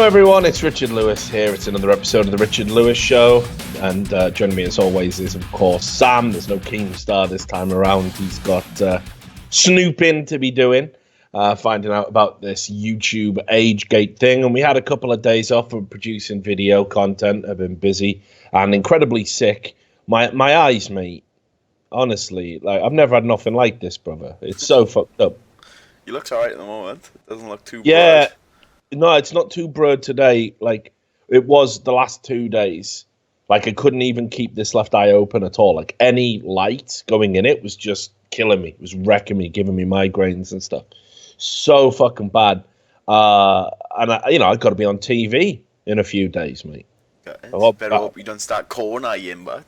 everyone, it's Richard Lewis here. It's another episode of the Richard Lewis Show, and joining me as always is, of course, Sam. There's no Keemstar this time around. He's got snooping to be doing, finding out about this YouTube age gate thing, and we had a couple of days off from producing video content. I've been busy and incredibly sick. My eyes, mate, honestly, like I've never had nothing like this, brother. It's so fucked up. You look alright at the moment. It doesn't look too Yeah. bright. No, it's not too broad today. Like it was the last 2 days. Like I couldn't even keep this left eye open at all. Like any light going in it was just killing me. It was wrecking me, giving me migraines and stuff. So fucking bad. And I got to be on TV in a few days, mate. Better hope you don't start cornering, but.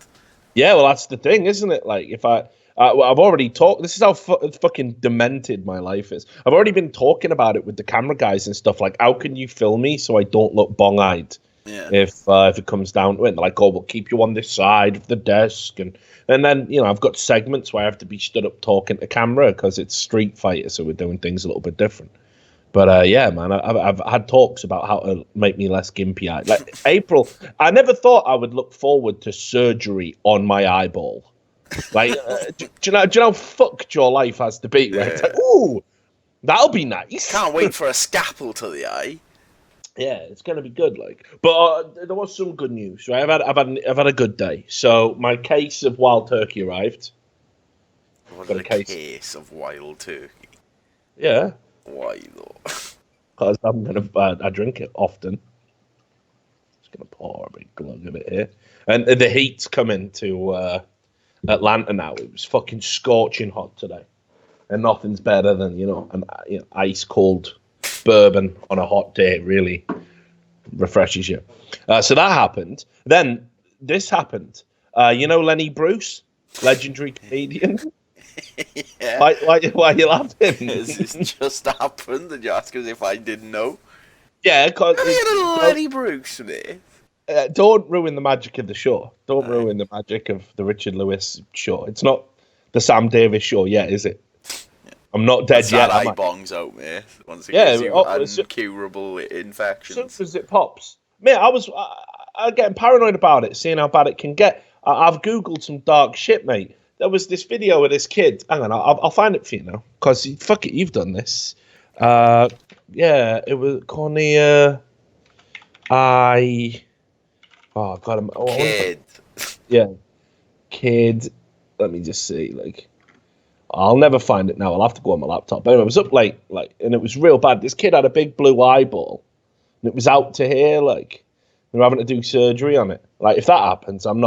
Yeah, well, that's the thing, isn't it? Like if I've already talked. This is how fucking demented my life is. I've already been talking about it with the camera guys and stuff. Like, how can you film me so I don't look bong-eyed? Yeah. If it comes down to it, and they're like, oh, we'll keep you on this side of the desk, and then I've got segments where I have to be stood up talking to camera because it's Street Fighter, so we're doing things a little bit different. But yeah, man, I've had talks about how to make me less gimpy-eyed. Like April, I never thought I would look forward to surgery on my eyeball. Like, do you know how fucked your life has to be? Right? It's like, ooh, that'll be nice. Can't wait for a scalpel to the eye. Yeah, it's gonna be good. Like, but there was some good news. Right, I've had a good day. So my case of wild turkey arrived. What a case of wild turkey. Yeah. Why though? Because I drink it often. Just gonna pour a big glug of it here, and the heat's coming to Atlanta now. It was fucking scorching hot today, and nothing's better than an ice cold bourbon on a hot day. It really refreshes you. So that happened. Then this happened. Lenny Bruce, legendary comedian. Yeah. Why are you laughing? This just happened, and you ask us if I didn't know. Yeah, because Have you had a Lenny Bruce mate? Don't ruin the magic of the show. Don't ruin the magic of the Richard Lewis show. It's not the Sam Davis show yet, is it? Yeah. I'm not dead yet. Eye bongs out, mate. Once it gives you uncurable infections. As soon as it pops. Mate, I'm getting paranoid about it, seeing how bad it can get. I've Googled some dark shit, mate. There was this video of this kid. Hang on, I'll find it for you now. Because, fuck it, you've done this. Yeah, it was Cornea. Oh, I've got him. Oh, Kid. Yeah. Kid. Let me just see. Like, I'll never find it now. I'll have to go on my laptop. But anyway, it was up late, and it was real bad. This kid had a big blue eyeball, and it was out to here. Like, they're having to do surgery on it. Like, if that happens, I'm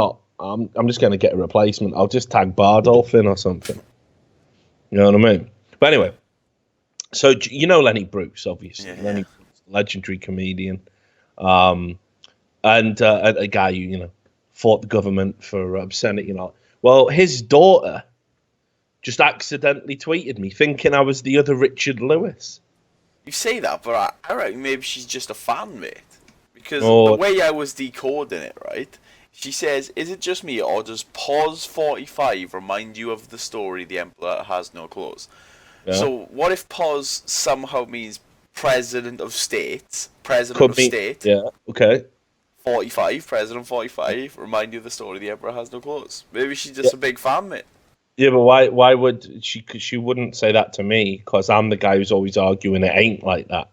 just going to get a replacement. I'll just tag Bardolph in or something. You know what I mean? But anyway, so Lenny Bruce, obviously. Yeah. Lenny Bruce, legendary comedian. And a guy who, fought the government for obscenity. Well, his daughter just accidentally tweeted me thinking I was the other Richard Lewis. You say that, but I reckon maybe she's just a fan, mate. Because the way I was decoding it, right? She says, is it just me, or does pause 45 remind you of the story The Emperor Has No Clothes? Yeah. So what if pause somehow means President of State? Yeah, okay. 45, President 45, remind you of the story The Emperor Has No Clothes. Maybe she's just a big fan, mate. Yeah, but why would she? Cause she wouldn't say that to me, because I'm the guy who's always arguing it ain't like that.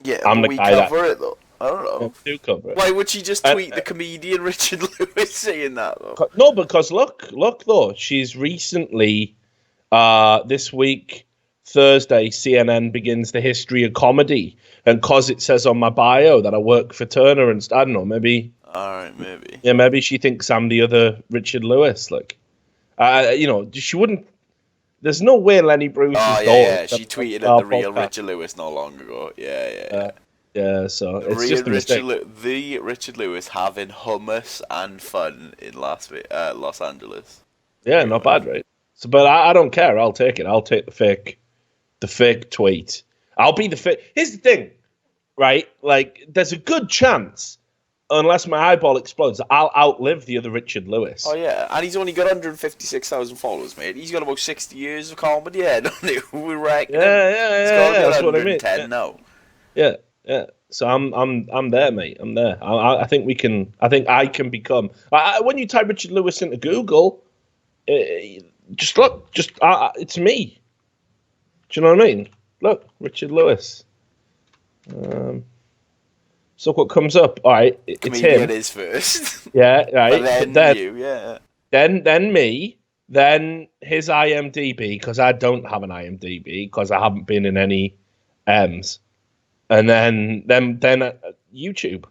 Yeah, but we cover it, though. I don't know. Do cover it. Why would she just tweet the comedian Richard Lewis saying that, though? No, because look, though. She's recently, this week, Thursday, CNN begins the history of comedy. And because it says on my bio that I work for Turner and I don't know, maybe. All right, maybe. Yeah, maybe she thinks I'm the other Richard Lewis. Like, she wouldn't. There's no way Lenny Bruce's daughter. Yeah. She tweeted at the real Richard Lewis not long ago. Yeah. Yeah, so it's just a the Richard Lewis having hummus and fun in Los Angeles. Yeah, not bad, right? So, but I don't care. I'll take it. I'll take the fake tweet. I'll be the fake. Here's the thing, right? Like, there's a good chance, unless my eyeball explodes, I'll outlive the other Richard Lewis. Oh yeah, and he's only got 156,000 followers, mate. He's got about 60 years of comedy. Yeah, don't we reckon? Yeah. He's got that's what I mean. Now. Yeah. So I'm there, mate. I'm there. I think we can. I think I can become. When you type Richard Lewis into Google, just look. It's me. Do you know what I mean? Look, Richard Lewis. So what comes up? All right, it's Comedian him. is first. Yeah, right. But then you, yeah. Then me. Then his IMDb, because I don't have an IMDb because I haven't been in any M's. And then YouTube,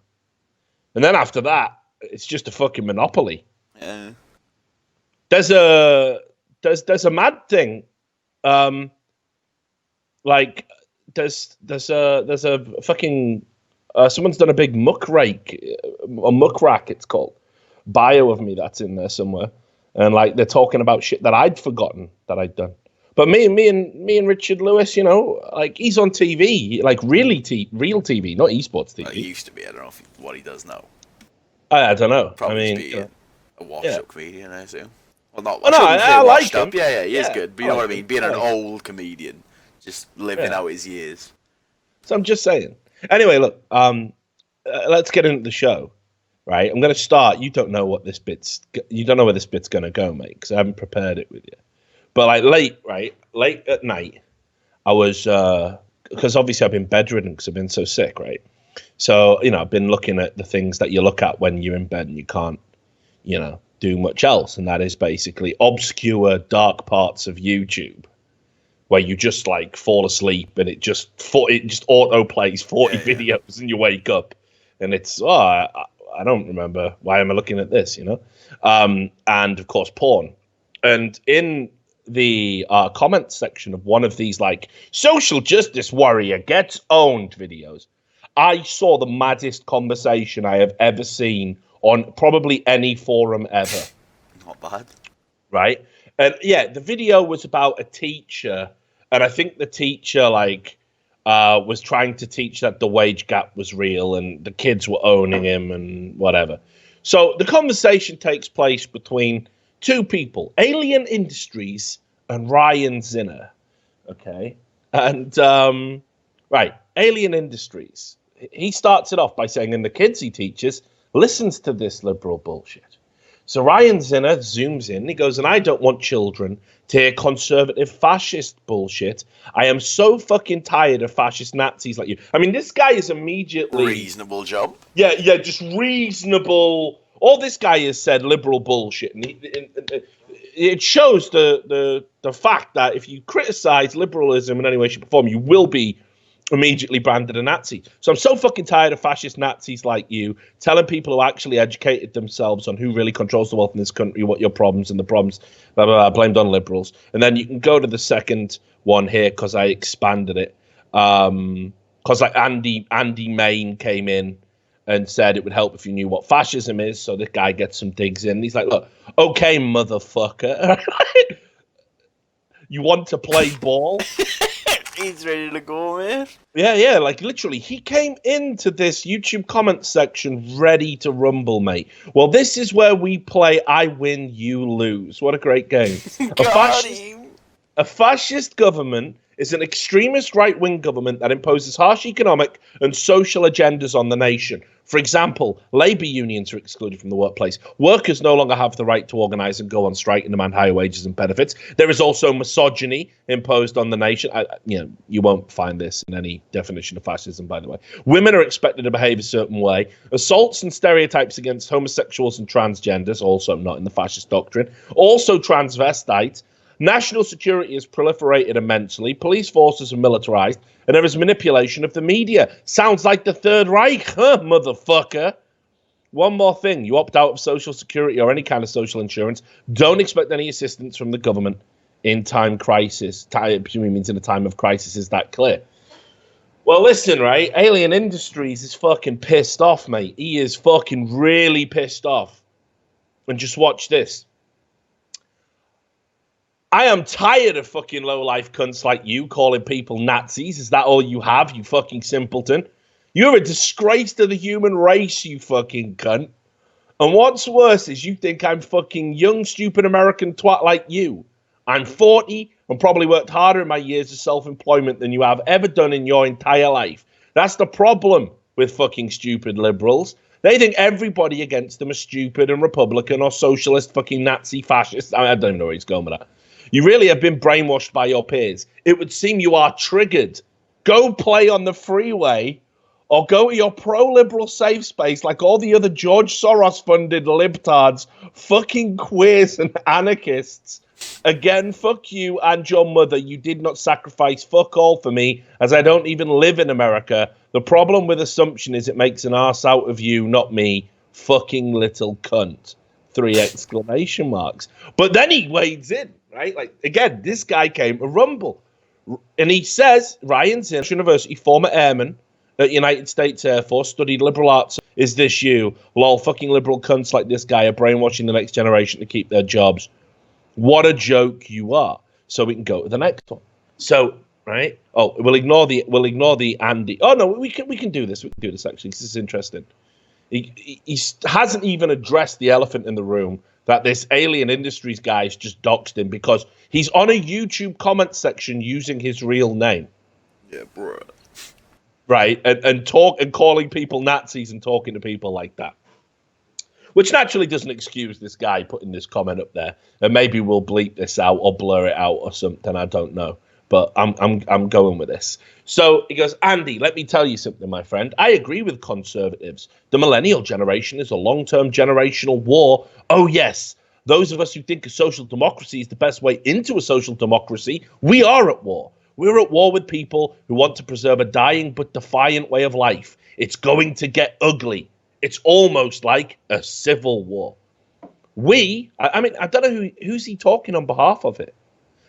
and then after that, it's just a fucking monopoly. Yeah. There's a mad thing, like there's a fucking someone's done a big muck rack, it's called, bio of me that's in there somewhere, and like they're talking about shit that I'd forgotten that I'd done. But me and Richard Lewis, you know, like he's on TV, like real TV, not esports TV. Well, he used to be. I don't know what he does now. I don't know. Probably I mean, be a washed-up comedian, I assume. Well, not. Well, no, I like him. Yeah, he is good. But you know what I mean? Being an like old comedian, just living out his years. So I'm just saying. Anyway, look. Let's get into the show. Right, I'm going to start. You don't know what this bit's. You don't know where this bit's going to go, mate, because I haven't prepared it with you. But like late at night, I was because obviously I've been bedridden because I've been so sick, right? So you know I've been looking at the things that you look at when you're in bed and you can't, you know, do much else, and that is basically obscure, dark parts of YouTube where you just like fall asleep and it just auto plays 40 videos and you wake up and it's I don't remember why am I looking at this, you know, and of course porn, and in the comment section of one of these like social justice warrior gets owned videos, I saw the maddest conversation I have ever seen on probably any forum ever. Not bad. Right? And yeah, the video was about a teacher, and I think the teacher like was trying to teach that the wage gap was real and the kids were owning him and whatever. So the conversation takes place between two people, Alien Industries and Ryan Zinner. Okay. And, right, Alien Industries. He starts it off by saying, and the kids he teaches listens to this liberal bullshit. So Ryan Zinner zooms in. He goes, and I don't want children to hear conservative fascist bullshit. I am so fucking tired of fascist Nazis like you. I mean, this guy is immediately... Reasonable jump. Yeah, just reasonable. All this guy has said liberal bullshit. And it shows the fact that if you criticize liberalism in any way, shape, or form, you will be immediately branded a Nazi. So I'm so fucking tired of fascist Nazis like you telling people who actually educated themselves on who really controls the wealth in this country, what your problems and the problems, blah, blah, blah, blamed on liberals. And then you can go to the second one here because I expanded it. Because like Andy Main came in and said it would help if you knew what fascism is. So this guy gets some digs in. He's like, look, okay, motherfucker. You want to play ball? He's ready to go, man. Yeah, like literally, he came into this YouTube comment section ready to rumble, mate. Well, this is where we play I win, you lose. What a great game. A fascist government is an extremist right-wing government that imposes harsh economic and social agendas on the nation. For example, labor unions are excluded from the workplace. Workers no longer have the right to organize and go on strike and demand higher wages and benefits. There is also misogyny imposed on the nation. You won't find this in any definition of fascism, by the way. Women are expected to behave a certain way. Assaults and stereotypes against homosexuals and transgenders, also not in the fascist doctrine. Also transvestites. National security has proliferated immensely. Police forces are militarized, and there is manipulation of the media. Sounds like the Third Reich, huh, motherfucker? One more thing. You opt out of Social Security or any kind of social insurance. Don't expect any assistance from the government in time crisis. Means in a time of crisis. Is that clear? Well, listen, right? Alien Industries is fucking pissed off, mate. He is fucking really pissed off. And just watch this. I am tired of fucking low-life cunts like you calling people Nazis. Is that all you have, you fucking simpleton? You're a disgrace to the human race, you fucking cunt. And what's worse is you think I'm fucking young, stupid American twat like you. I'm 40 and probably worked harder in my years of self-employment than you have ever done in your entire life. That's the problem with fucking stupid liberals. They think everybody against them is stupid and Republican or socialist, fucking Nazi, fascist. I don't even know where he's going with that. You really have been brainwashed by your peers. It would seem you are triggered. Go play on the freeway or go to your pro-liberal safe space like all the other George Soros-funded libtards, fucking queers and anarchists. Again, fuck you and your mother. You did not sacrifice fuck all for me, as I don't even live in America. The problem with assumption is it makes an arse out of you, not me. Fucking little cunt. 3 exclamation marks. But then he wades in, right? Like, again, this guy came to rumble. And he says, Ryan Zinsch, University, former airman at United States Air Force, studied liberal arts. Is this you? Lol, fucking liberal cunts like this guy are brainwashing the next generation to keep their jobs. What a joke you are. So we can go to the next one. So, right? Oh, we'll ignore the Andy. Oh no, we can do this. We can do this actually. This is interesting. He hasn't even addressed the elephant in the room that this Alien Industries guy's just doxed him because he's on a YouTube comment section using his real name. Yeah, bro. Right, and calling people Nazis and talking to people like that. Which naturally doesn't excuse this guy putting this comment up there. And maybe we'll bleep this out or blur it out or something. I don't know. But I'm going with this. So he goes, Andy, let me tell you something, my friend. I agree with conservatives. The millennial generation is a long-term generational war. Oh, yes. Those of us who think a social democracy is the best way into a social democracy, we are at war. We're at war with people who want to preserve a dying but defiant way of life. It's going to get ugly. It's almost like a civil war. I mean, I don't know who's he talking on behalf of it.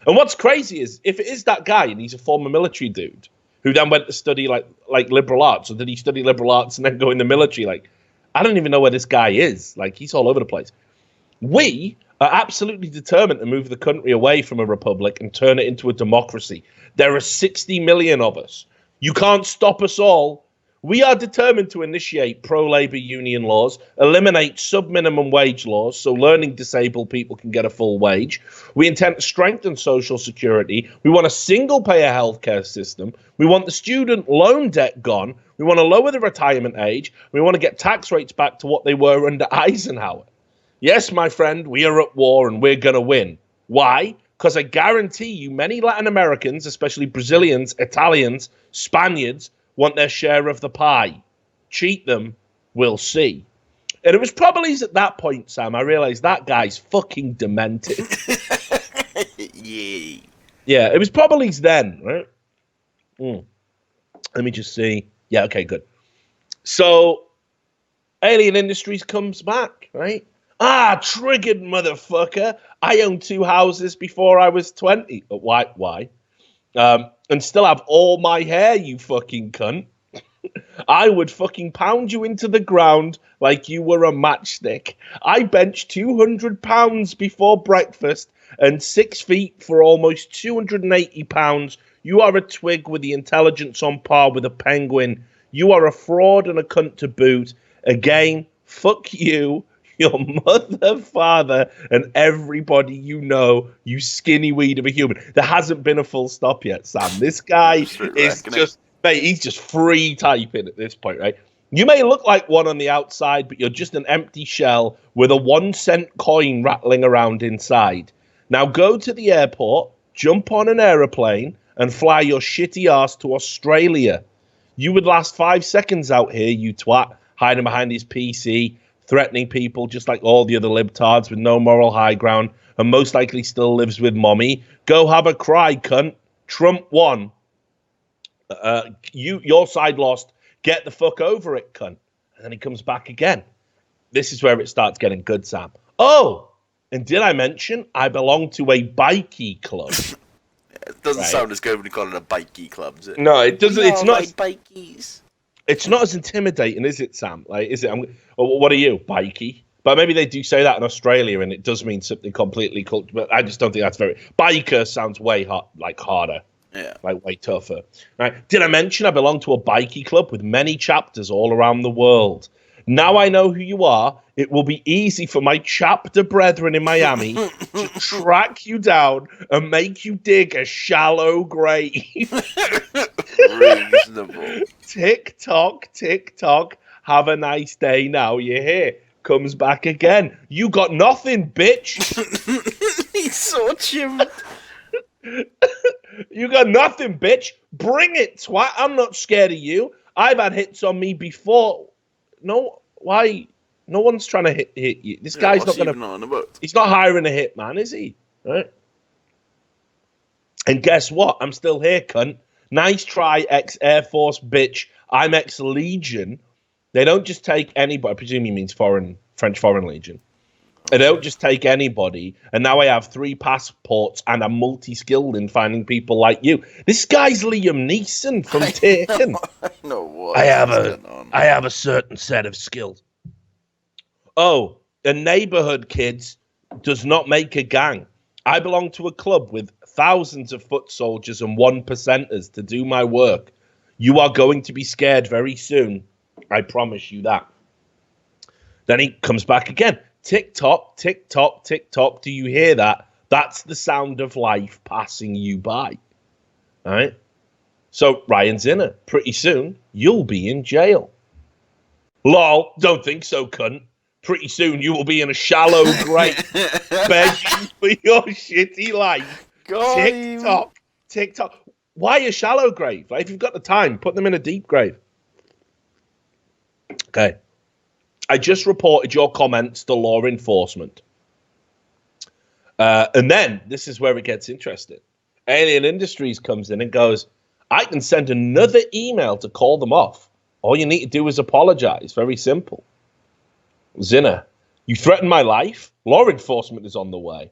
And what's crazy is if it is that guy and he's a former military dude who then went to study like liberal arts, or did he study liberal arts and then go in the military? Like, I don't even know where this guy is. Like, he's all over the place. We are absolutely determined to move the country away from a republic and turn it into a democracy. There are 60 million of us. You can't stop us all. We are determined to initiate pro-labor union laws, eliminate sub-minimum wage laws so learning disabled people can get a full wage. We intend to strengthen social security. We want a single-payer healthcare system. We want the student loan debt gone. We want to lower the retirement age. We want to get tax rates back to what they were under Eisenhower. Yes, my friend, we are at war and we're going to win. Why? Because I guarantee you many Latin Americans, especially Brazilians, Italians, Spaniards, want their share of the pie. Cheat them, we'll see. And it was probably at that point, Sam, I realized that guy's fucking demented. Yeah, it was probably then, right? Let me just see. Yeah, okay, good. So, Alien Industries comes back, right? Triggered motherfucker. I owned 2 houses before I was 20. But why? And still have all my hair, you fucking cunt. I would fucking pound you into the ground like you were a matchstick. I benched 200 pounds before breakfast and 6 feet for almost 280 pounds. You are a twig with the intelligence on par with a penguin. You are a fraud and a cunt to boot. Again, fuck you, your mother, father, and everybody you know, you skinny weed of a human. There hasn't been a full stop yet, Sam. This guy is just, mate, he's just free typing at this point, right? You may look like one on the outside, but you're just an empty shell with a 1-cent coin rattling around inside. Now go to the airport, jump on an aeroplane, and fly your shitty ass to Australia. You would last 5 seconds out here, you twat, hiding behind his PC, threatening people just like all the other libtards with no moral high ground, and most likely still lives with mommy. Go have a cry, cunt. Trump won. Your side lost. Get the fuck over it, cunt. And then he comes back again. This is where it starts getting good, Sam. Oh, and did I mention I belong to a bikey club? It doesn't sound as good when you call it a bikey club, does it? No, it doesn't. It's not. Bikies. It's not as intimidating, is it, Sam? Like, is it? What are you, bikey? But maybe they do say that in Australia, and it does mean something completely cool. But I just don't think that's very. Biker sounds way harder. Yeah. Like way tougher. Right? Did I mention I belong to a bikey club with many chapters all around the world? Now I know who you are. It will be easy for my chapter brethren in Miami to track you down and make you dig a shallow grave. reasonable. TikTok, TikTok, have a nice day now, you're here. Comes back again. You got nothing, bitch. He's so chimp. You got nothing, bitch. Bring it, twat. I'm not scared of you. I've had hits on me before. No, why? No one's trying to hit you. This guy's not going to... He's not hiring a hitman, is he? Right? And guess what? I'm still here, cunt. Nice try, ex-Air Force bitch. I'm ex-Legion. They don't just take anybody. I presume he means French Foreign Legion. They don't just take anybody. And now I have 3 passports and I'm multi-skilled in finding people like you. This guy's Liam Neeson from Taken. I have a certain set of skills. Oh, a neighborhood, kids, does not make a gang. I belong to a club with thousands of foot soldiers and 1%ers to do my work. You are going to be scared very soon. I promise you that. Then he comes back again. Tick-tock, tick-tock, tick-tock. Do you hear that? That's the sound of life passing you by. All right? So, Ryan Zinner, pretty soon, you'll be in jail. Lol, don't think so, cunt. Pretty soon, you will be in a shallow grave, begging for your shitty life. TikTok, TikTok. Why a shallow grave? Like, if you've got the time, put them in a deep grave. Okay. I just reported your comments to law enforcement. And then, this is where it gets interesting. Alien Industries comes in and goes, I can send another email to call them off. All you need to do is apologize. Very simple. Zinner, you threaten my life. Law enforcement is on the way.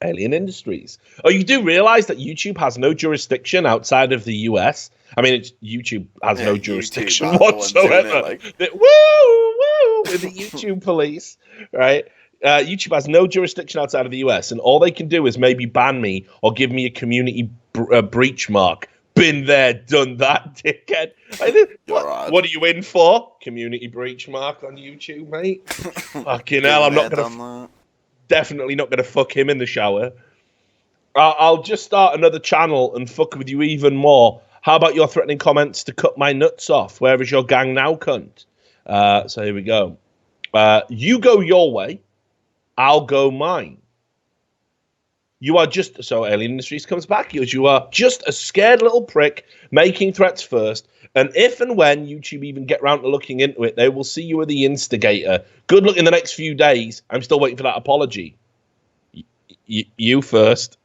Alien Industries. Oh, you do realize that YouTube has no jurisdiction outside of the US? I mean, YouTube has no jurisdiction whatsoever. Woo! With the YouTube police, right? YouTube has no jurisdiction outside of the US, and all they can do is maybe ban me or give me a community breach mark. Been there, done that, dickhead. What are you in for? Community breach mark on YouTube, mate? Fucking hell, I'm not going to... Definitely not going to fuck him in the shower. I'll just start another channel and fuck with you even more. How about your threatening comments to cut my nuts off? Where is your gang now, cunt? So here we go. You go your way. I'll go mine. You are just... So Alien Industries comes back. You are just a scared little prick making threats first. And if and when YouTube even get round to looking into it, they will see you as the instigator. Good luck in the next few days. I'm still waiting for that apology. You first.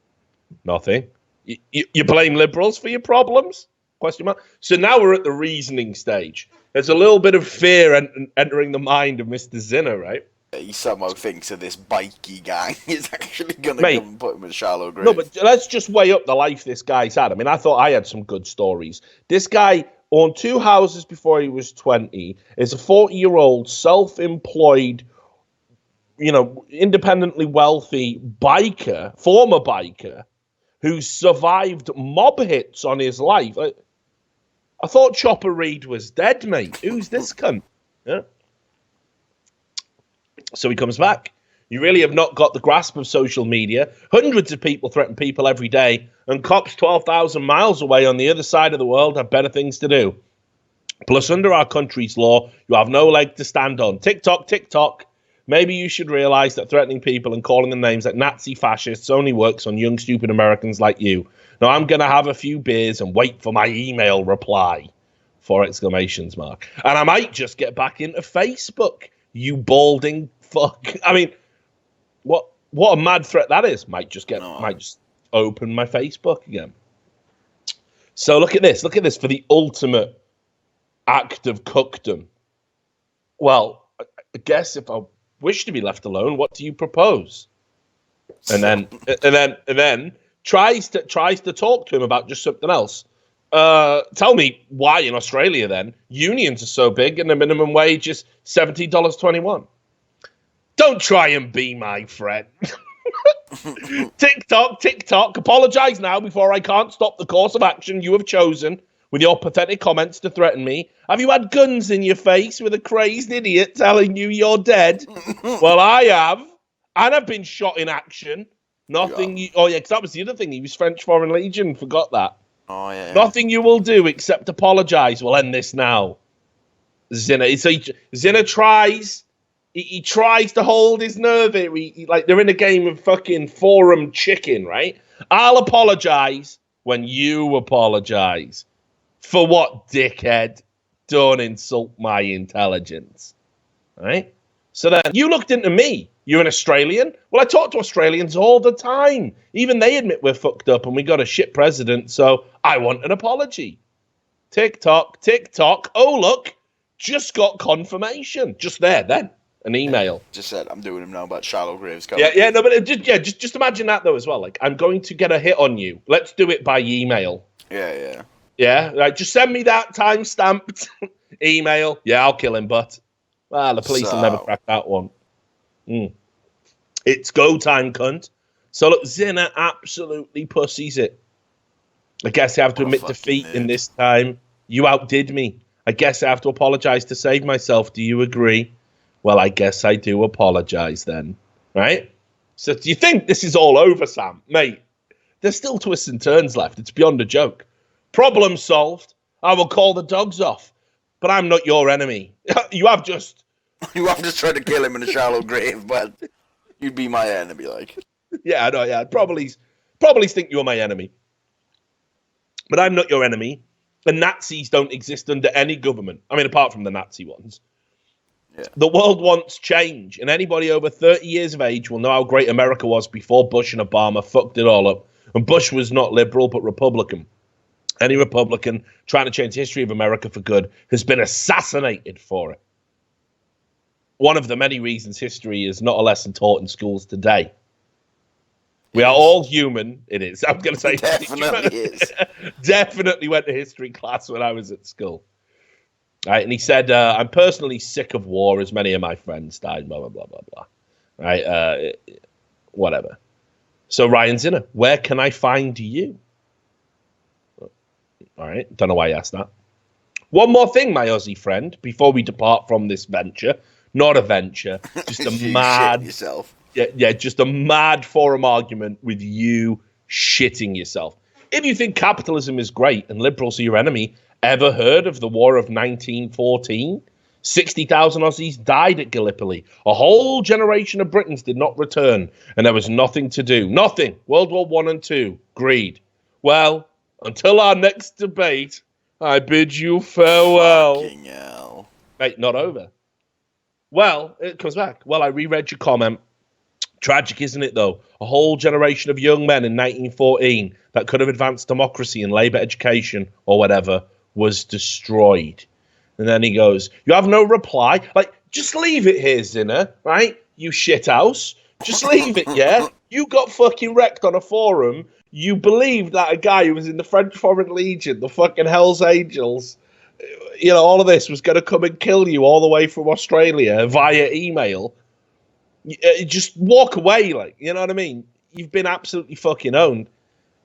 Nothing. You blame liberals for your problems? Question mark. So now we're at the reasoning stage. There's a little bit of fear entering the mind of Mr. Zinner, right? He somehow thinks that this bikey gang is actually going to come and put him in a shallow grave. No, but let's just weigh up the life this guy's had. I mean, I thought I had some good stories. This guy owned 2 houses before he was 20, is a 40-year-old, self-employed, independently wealthy biker, former biker, who's survived mob hits on his life. I thought Chopper Reed was dead, mate. Who's this cunt? Yeah. So he comes back. You really have not got the grasp of social media. Hundreds of people threaten people every day, and cops 12,000 miles away on the other side of the world have better things to do. Plus, under our country's law, you have no leg to stand on. TikTok, TikTok. Maybe you should realize that threatening people and calling them names like Nazi fascists only works on young, stupid Americans like you. Now, I'm going to have a few beers and wait for my email reply. 4 exclamations mark. And I might just get back into Facebook, you balding fuck. I mean, what a mad threat that is. Might just open my Facebook again. So look at this for the ultimate act of cuckdom. Well, I guess if I wish to be left alone, what do you propose? And then tries to talk to him about just something else. Tell me why in Australia then unions are so big and the minimum wage is $70.21. Don't try and be my friend. TikTok, TikTok, apologize now before I can't stop the course of action you have chosen with your pathetic comments to threaten me. Have you had guns in your face with a crazed idiot telling you you're dead? Well, I have. And I've been shot in action. Nothing. Yeah. Oh, yeah, because that was the other thing. He was French Foreign Legion. Forgot that. Oh, yeah. Nothing you will do except apologize will end this now. Zinner. So Zinner tries. He tries to hold his nerve here. Like they're in a game of fucking forum chicken, right? I'll apologize when you apologize. For what, dickhead? Don't insult my intelligence. Right? So then you looked into me. You're an Australian? Well, I talk to Australians all the time. Even they admit we're fucked up and we got a shit president, so I want an apology. TikTok. Oh, look. Just got confirmation. Just there, then. An email. Just said, I'm doing him now about shallow graves. Yeah, no, but just imagine that, though, as well. Like, I'm going to get a hit on you. Let's do it by email. Yeah. Yeah, like, just send me that time-stamped email. Yeah, I'll kill him, but... Well, the police will never crack that one. It's go time, cunt. So, look, Zinner absolutely pussies it. I guess I have to admit defeat in this time. You outdid me. I guess I have to apologize to save myself. Do you agree? Well, I guess I do apologize then. Right? So do you think this is all over, Sam? Mate, there's still twists and turns left. It's beyond a joke. Problem solved. I will call the dogs off. But I'm not your enemy. You have just tried to kill him in a shallow grave, but you'd be my enemy, like. Yeah, I know, yeah. I'd probably think you're my enemy. But I'm not your enemy. The Nazis don't exist under any government. I mean, apart from the Nazi ones. Yeah. The world wants change, and anybody over 30 years of age will know how great America was before Bush and Obama fucked it all up. And Bush was not liberal, but Republican. Any Republican trying to change the history of America for good has been assassinated for it. One of the many reasons history is not a lesson taught in schools today. We are all human. It is. I'm going to say... It definitely is. Definitely went to history class when I was at school. Right, and he said, I'm personally sick of war, as many of my friends died, blah, blah, blah, blah, blah. Right, whatever. So, Ryan Zinner, where can I find you? All right, don't know why you asked that. One more thing, my Aussie friend, before we depart from this venture. Not a venture, just a mad... yourself. Yeah, just a mad forum argument with you shitting yourself. If you think capitalism is great and liberals are your enemy, ever heard of the War of 1914? 60,000 Aussies died at Gallipoli. A whole generation of Britons did not return, and there was nothing to do. Nothing. World War I and II. Greed. Well, until our next debate, I bid you farewell. Fucking hell. Mate, not over. Well, it comes back. Well, I reread your comment. Tragic, isn't it, though? A whole generation of young men in 1914 that could have advanced democracy and labour education or whatever was destroyed. And then he goes, you have no reply? Like, just leave it here, Zinner, right? You shithouse. Just leave it, yeah? You got fucking wrecked on a forum. You believed that a guy who was in the French Foreign Legion, the fucking Hells Angels, you know, all of this was going to come and kill you all the way from Australia via email. Just walk away, like, you know what I mean? You've been absolutely fucking owned.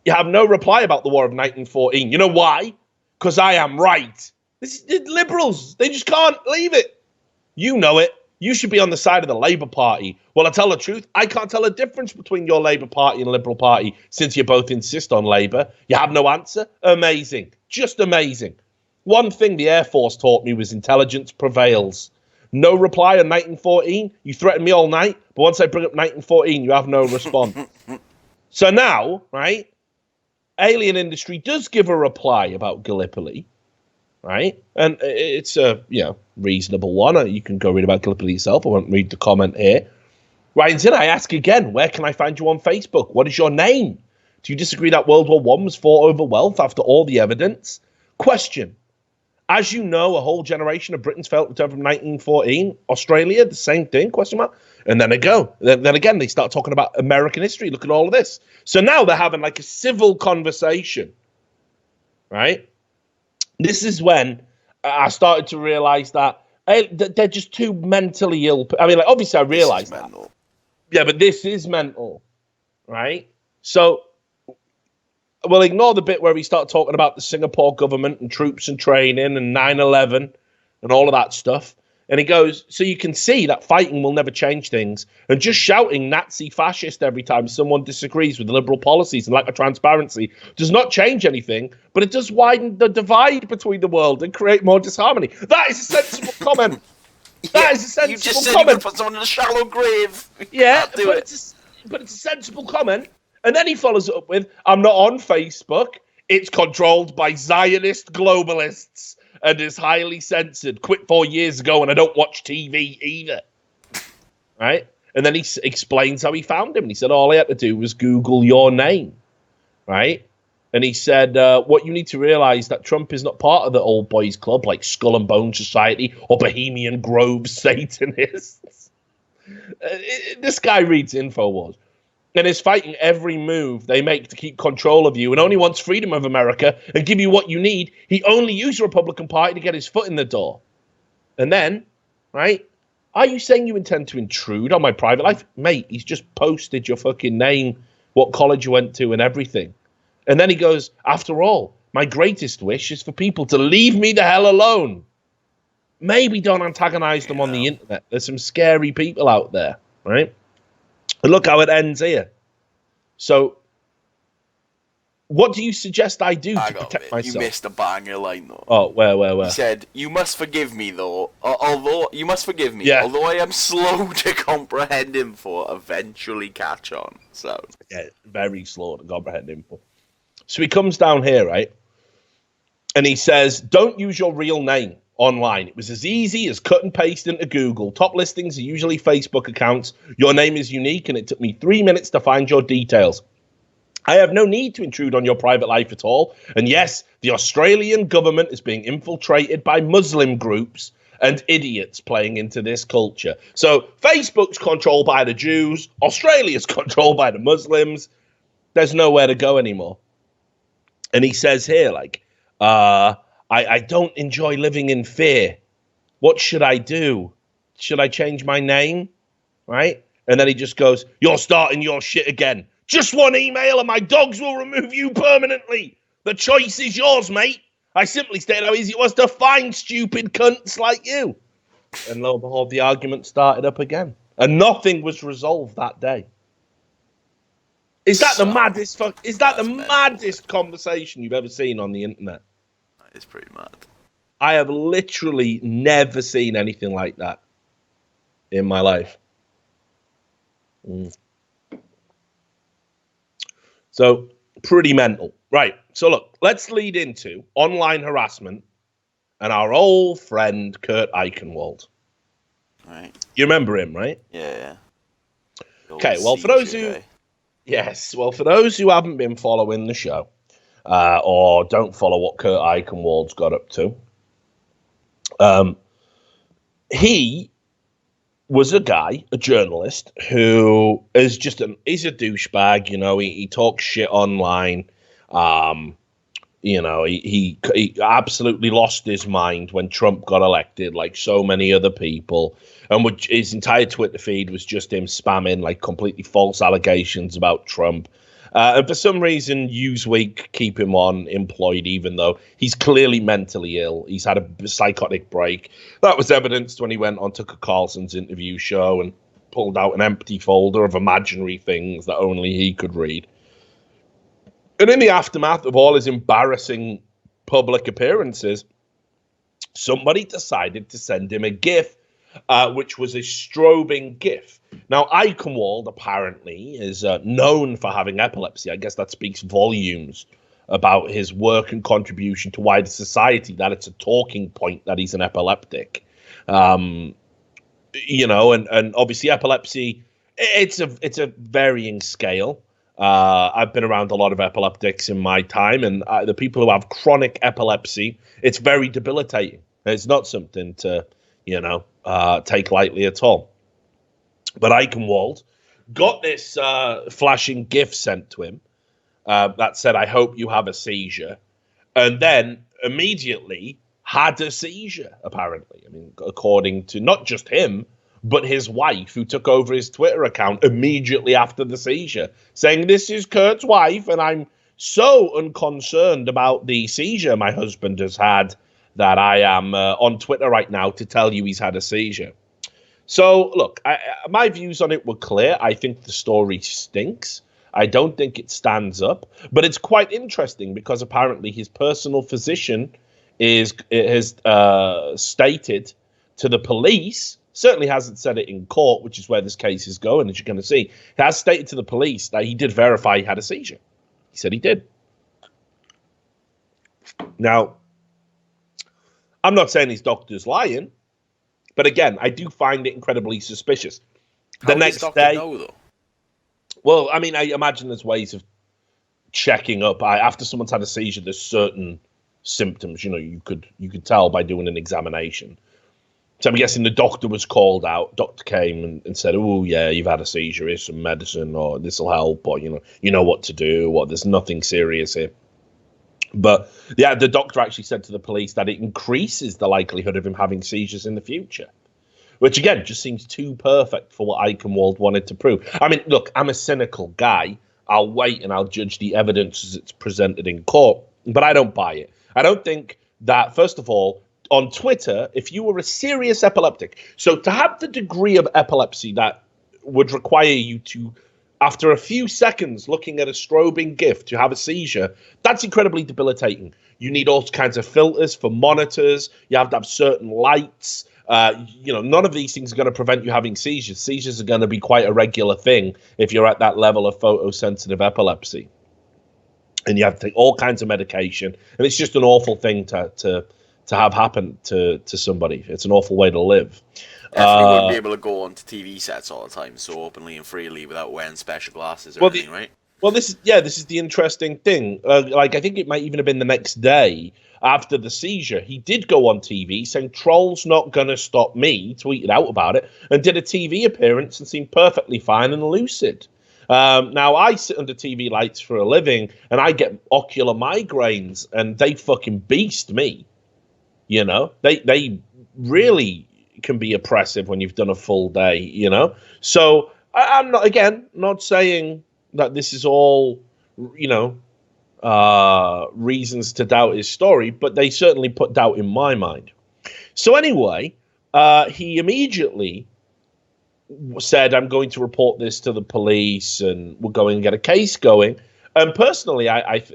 You have no reply about the War of 1914. You know why? Because I am right. This is liberals. They just can't leave it. You know it. You should be on the side of the Labour Party. Well, I tell the truth, I can't tell a difference between your Labour Party and Liberal Party since you both insist on Labour. You have no answer? Amazing. Just amazing. One thing the Air Force taught me was intelligence prevails. No reply on 1914. You threaten me all night, but once I bring up 1914, you have no response. So now, right, Alien Industry does give a reply about Gallipoli, right? And it's a, reasonable one. You can go read about Gallipoli yourself. I won't read the comment here. Ryan Zinner, I ask again, where can I find you on Facebook? What is your name? Do you disagree that World War I was fought over wealth after all the evidence? Question. As you know, a whole generation of Britons failed to return from 1914. Australia, the same thing, question mark. And then they go. Then again, they start talking about American history. Look at all of this. So now they're having like a civil conversation, right? This is when I started to realize that they're just too mentally ill. I mean, like, obviously I realized that. Mental. Yeah, but this is mental, right? So we'll ignore the bit where we start talking about the Singapore government and troops and training and 9/11 and all of that stuff. And he goes, so you can see that fighting will never change things. And just shouting Nazi fascist every time someone disagrees with liberal policies and lack of transparency does not change anything, but it does widen the divide between the world and create more disharmony. That is a sensible comment. That is a sensible comment. You just said you're going to put someone in a shallow grave. Yeah, but it's a sensible comment. And then he follows it up with, I'm not on Facebook. It's controlled by Zionist globalists and is highly censored. Quit 4 years ago, and I don't watch TV either. Right? And then he explains how he found him. And he said all he had to do was Google your name. Right? And he said, what you need to realize that Trump is not part of the old boys club like Skull and Bone Society or Bohemian Grove Satanists. This guy reads InfoWars and is fighting every move they make to keep control of you and only wants freedom of America and give you what you need. He only used the Republican Party to get his foot in the door. And then, right, are you saying you intend to intrude on my private life? Mate, he's just posted your fucking name, what college you went to and everything. And then he goes, after all, my greatest wish is for people to leave me the hell alone. Maybe don't antagonize them on the internet. There's some scary people out there, right? And look how it ends here. So, what do you suggest I do to protect myself? You missed a banger line, though. Oh, where? He said, you must forgive me, though. Although I am slow to comprehend info, eventually catch on. So yeah, very slow to comprehend info. So he comes down here, right? And he says, don't use your real name online. It was as easy as cut and paste into Google. Top listings are usually Facebook accounts. Your name is unique, and it took me 3 minutes to find your details. I have no need to intrude on your private life at all. And yes, the Australian government is being infiltrated by Muslim groups and idiots playing into this culture. So Facebook's controlled by the Jews. Australia's controlled by the Muslims. There's nowhere to go anymore. And he says here, like, I don't enjoy living in fear. What should I do? Should I change my name? Right? And then he just goes, you're starting your shit again. Just one email and my dogs will remove you permanently. The choice is yours, mate. I simply stated how easy it was to find stupid cunts like you. And lo and behold, the argument started up again. And nothing was resolved that day. Is that the maddest? Is that the maddest conversation you've ever seen on the internet? That is pretty mad. I have literally never seen anything like that in my life. So pretty mental, right? So look, let's lead into online harassment and our old friend Kurt Eichenwald. Right. You remember him, right? Yeah. Okay. Well, for those who. Yes, well, for those who haven't been following the show or don't follow what Kurt Eichenwald's got up to, he was a guy, a journalist, who is just he's a douchebag, you know, he talks shit online. You know, he absolutely lost his mind when Trump got elected, like so many other people. And his entire Twitter feed was just him spamming like completely false allegations about Trump. And for some reason, Newsweek keep him on employed, even though he's clearly mentally ill. He's had a psychotic break. That was evidenced when he went on Tucker Carlson's interview show and pulled out an empty folder of imaginary things that only he could read. And in the aftermath of all his embarrassing public appearances, somebody decided to send him a GIF, which was a strobing GIF. Now, Eichenwald apparently is known for having epilepsy. I guess that speaks volumes about his work and contribution to wider society, that it's a talking point that he's an epileptic. You know, and obviously epilepsy, it's a varying scale. I've been around a lot of epileptics in my time, and the people who have chronic epilepsy, it's very debilitating. It's not something to, you know, take lightly at all. But Eichenwald got this flashing GIF sent to him that said, I hope you have a seizure, and then immediately had a seizure, apparently. I mean, according to not just him, but his wife, who took over his Twitter account immediately after the seizure, saying, this is Kurt's wife, and I'm so unconcerned about the seizure my husband has had that I am on Twitter right now to tell you he's had a seizure. So, look, my views on it were clear. I think the story stinks. I don't think it stands up. But it's quite interesting because apparently his personal physician has stated to the police, certainly hasn't said it in court, which is where this case is going, as you're going to see. He has stated to the police that he did verify he had a seizure. He said he did. Now, I'm not saying his doctor's lying, but again, I do find it incredibly suspicious. How does his doctor know, though? Well, I mean, I imagine there's ways of checking up. After someone's had a seizure, there's certain symptoms, you could tell by doing an examination. So I'm guessing the doctor was called out. Doctor came and said, "Oh yeah, you've had a seizure. Here's some medicine, or this will help, or you know what to do, or there's nothing serious here." But yeah, the doctor actually said to the police that it increases the likelihood of him having seizures in the future, which again just seems too perfect for what Eichenwald wanted to prove. I mean, look, I'm a cynical guy. I'll wait and I'll judge the evidence as it's presented in court, but I don't buy it. I don't think that, first of all, on Twitter, if you were a serious epileptic, so to have the degree of epilepsy that would require you to, after a few seconds looking at a strobing GIF, to have a seizure, that's incredibly debilitating. You need all kinds of filters for monitors. You have to have certain lights. None of these things are going to prevent you having seizures. Seizures are going to be quite a regular thing if you're at that level of photosensitive epilepsy. And you have to take all kinds of medication. And it's just an awful thing to have happen to somebody. It's an awful way to live. Definitely wouldn't be able to go onto TV sets all the time so openly and freely without wearing special glasses or anything, right? Well, this is the interesting thing. I think it might even have been the next day after the seizure. He did go on TV saying, "Troll's not going to stop me," tweeted out about it, and did a TV appearance and seemed perfectly fine and lucid. Now, I sit under TV lights for a living, and I get ocular migraines, and they fucking beast me. They really can be oppressive when you've done a full day, So I'm not saying that this is all, reasons to doubt his story, but they certainly put doubt in my mind. So anyway, he immediately said, "I'm going to report this to the police and we're going to get a case going." And personally,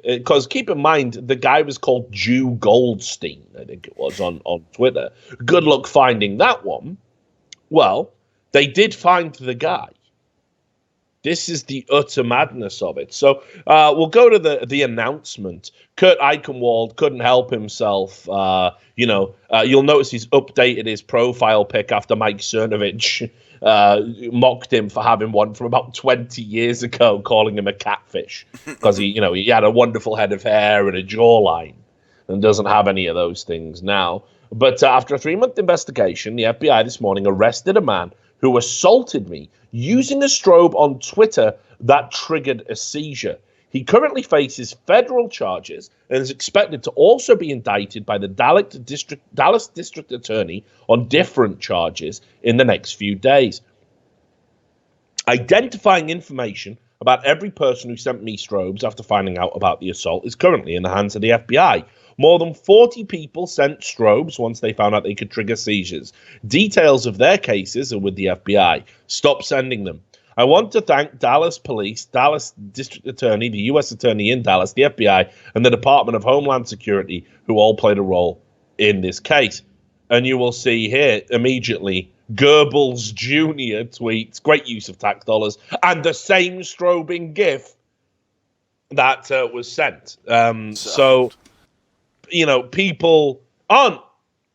because keep in mind, the guy was called Jew Goldstein, I think it was, on Twitter. Good luck finding that one. Well, they did find the guy. This is the utter madness of it. So we'll go to the announcement. Kurt Eichenwald couldn't help himself. You'll notice he's updated his profile pic after Mike Cernovich mocked him for having one from about 20 years ago, calling him a catfish because he had a wonderful head of hair and a jawline and doesn't have any of those things now. But after a 3-month investigation, the FBI this morning arrested a man who assaulted me using a strobe on Twitter that triggered a seizure. He currently faces federal charges and is expected to also be indicted by the Dallas District Attorney on different charges in the next few days. Identifying information about every person who sent me strobes after finding out about the assault is currently in the hands of the FBI. More than 40 people sent strobes once they found out they could trigger seizures. Details of their cases are with the FBI. Stop sending them. I want to thank Dallas Police, Dallas District Attorney, the U.S. Attorney in Dallas, the FBI, and the Department of Homeland Security, who all played a role in this case. And you will see here immediately Goebbels Jr. tweets, great use of tax dollars, and the same strobing GIF that was sent. So, people aren't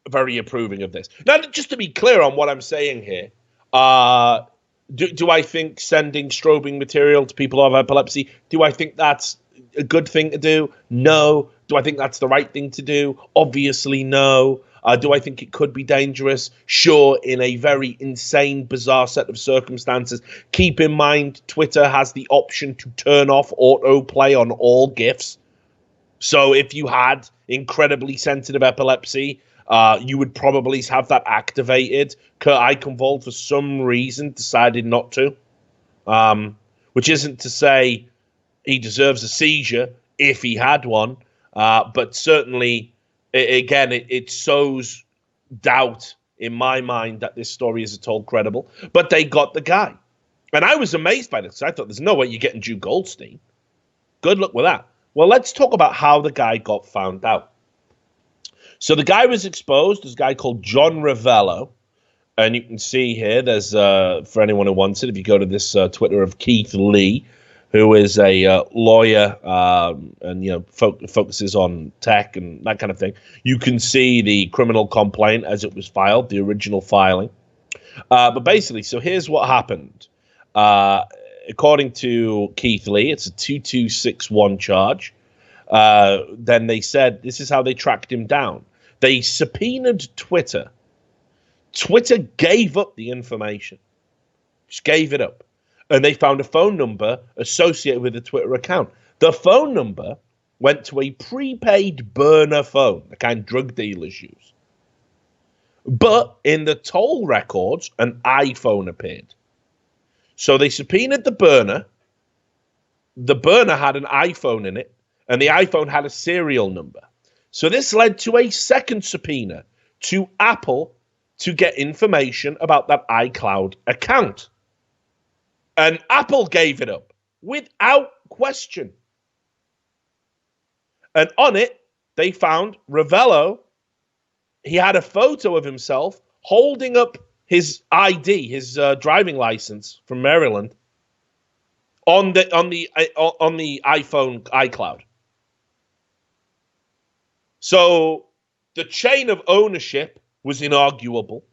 very approving of this. Now, just to be clear on what I'm saying here, do I think sending strobing material to people who have epilepsy, do I think that's a good thing to do? No. Do I think that's the right thing to do? Obviously, no. Do I think it could be dangerous? Sure, in a very insane, bizarre set of circumstances. Keep in mind, Twitter has the option to turn off autoplay on all GIFs. So if you had incredibly sensitive epilepsy, you would probably have that activated. Kurt Eichenwald, for some reason, decided not to, which isn't to say he deserves a seizure if he had one, but certainly it sows doubt in my mind that this story is at all credible. But they got the guy. And I was amazed by this. I thought, there's no way you're getting Drew Goldstein. Good luck with that. Well, let's talk about how the guy got found out. So the guy was exposed. There's a guy called John Ravello. And you can see here, there's, for anyone who wants it, if you go to this Twitter of Keith Lee, who is a lawyer and, focuses on tech and that kind of thing. You can see the criminal complaint as it was filed, the original filing. But basically, so here's what happened. According to Keith Lee, it's a 2261 charge. Then they said this is how they tracked him down. They subpoenaed Twitter. Twitter gave up the information. Just gave it up. And they found a phone number associated with the Twitter account. The phone number went to a prepaid burner phone, the kind drug dealers use. But in the toll records, an iPhone appeared. So they subpoenaed the burner. The burner had an iPhone in it, and the iPhone had a serial number. So this led to a second subpoena to Apple to get information about that iCloud account. And Apple gave it up without question. And on it, they found Ravello. He had a photo of himself holding up his ID, his driving license from Maryland, on the iPhone iCloud. So the chain of ownership was inarguable.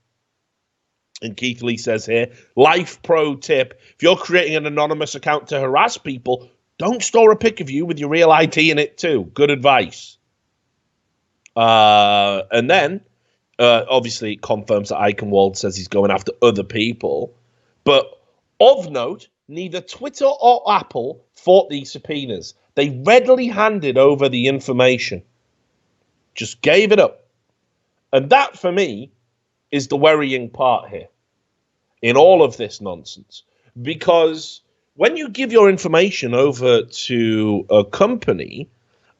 And Keith Lee says here, life pro tip, if you're creating an anonymous account to harass people, don't store a pic of you with your real ID in it too. Good advice. And then, obviously, it confirms that Eichenwald says he's going after other people. But of note, neither Twitter or Apple fought these subpoenas. They readily handed over the information. Just gave it up. And that, for me, is the worrying part here in all of this nonsense. Because when you give your information over to a company,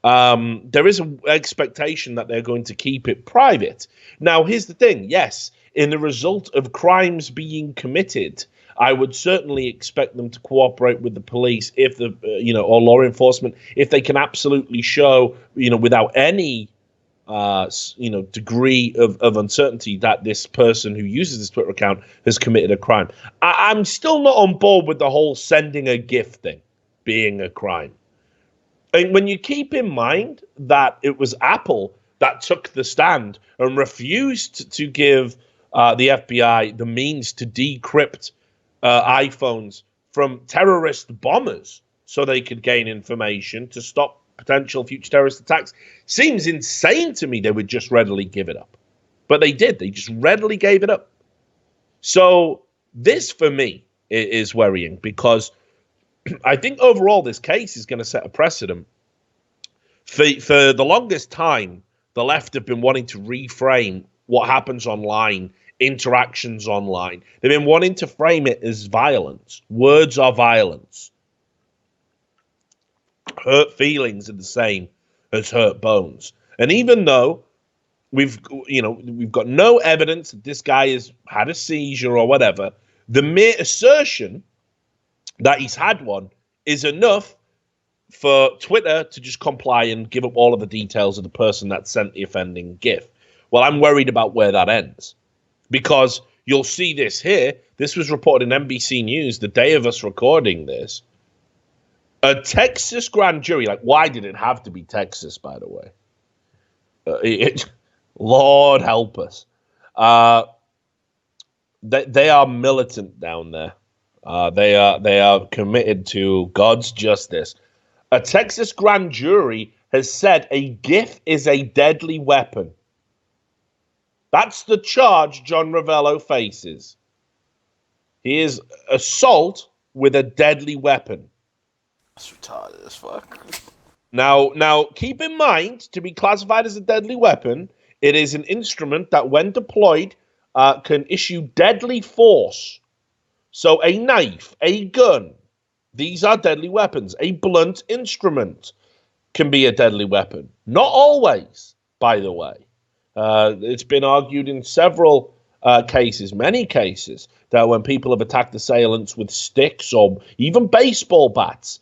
there is an expectation that they're going to keep it private. Now, here's the thing. Yes, in the result of crimes being committed, I would certainly expect them to cooperate with the police if or law enforcement, if they can absolutely show, without any degree of uncertainty that this person who uses this Twitter account has committed a crime. I'm still not on board with the whole sending a GIF thing being a crime. And when you keep in mind that it was Apple that took the stand and refused to give the FBI the means to decrypt iPhones from terrorist bombers so they could gain information to stop potential future terrorist attacks, seems insane to me they would just readily give it up. But they did. They just readily gave it up. So this, for me, is worrying because I think overall this case is going to set a precedent. For the longest time, the left have been wanting to reframe what happens online, interactions online. They've been wanting to frame it as violence. Words are violence. Hurt feelings are the same as hurt bones. And even though we've got no evidence that this guy has had a seizure or whatever, the mere assertion that he's had one is enough for Twitter to just comply and give up all of the details of the person that sent the offending GIF. Well, I'm worried about where that ends because you'll see this here. This was reported in NBC News the day of us recording this. A Texas grand jury, why did it have to be Texas, by the way? Lord help us. They are militant down there. They are committed to God's justice. A Texas grand jury has said a GIF is a deadly weapon. That's the charge John Ravello faces. He is assault with a deadly weapon. That's retarded as fuck. Now, keep in mind, to be classified as a deadly weapon, it is an instrument that, when deployed, can issue deadly force. So a knife, a gun, these are deadly weapons. A blunt instrument can be a deadly weapon. Not always, by the way. It's been argued in several cases, many cases, that when people have attacked assailants with sticks or even baseball bats,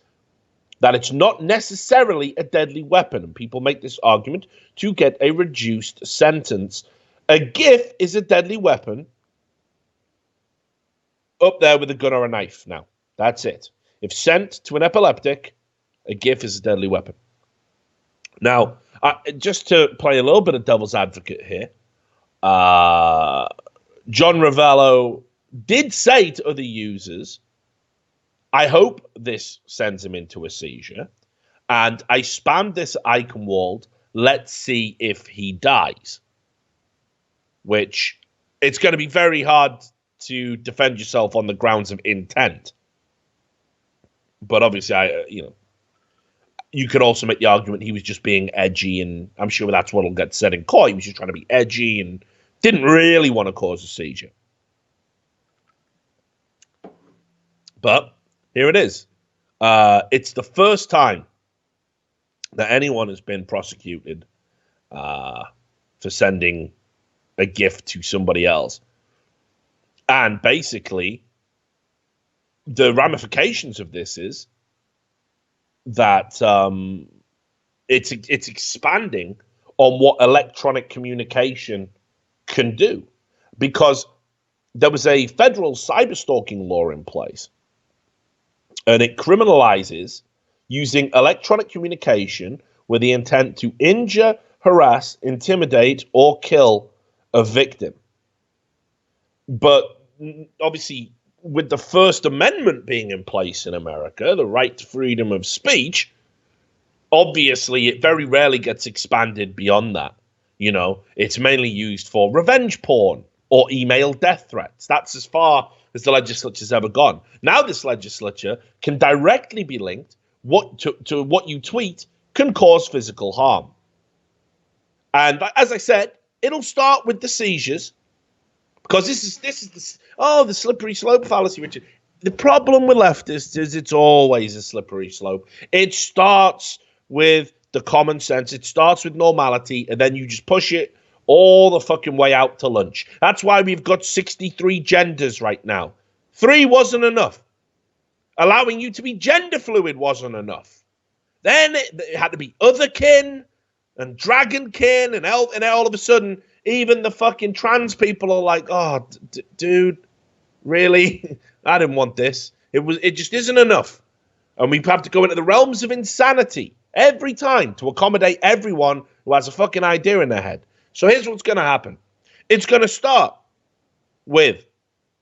that it's not necessarily a deadly weapon. And people make this argument to get a reduced sentence. A GIF is a deadly weapon up there with a gun or a knife now. That's it. If sent to an epileptic, a GIF is a deadly weapon. Now, just to play a little bit of devil's advocate here, John Ravello did say to other users, I hope this sends him into a seizure, and I spammed this Eichenwald, let's see if he dies. Which, it's going to be very hard to defend yourself on the grounds of intent. But obviously, you could also make the argument he was just being edgy, and I'm sure that's what'll get said in court. He was just trying to be edgy and didn't really want to cause a seizure. But here it is. It's the first time that anyone has been prosecuted for sending a gift to somebody else. And basically, the ramifications of this is that it's expanding on what electronic communication can do, because there was a federal cyberstalking law in place, and it criminalizes using electronic communication with the intent to injure, harass, intimidate, or kill a victim. But obviously, with the First Amendment being in place in America, the right to freedom of speech, obviously it very rarely gets expanded beyond that. It's mainly used for revenge porn or email death threats. That's as far as the legislature's ever gone. Now this legislature can directly be linked to what you tweet can cause physical harm. And as I said, it'll start with the seizures, because this is the slippery slope fallacy, Richard. The problem with leftists is it's always a slippery slope. It starts with the common sense. It starts with normality, and then you just push it all the fucking way out to lunch. That's why we've got 63 genders right now. 3 wasn't enough. Allowing you to be gender fluid wasn't enough. Then it had to be otherkin and dragonkin, and all of a sudden, even the fucking trans people are like, oh, dude, really? I didn't want this. It just isn't enough. And we have to go into the realms of insanity every time to accommodate everyone who has a fucking idea in their head. So here's what's going to happen. It's going to start with,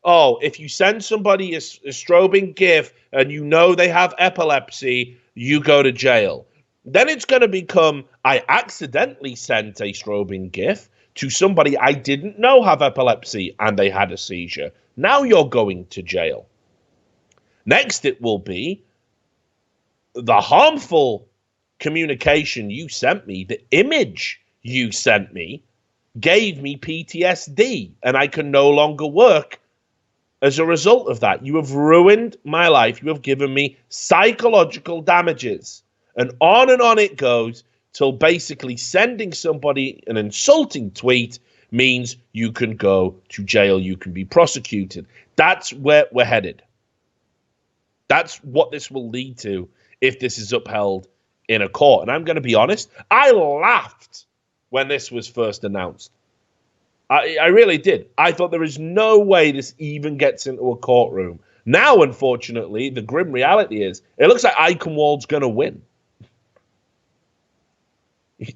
if you send somebody a strobing GIF and you know they have epilepsy, you go to jail. Then it's going to become, I accidentally sent a strobing GIF to somebody I didn't know have epilepsy and they had a seizure. Now you're going to jail. Next, it will be the harmful communication you sent me, the image you sent me, gave me PTSD, and I can no longer work as a result of that. You have ruined my life. You have given me psychological damages. And on it goes till basically sending somebody an insulting tweet means you can go to jail, you can be prosecuted. That's where we're headed. That's what this will lead to if this is upheld in a court. And I'm going to be honest, I laughed when this was first announced. I really did. I thought there is no way this even gets into a courtroom. Now, unfortunately, the grim reality is it looks like Eichenwald's going to win.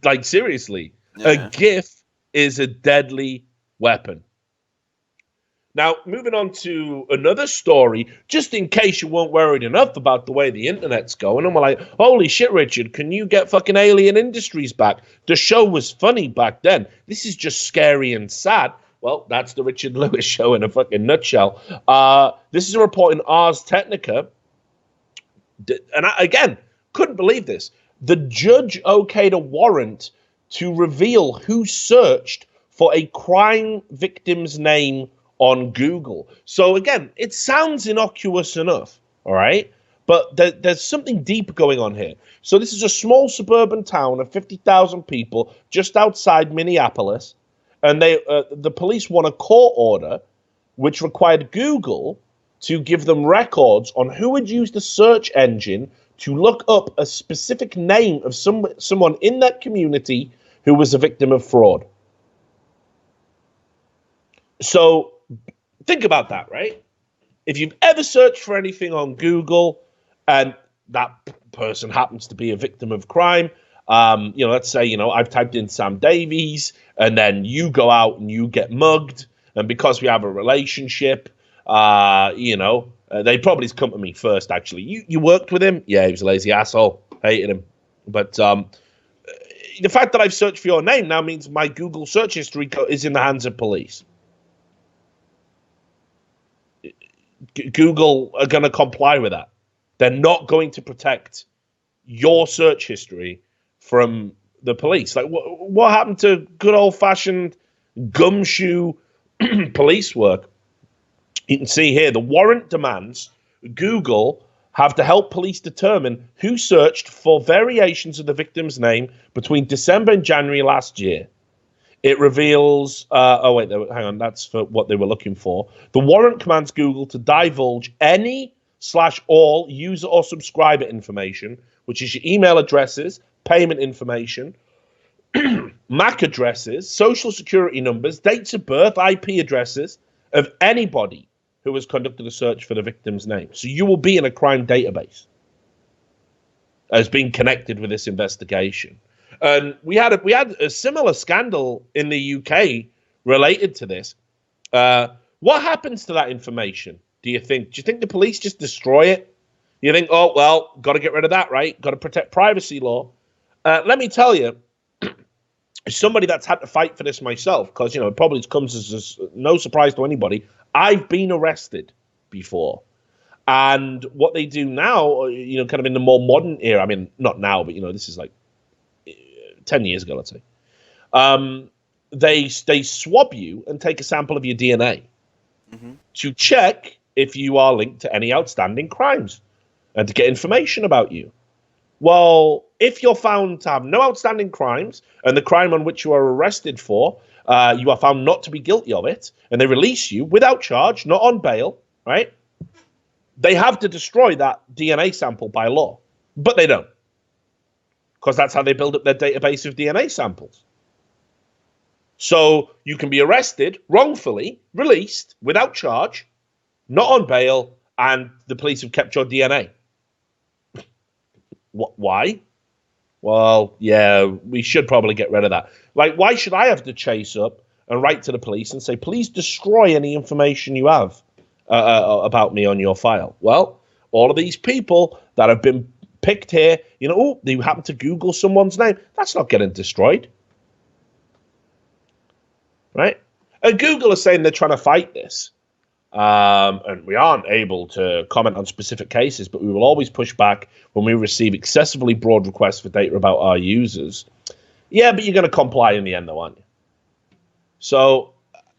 Like, seriously, yeah. A GIF is a deadly weapon. Now, moving on to another story, just in case you weren't worried enough about the way the internet's going, and we're like, holy shit, Richard, can you get fucking Alien Industries back? The show was funny back then. This is just scary and sad. Well, that's the Richard Lewis show in a fucking nutshell. This is a report in Ars Technica. And again, couldn't believe this. The judge okayed a warrant to reveal who searched for a crime victim's name on Google. So again, it sounds innocuous enough, all right? But there's something deep going on here. So this is a small suburban town of 50,000 people just outside Minneapolis, and the police won a court order which required Google to give them records on who had used the search engine to look up a specific name of someone in that community who was a victim of fraud. So think about that, right? If you've ever searched for anything on Google and that person happens to be a victim of crime, let's say, I've typed in Sam Davies and then you go out and you get mugged. And because we have a relationship, they probably come to me first, actually. You worked with him? Yeah, he was a lazy asshole. Hated him. But the fact that I've searched for your name now means my Google search history is in the hands of police. Google are going to comply with that. They're not going to protect your search history from the police. Like, what happened to good old-fashioned gumshoe police work? You can see here the warrant demands Google have to help police determine who searched for variations of the victim's name between December and January last year. It reveals, hang on, that's for what they were looking for. The warrant commands Google to divulge any/all user or subscriber information, which is your email addresses, payment information, MAC addresses, social security numbers, dates of birth, IP addresses of anybody who has conducted a search for the victim's name. So you will be in a crime database as being connected with this investigation. And we had a similar scandal in the UK related to this. What happens to that information, do you think? Do you think the police just destroy it? You think, oh, well, got to get rid of that, right? Got to protect privacy law. Let me tell you, as somebody that's had to fight for this myself, because, it probably comes as no surprise to anybody, I've been arrested before. And what they do now, kind of in the more modern era, I mean, not now, but, this is like 10 years ago, let's say, they swab you and take a sample of your DNA to check if you are linked to any outstanding crimes and to get information about you. Well, if you're found to have no outstanding crimes and the crime on which you are arrested for, you are found not to be guilty of it, and they release you without charge, not on bail, right? They have to destroy that DNA sample by law, but they don't. Because that's how they build up their database of DNA samples. So you can be arrested, wrongfully released, without charge, not on bail, and the police have kept your DNA. Why? Well, yeah, we should probably get rid of that. Like, why should I have to chase up and write to the police and say, please destroy any information you have about me on your file? Well, all of these people that have been picked here, they happen to Google someone's name. That's not getting destroyed. Right? And Google is saying they're trying to fight this. And we aren't able to comment on specific cases, but we will always push back when we receive excessively broad requests for data about our users. Yeah, but you're going to comply in the end, though, aren't you? So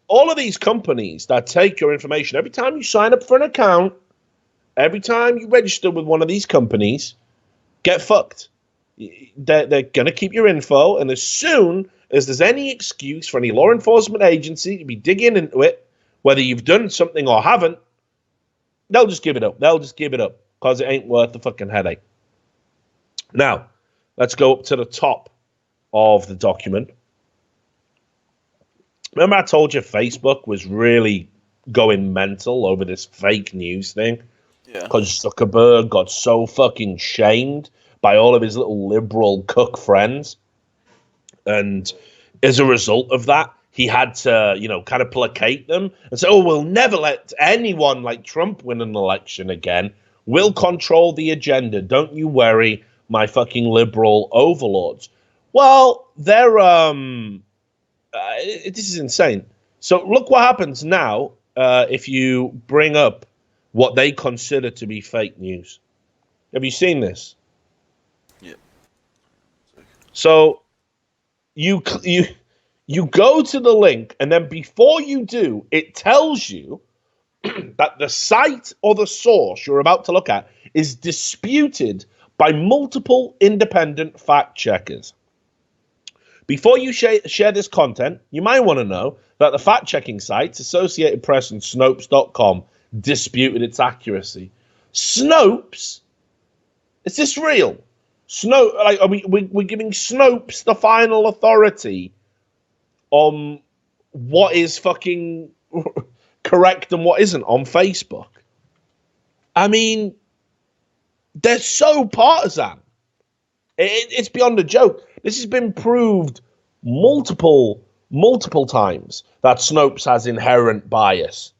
all of these companies that take your information, every time you sign up for an account, every time you register with one of these companies, get fucked. They're going to keep your info, and as soon as there's any excuse for any law enforcement agency to be digging into it, whether you've done something or haven't, they'll just give it up. They'll just give it up because it ain't worth the fucking headache. Now, let's go up to the top of the document. Remember I told you Facebook was really going mental over this fake news thing? Yeah. Because Zuckerberg got so fucking shamed by all of his little liberal cook friends. And as a result of that, he had to, kind of placate them and say, oh, we'll never let anyone like Trump win an election again. We'll control the agenda. Don't you worry, my fucking liberal overlords. Well, they're, this is insane. So look what happens now if you bring up what they consider to be fake news. Have you seen this? Yeah. So you go to the link, and then before you do, it tells you that the site or the source you're about to look at is disputed by multiple independent fact checkers. Before you share this content, you might want to know that the fact-checking sites Associated Press and Snopes.com disputed its accuracy. Snopes? Is this real? We're giving Snopes the final authority on what is fucking correct and what isn't on Facebook. I mean, they're so partisan. It's beyond a joke. This has been proved multiple times that Snopes has inherent bias.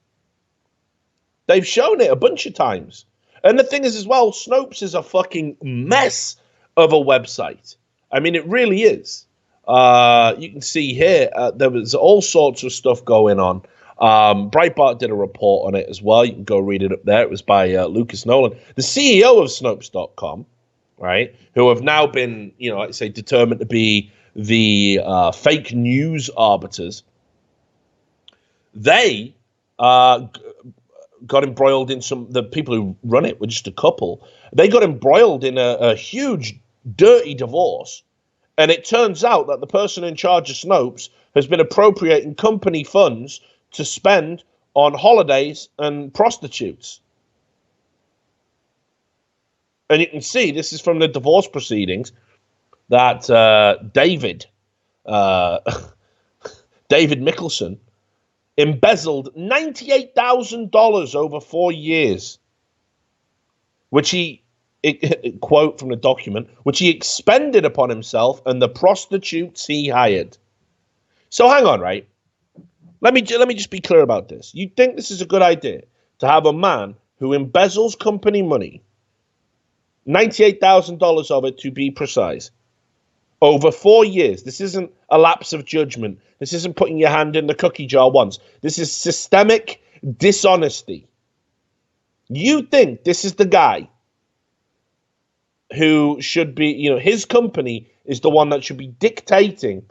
They've shown it a bunch of times. And the thing is as well, Snopes is a fucking mess of a website. I mean, it really is. You can see here, there was all sorts of stuff going on. Breitbart did a report on it as well. You can go read it up there. It was by Lucas Nolan, the CEO of Snopes.com, right, who have now been, like I say, determined to be the fake news arbiters. They got embroiled in the people who run it were just a couple. They got embroiled in a huge, dirty divorce. And it turns out that the person in charge of Snopes has been appropriating company funds to spend on holidays and prostitutes. And you can see, this is from the divorce proceedings, that David Mickelson embezzled $98,000 over 4 years, which he, quote from the document, which he expended upon himself and the prostitutes he hired. So hang on, right? Let me just be clear about this. You think this is a good idea to have a man who embezzles company money, $98,000 of it to be precise, over 4 years? This isn't a lapse of judgment. This isn't putting your hand in the cookie jar once. This is systemic dishonesty. You think this is the guy who should be, his company is the one that should be dictating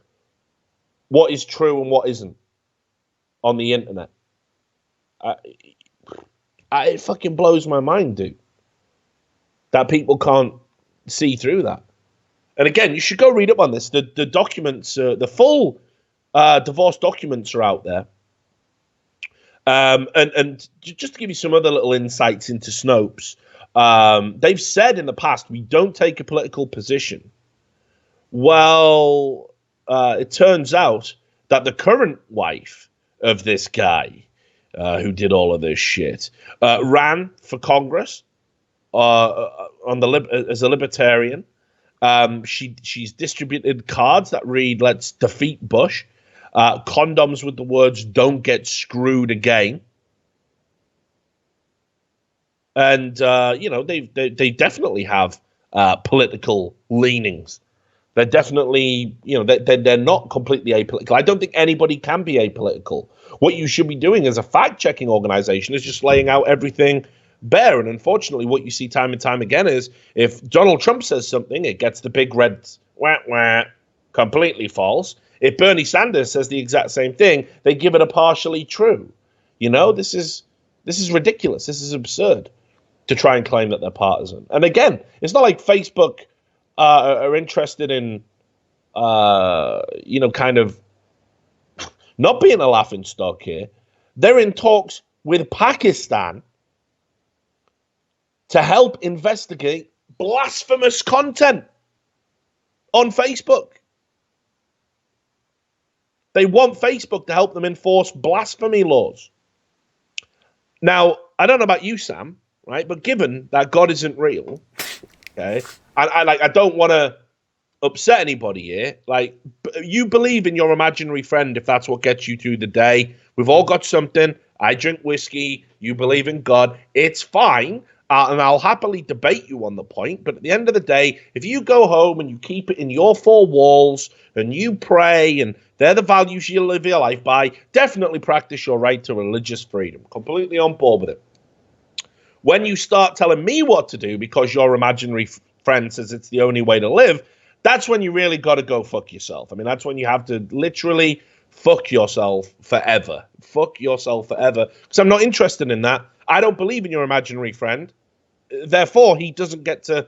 what is true and what isn't on the internet. It fucking blows my mind, dude, that people can't see through that. And again, you should go read up on this. The documents, the full divorce documents are out there. And just to give you some other little insights into Snopes, they've said in the past, we don't take a political position. Well, it turns out that the current wife of this guy who did all of this shit ran for Congress as a libertarian. She's distributed cards that read, "Let's defeat Bush," condoms with the words, "Don't get screwed again." And, they definitely have political leanings. They're definitely, they're not completely apolitical. I don't think anybody can be apolitical. What you should be doing as a fact-checking organization is just laying out everything bare. And unfortunately, what you see time and time again is if Donald Trump says something, it gets the big red wah, wah, completely false. If Bernie Sanders says the exact same thing, they give it a partially true. This is ridiculous. This is absurd to try and claim that they're partisan. And again, it's not like Facebook are interested in, kind of not being a laughingstock here. They're in talks with Pakistan to help investigate blasphemous content on Facebook. They want Facebook to help them enforce blasphemy laws. Now, I don't know about you, Sam, right? But given that God isn't real, okay, I don't want to upset anybody here. Like, you believe in your imaginary friend if that's what gets you through the day. We've all got something. I drink whiskey. You believe in God. It's fine. And I'll happily debate you on the point. But at the end of the day, if you go home and you keep it in your four walls and you pray and they're the values you live your life by, definitely practice your right to religious freedom. Completely on board with it. When you start telling me what to do because your imaginary friend says it's the only way to live, that's when you really got to go fuck yourself. I mean, that's when you have to literally fuck yourself forever. Fuck yourself forever. Because I'm not interested in that. I don't believe in your imaginary friend. therefore, he doesn't get to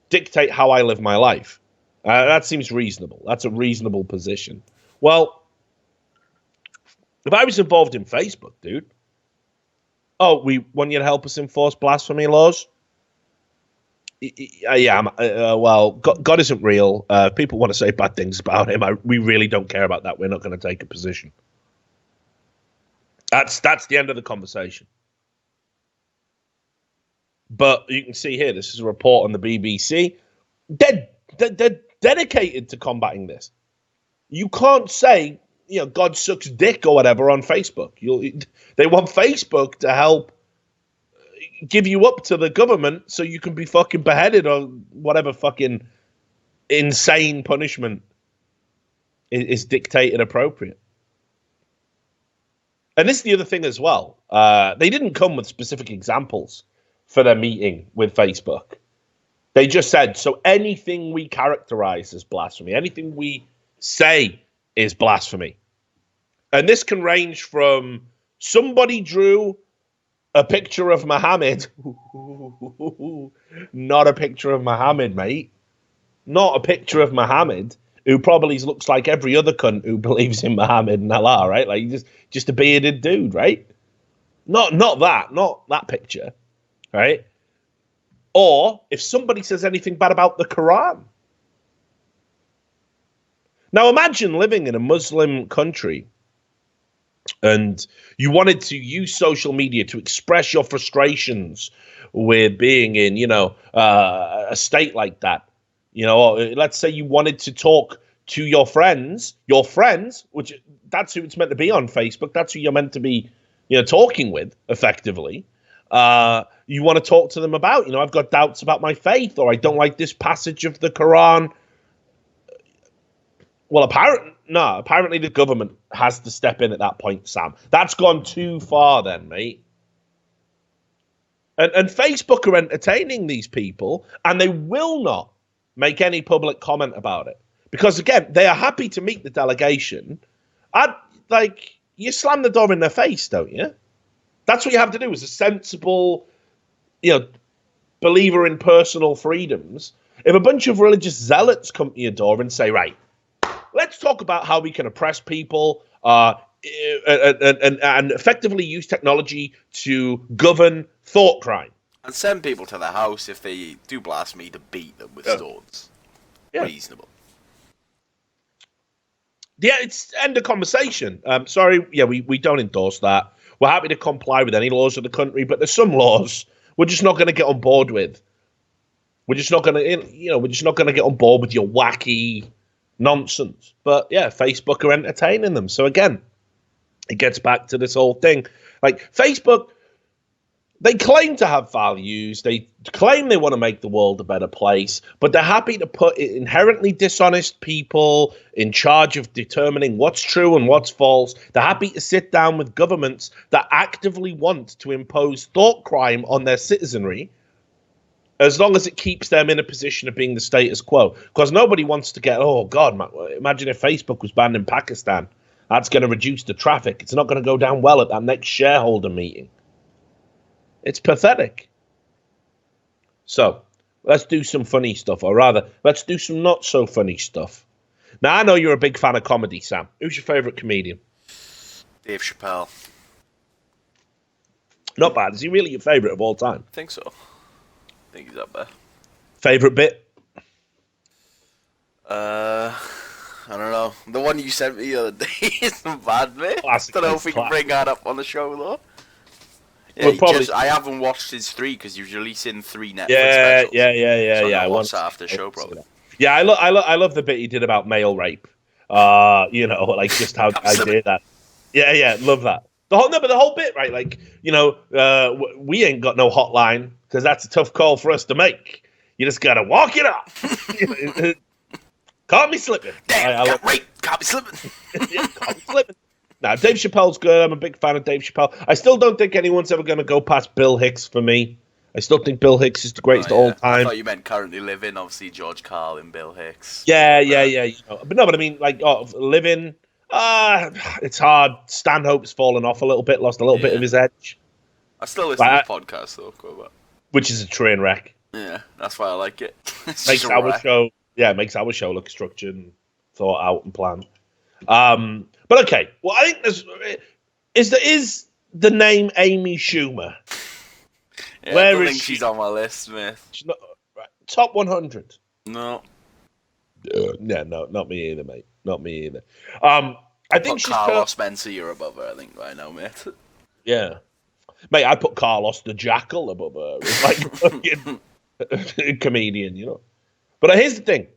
dictate how I live my life. That seems reasonable. That's a reasonable position. Well, if I was involved in Facebook, dude, we want you to help us enforce blasphemy laws? Yeah, well, God isn't real. People want to say bad things about him. We really don't care about that. We're not going to take a position. That's the end of the conversation. But you can see here, this is a report on the BBC. They're dedicated to combating this. You can't say, God sucks dick or whatever on Facebook. They want Facebook to help give you up to the government so you can be fucking beheaded or whatever fucking insane punishment is dictated appropriate. And this is the other thing as well. They didn't come with specific examples for their meeting with Facebook. They just said, so anything we characterize as blasphemy, anything we say is blasphemy. And this can range from somebody drew a picture of Muhammad. Not a picture of Muhammad, mate. Not a picture of Muhammad, who probably looks like every other cunt who believes in Muhammad and Allah, right? Like just a bearded dude, right? Not that picture, right? Or if somebody says anything bad about the Quran. Now imagine living in a Muslim country and you wanted to use social media to express your frustrations with being in, a state like that. Let's say you wanted to talk to your friends, which that's who it's meant to be on Facebook. That's who you're meant to be, talking with effectively. You want to talk to them about, I've got doubts about my faith, or I don't like this passage of the Quran. Well, apparently the government has to step in at that point, Sam. That's gone too far then, mate. And Facebook are entertaining these people, and they will not make any public comment about it. Because, again, they are happy to meet the delegation. You slam the door in their face, don't you? That's what you have to do as a sensible, believer in personal freedoms. If a bunch of religious zealots come to your door and say, right, let's talk about how we can oppress people and effectively use technology to govern thought crime. And send people to their house if they do blasphemy to beat them with stones. Yeah. Reasonable. Yeah, it's end of conversation. Sorry, we don't endorse that. We're happy to comply with any laws of the country, but there's some laws we're just not going to get on board with. We're just not going to get on board with your wacky nonsense. But yeah, Facebook are entertaining them. So again, it gets back to this whole thing. Like Facebook, they claim to have values. They claim they want to make the world a better place, but they're happy to put inherently dishonest people in charge of determining what's true and what's false. They're happy to sit down with governments that actively want to impose thought crime on their citizenry, as long as it keeps them in a position of being the status quo. Because nobody wants to get, oh, God, imagine if Facebook was banned in Pakistan. That's going to reduce the traffic. It's not going to go down well at that next shareholder meeting. It's pathetic. So, let's do some funny stuff. Or rather, let's do some not so funny stuff. Now, I know you're a big fan of comedy, Sam. Who's your favourite comedian? Dave Chappelle. Not bad. Is he really your favourite of all time? I think so. I think he's up there. Favourite bit? I don't know. The one you sent me the other day is a bad bit. Classic. I don't know if we can bring that up on the show, though. Yeah, well, I haven't watched his 3 because he's releasing 3 Netflix specials. Yeah. I watched that after the show, probably. Yeah, I love the bit he did about male rape. Like just how I did that. Yeah, love that. The whole bit, right? Like, we ain't got no hotline because that's a tough call for us to make. You just gotta walk it up. Caught me slipping. Damn, got raped. Caught me slipping. Caught me slipping. Now, Dave Chappelle's good. I'm a big fan of Dave Chappelle. I still don't think anyone's ever going to go past Bill Hicks for me. I still think Bill Hicks is the greatest of all time. I thought you meant currently living, obviously George Carlin, Bill Hicks. Yeah. But I mean, like, living, it's hard. Stanhope's fallen off a little bit, lost a little bit of his edge. I still listen to his podcast, though. which is a train wreck. Yeah, that's why I like it. Makes our show, makes our show look structured and thought out and planned. But okay, well, I think is the name Amy Schumer? Yeah, I don't think she's on my list, Smith. She's not right. Top 100. No. Yeah, no, not me either, mate. Not me either. I think she's Carlos Spencer, you're above her, I think, right now, mate. Yeah. Mate, I put Carlos the Jackal above her. It's like a comedian, you know. But here's the thing.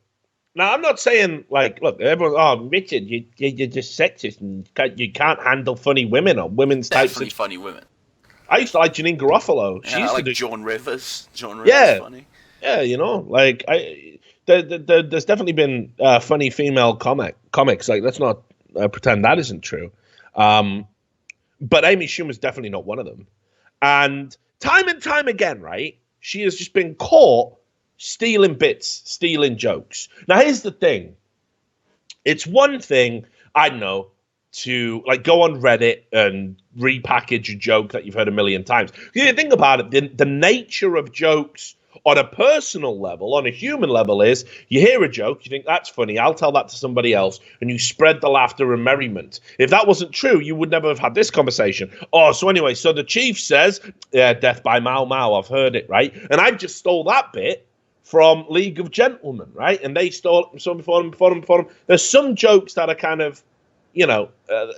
Now, I'm not saying, like, look, everyone, Richard, you're just sexist and you can't handle funny women or women's types of... funny women. I used to like Janine Garofalo. She used to do... Joan Rivers. Joan Rivers funny. Yeah, you know, like, there's definitely been funny female comics. Like, let's not pretend that isn't true. But Amy Schumer's definitely not one of them. And time again, right, she has just been caught stealing bits, stealing jokes. Now, here's the thing. It's one thing, I don't know, to like go on Reddit and repackage a joke that you've heard a million times. You think about it, the nature of jokes on a personal level, on a human level, is you hear a joke, you think that's funny, I'll tell that to somebody else, and you spread the laughter and merriment. If that wasn't true, you would never have had this conversation. So anyway, so the chief says, death by Mau Mau, I've heard it, right? And I just stole that bit from League of Gentlemen, right? And they stole it from someone before them. There's some jokes that are kind of, you know,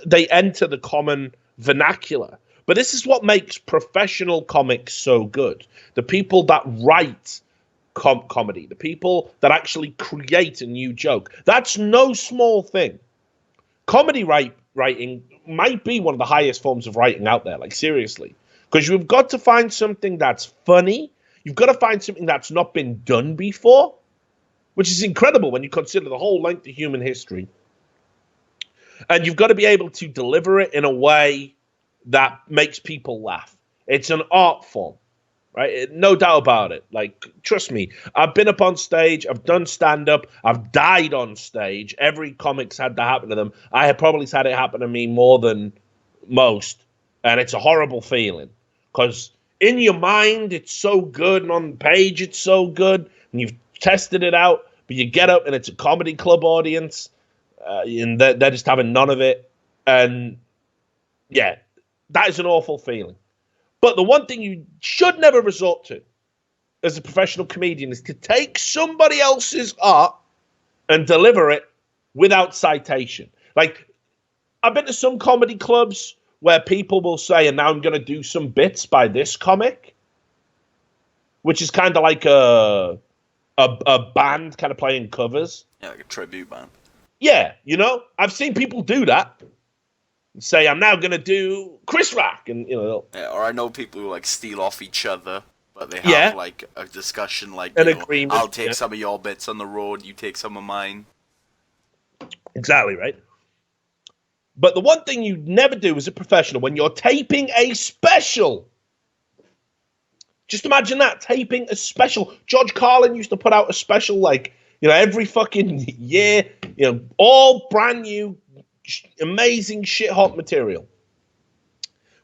they enter the common vernacular. But this is what makes professional comics so good. The people that write comedy, the people that actually create a new joke. That's no small thing. Comedy writing might be one of the highest forms of writing out there, like seriously. Because you've got to find something that's funny. You've got to find something that's not been done before, which is incredible when you consider the whole length of human history. And you've got to be able to deliver it in a way that makes people laugh. It's an art form, right? No doubt about it. Like, trust me, I've been up on stage, I've done stand-up, I've died on stage. Every comic's had that happen to them. I have probably had it happen to me more than most, and it's a horrible feeling. Because in your mind, it's so good, and on the page, it's so good, and you've tested it out, but you get up, and it's a comedy club audience, and they're just having none of it, and yeah, that is an awful feeling. But the one thing you should never resort to as a professional comedian is to take somebody else's art and deliver it without citation. Like, I've been to some comedy clubs where people will say, and now I'm going to do some bits by this comic, which is kind of like a band kind of playing covers. Yeah, like a tribute band. Yeah, you know, I've seen people do that. Say, I'm now going to do Chris Rock, and, you know. Yeah, or I know people who, like, steal off each other, but they have, like, a discussion, like, an agreement. I'll take some of your bits on the road, you take some of mine. Exactly, right? But the one thing you never do as a professional when you're taping a special, just imagine that, taping a special. George Carlin used to put out a special, like, you know, every fucking year, you know, all brand new, amazing shit hot material.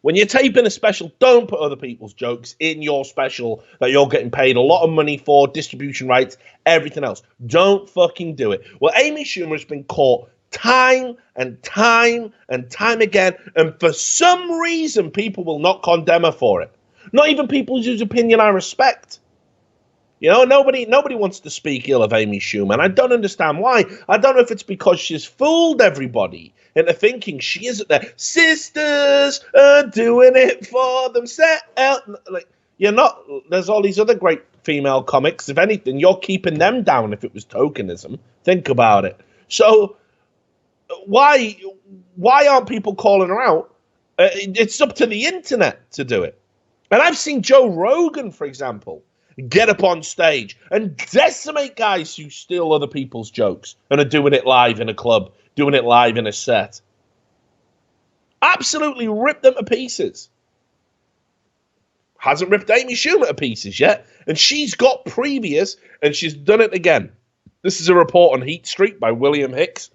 When you're taping a special, don't put other people's jokes in your special that you're getting paid a lot of money for, distribution rights, everything else. Don't fucking do it. Well, Amy Schumer has been caught time and time and time again, and for some reason, people will not condemn her for it. Not even people whose opinion I respect. You know, nobody wants to speak ill of Amy Schumer, and I don't understand why. I don't know if it's because she's fooled everybody into thinking she isn't there. Sisters are doing it for themselves. Like, you're not. There's all these other great female comics. If anything, you're keeping them down if it was tokenism. Think about it. So why aren't people calling her out? It's up to the internet to do it. And I've seen Joe Rogan, for example, get up on stage and decimate guys who steal other people's jokes and are doing it live in a club, doing it live in a set. Absolutely rip them to pieces. Hasn't ripped Amy Schumer to pieces yet, and she's got previous, and she's done it again. This is a report on Heat Street by William Hicks.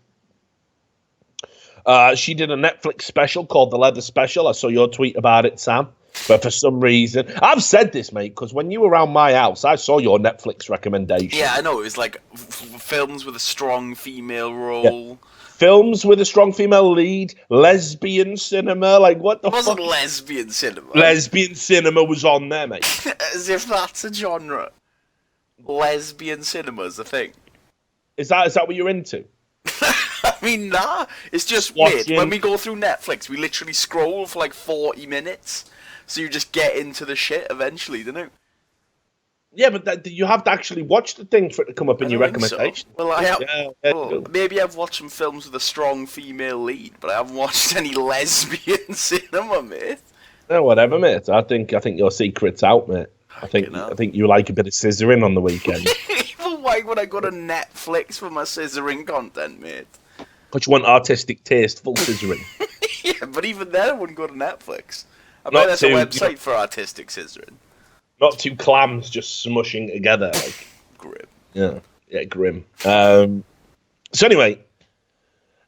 She did a Netflix special called The Leather Special. I saw your tweet about it, Sam. But for some reason, I've said this, mate, because when you were around my house, I saw your Netflix recommendation. Yeah, I know. It was like films with a strong female role. Yeah. Films with a strong female lead, lesbian cinema. Like, what the fuck? It wasn't lesbian cinema. Lesbian cinema was on there, mate. As if that's a genre. Lesbian cinema's a thing. Is that what you're into? I mean, nah. It's just weird. When we go through Netflix, we literally scroll for like 40 minutes. So you just get into the shit eventually, don't you? Yeah, but you have to actually watch the thing for it to come up in your recommendation. So. Well, maybe I've watched some films with a strong female lead, but I haven't watched any lesbian cinema, mate. No, whatever, mate. I think your secret's out, mate. I think you like a bit of scissoring on the weekend. Well, why would I go to Netflix for my scissoring content, mate? Because you want artistic taste, full scissoring. Yeah, but even then I wouldn't go to Netflix. I bet there's a website for artistic scissoring. Not two clams just smushing together. Like. Grim. Yeah, grim. So anyway,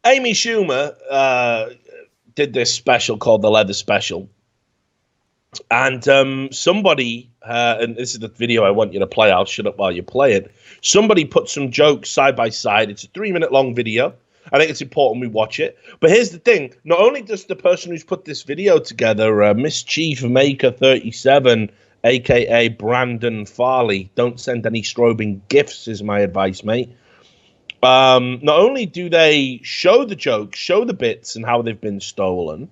Amy Schumer did this special called The Leather Special. And somebody, and this is the video I want you to play, I'll shut up while you play it. Somebody put some jokes side by side. It's a 3-minute long video. I think it's important we watch it. But here's the thing. Not only does the person who's put this video together, Mischief Maker 37, a.k.a. Brandon Farley, don't send any strobing GIFs is my advice, mate. Not only do they show the jokes, show the bits and how they've been stolen,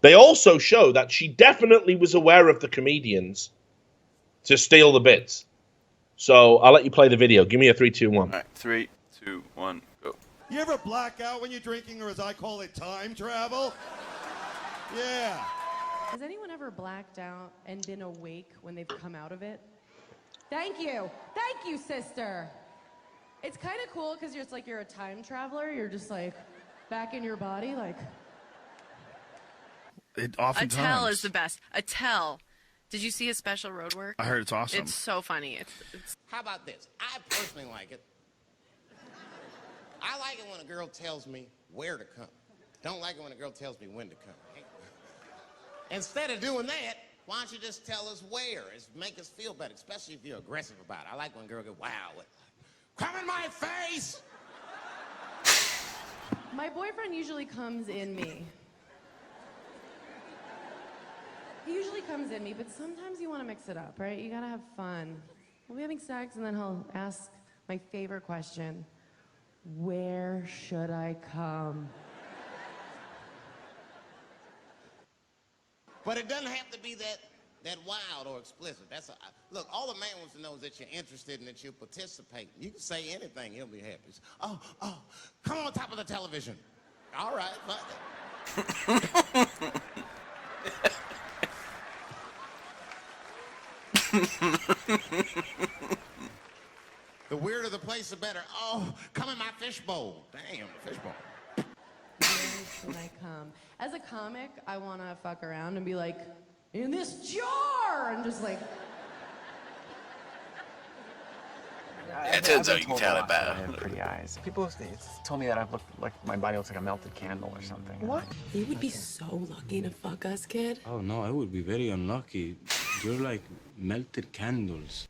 they also show that she definitely was aware of the comedians to steal the bits. So I'll let you play the video. Give me a 3, 2, 1. All right, 3, 2, 1, go. You ever black out when you're drinking, or as I call it, time travel? Yeah. Has anyone ever blacked out and been awake when they've come out of it? Thank you. Thank you, sister. It's kind of cool because it's like you're a time traveler. You're just like back in your body, like. A tell is the best. A tell. Did you see his special road work? I heard it's awesome. It's so funny. It's... How about this? I personally like it. I like it when a girl tells me where to come. Don't like it when a girl tells me when to come. Instead of doing that, why don't you just tell us where? It's make us feel better, especially if you're aggressive about it. I like when a girl goes, wow, come in my face! My boyfriend usually comes in me. He usually comes in me, but sometimes you want to mix it up, right? You gotta have fun. We'll be having sex, and then he'll ask my favorite question. Where should I come? But it doesn't have to be that wild or explicit. Look, all the man wants to know is that you're interested and that you're participating. You can say anything, he'll be happy. Oh, come on top of the television. All right, the weirder the place, the better. Oh, come in my fishbowl. Damn, fishbowl. Where should I come? As a comic, I want to fuck around and be like, in this jar, and just like. It turns out you can tell it better. I have pretty eyes. People told me that I look like my body looks like a melted candle or something. What? You would be so lucky to fuck us, kid. Oh no, I would be very unlucky. You're like melted candles.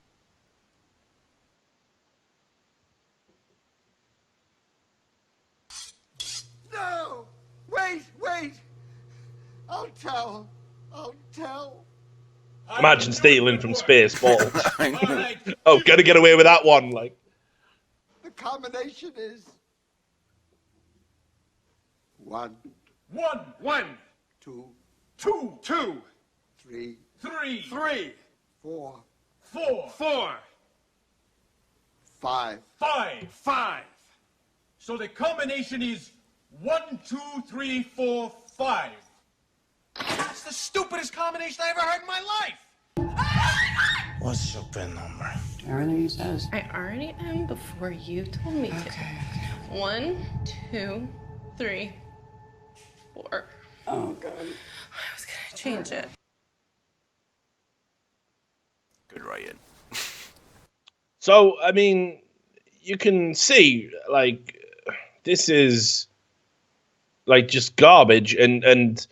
No! Wait! I'll tell. Imagine stealing from Spaceballs. Oh, gotta get away with that one. Like, The combination is 1, 2, 3, 4, 5. 5. So the combination is 1, 2, 3, 4, 5. That's the stupidest combination I ever heard in my life. What's your PIN number? Everything he says. I already am before you told me to. 1, 2, 3, 4. Oh, God. I was gonna change it. Good writing. so, I mean, you can see, like, this is, like, just garbage. And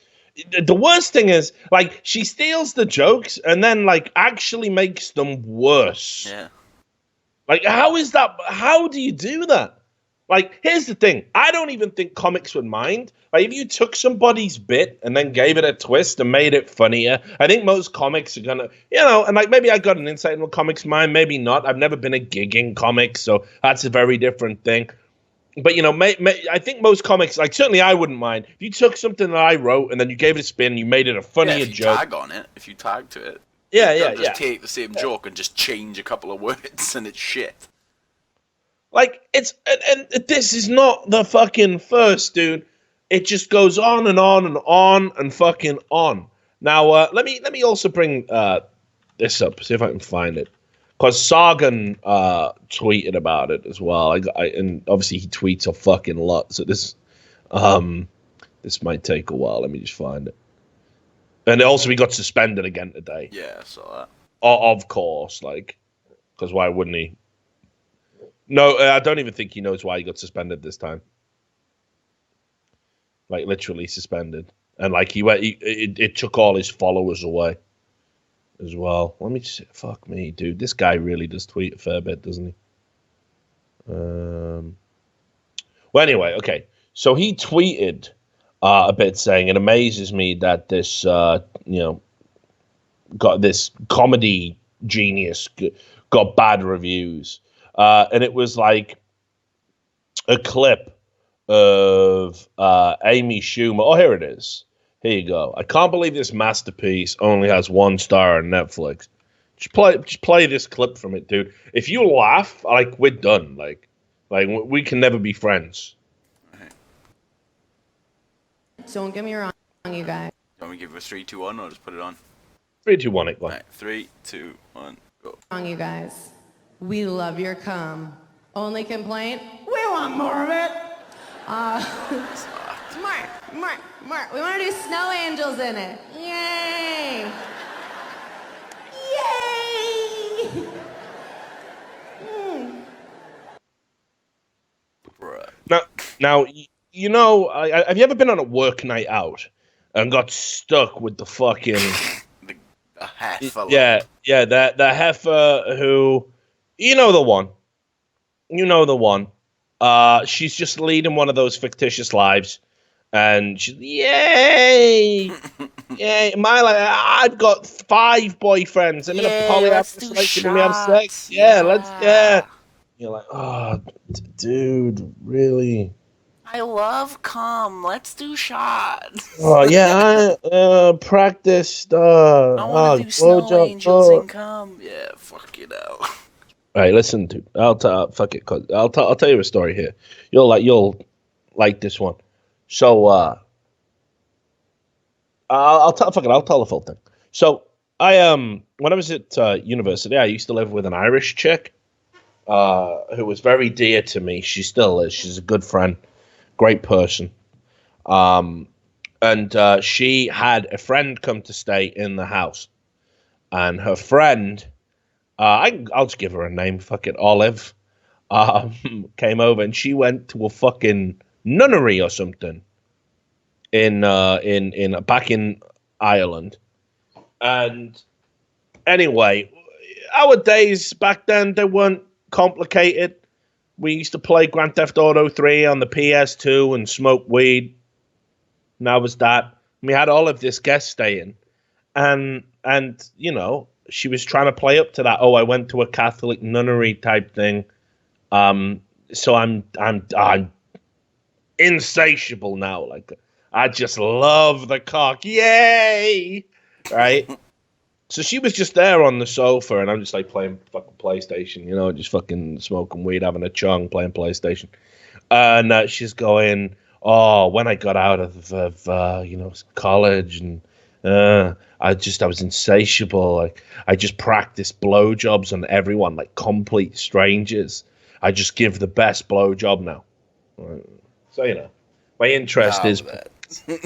the worst thing is, like, she steals the jokes and then, like, actually makes them worse. Yeah. Like, how is that? How do you do that? Like, here's the thing. I don't even think comics would mind. Like, if you took somebody's bit and then gave it a twist and made it funnier, I think most comics are gonna, and like maybe I got an insight into comics mind, maybe not. I've never been a gig in comics, so that's a very different thing. But, I think most comics, like, certainly I wouldn't mind. If you took something that I wrote and then you gave it a spin and you made it a funnier if you joke. tag on it, if you tag to it. Yeah. Just take the same joke and just change a couple of words and it's shit. Like, and this is not the fucking first, dude. It just goes on and on and on and fucking on. Now, let me also bring this up, see if I can find it. Because Sagan tweeted about it as well. And obviously he tweets a fucking lot. So this might take a while. Let me just find it. And also he got suspended again today. Yeah, I saw that. Of course, like, because why wouldn't he? No, I don't even think he knows why he got suspended this time. Like, literally suspended. And, like, it took all his followers away as well. Let me just, fuck me, dude. This guy really does tweet a fair bit, doesn't he? Well, anyway, okay. So he tweeted a bit saying, it amazes me that this, got this comedy genius got bad reviews. And it was like a clip of Amy Schumer. Oh, here it is. Here you go. I can't believe this masterpiece only has 1 star on Netflix. Just play this clip from it, dude. If you laugh, like, we're done. Like we can never be friends. Don't get me wrong, you guys. Want me to give you a 3, 2, 1 or just put it on? 3, 2, 1, it. Go on. Right, 3, 2, 1, go. Wrong, you guys. We love your cum. Only complaint? We want more of it. More. We want to do snow angels in it. Yay! Yay! Now, have you ever been on a work night out and got stuck with the fucking the heifer? Yeah, the heifer who, the one. She's just leading one of those fictitious lives, and she's yay, I've got 5 boyfriends. I'm in a polyamorous relationship. We have sex. Yeah. You're like, oh, dude, really? I love cum. Let's do shots. Oh yeah, I practiced. I want to do snow angels and cum. Yeah, fuck you know. All right, listen, dude. Fuck it. I'll tell you a story here. You'll like this one. So I'll tell the full thing. So when I was at university, I used to live with an Irish chick who was very dear to me. She still is. She's a good friend, great person. And she had a friend come to stay in the house, and her friend, I'll just give her a name. Fuck it, Olive. Came over and she went to a fucking nunnery or something in back in Ireland. And anyway, our days back then, they weren't complicated. We used to play Grand Theft Auto 3 on the PS2 and smoke weed. And that was that. We had all of this guest staying, and she was trying to play up to that. Oh, I went to a Catholic nunnery type thing. So I'm insatiable now. Like, I just love the cock. Yay! Right? So she was just there on the sofa, and I'm just like playing fucking PlayStation, just fucking smoking weed, having a chong, playing PlayStation. And she's going, oh, when I got out of college, and I was insatiable. Like, I just practiced blowjobs on everyone, like complete strangers. I just give the best blowjob now. So, my interest is.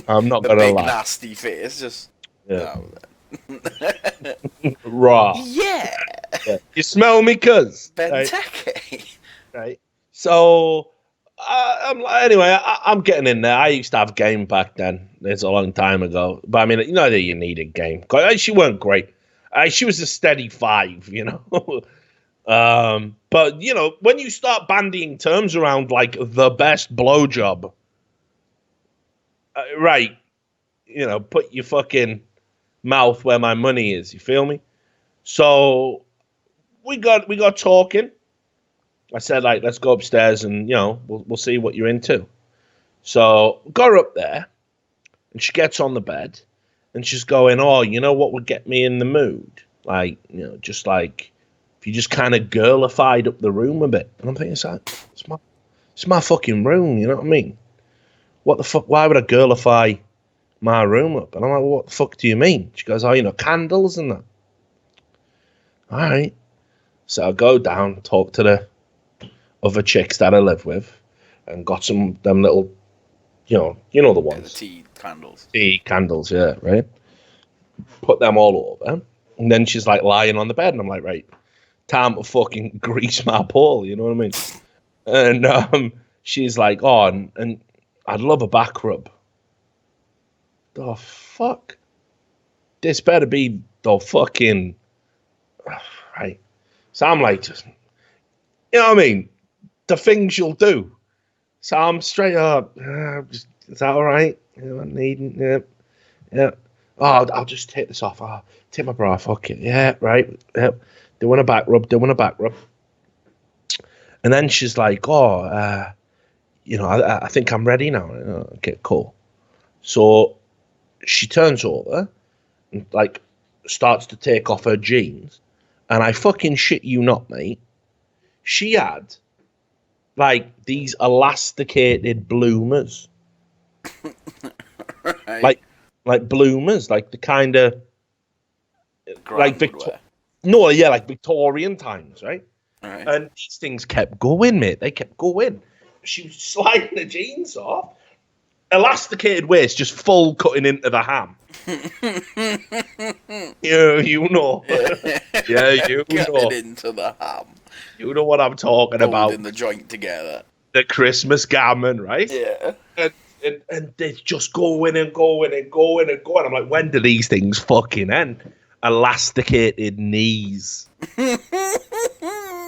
I'm not gonna lie. Nasty face, just. Yeah. Raw. Yeah. You smell me, cuz. Benteke. Right. So, Anyway, I'm getting in there. I used to have game back then. It's a long time ago. But I mean, you know that you needed game. She weren't great. She was a steady 5, you know. But you know, when you start bandying terms around like the best blowjob, right? You know, put your fucking mouth where my money is. You feel me? So we got talking. I said, like, let's go upstairs and, you know, we'll see what you're into. So got her up there, and she gets on the bed, and she's going, oh, you know what would get me in the mood? Like, you know, just like, if you just kind of girlified up the room a bit. And I'm thinking, it's my fucking room, you know what I mean? What the fuck? Why would I girlify my room up? And I'm like, well, what the fuck do you mean? She goes, oh, you know, candles and that. All right. So I go down, talk to the other chicks that I live with, and got them little, you know the ones. The tea candles. Tea candles, yeah, right. Put them all over, and then she's like lying on the bed, and I'm like, right, time to fucking grease my pole, you know what I mean? And she's like, oh, and I'd love a back rub. The fuck? This better be the fucking right. So I'm like, just, you know what I mean? The things you'll do. So I'm straight up. Is that all right? You know, I'm needing. Yeah. Oh, I'll just take this off. Oh, take my bra. Fuck it. Yeah, right. Yep. Doing a back rub. And then she's like, oh, you know, I think I'm ready now. Okay, cool. So she turns over and like starts to take off her jeans, and I fucking shit you not, mate. She had like these elasticated bloomers, right. like bloomers, like the kind of like like Victorian times, right? Right. And these things kept going, mate. They kept going. She was sliding the jeans off, elasticated waist, just full cutting into the ham. you know, yeah, you know, cutting into the ham. You know what I'm talking about. Holding the joint together. The Christmas gammon, right? Yeah. And they're just going and going and going and going. I'm like, when do these things fucking end? Elasticated knees.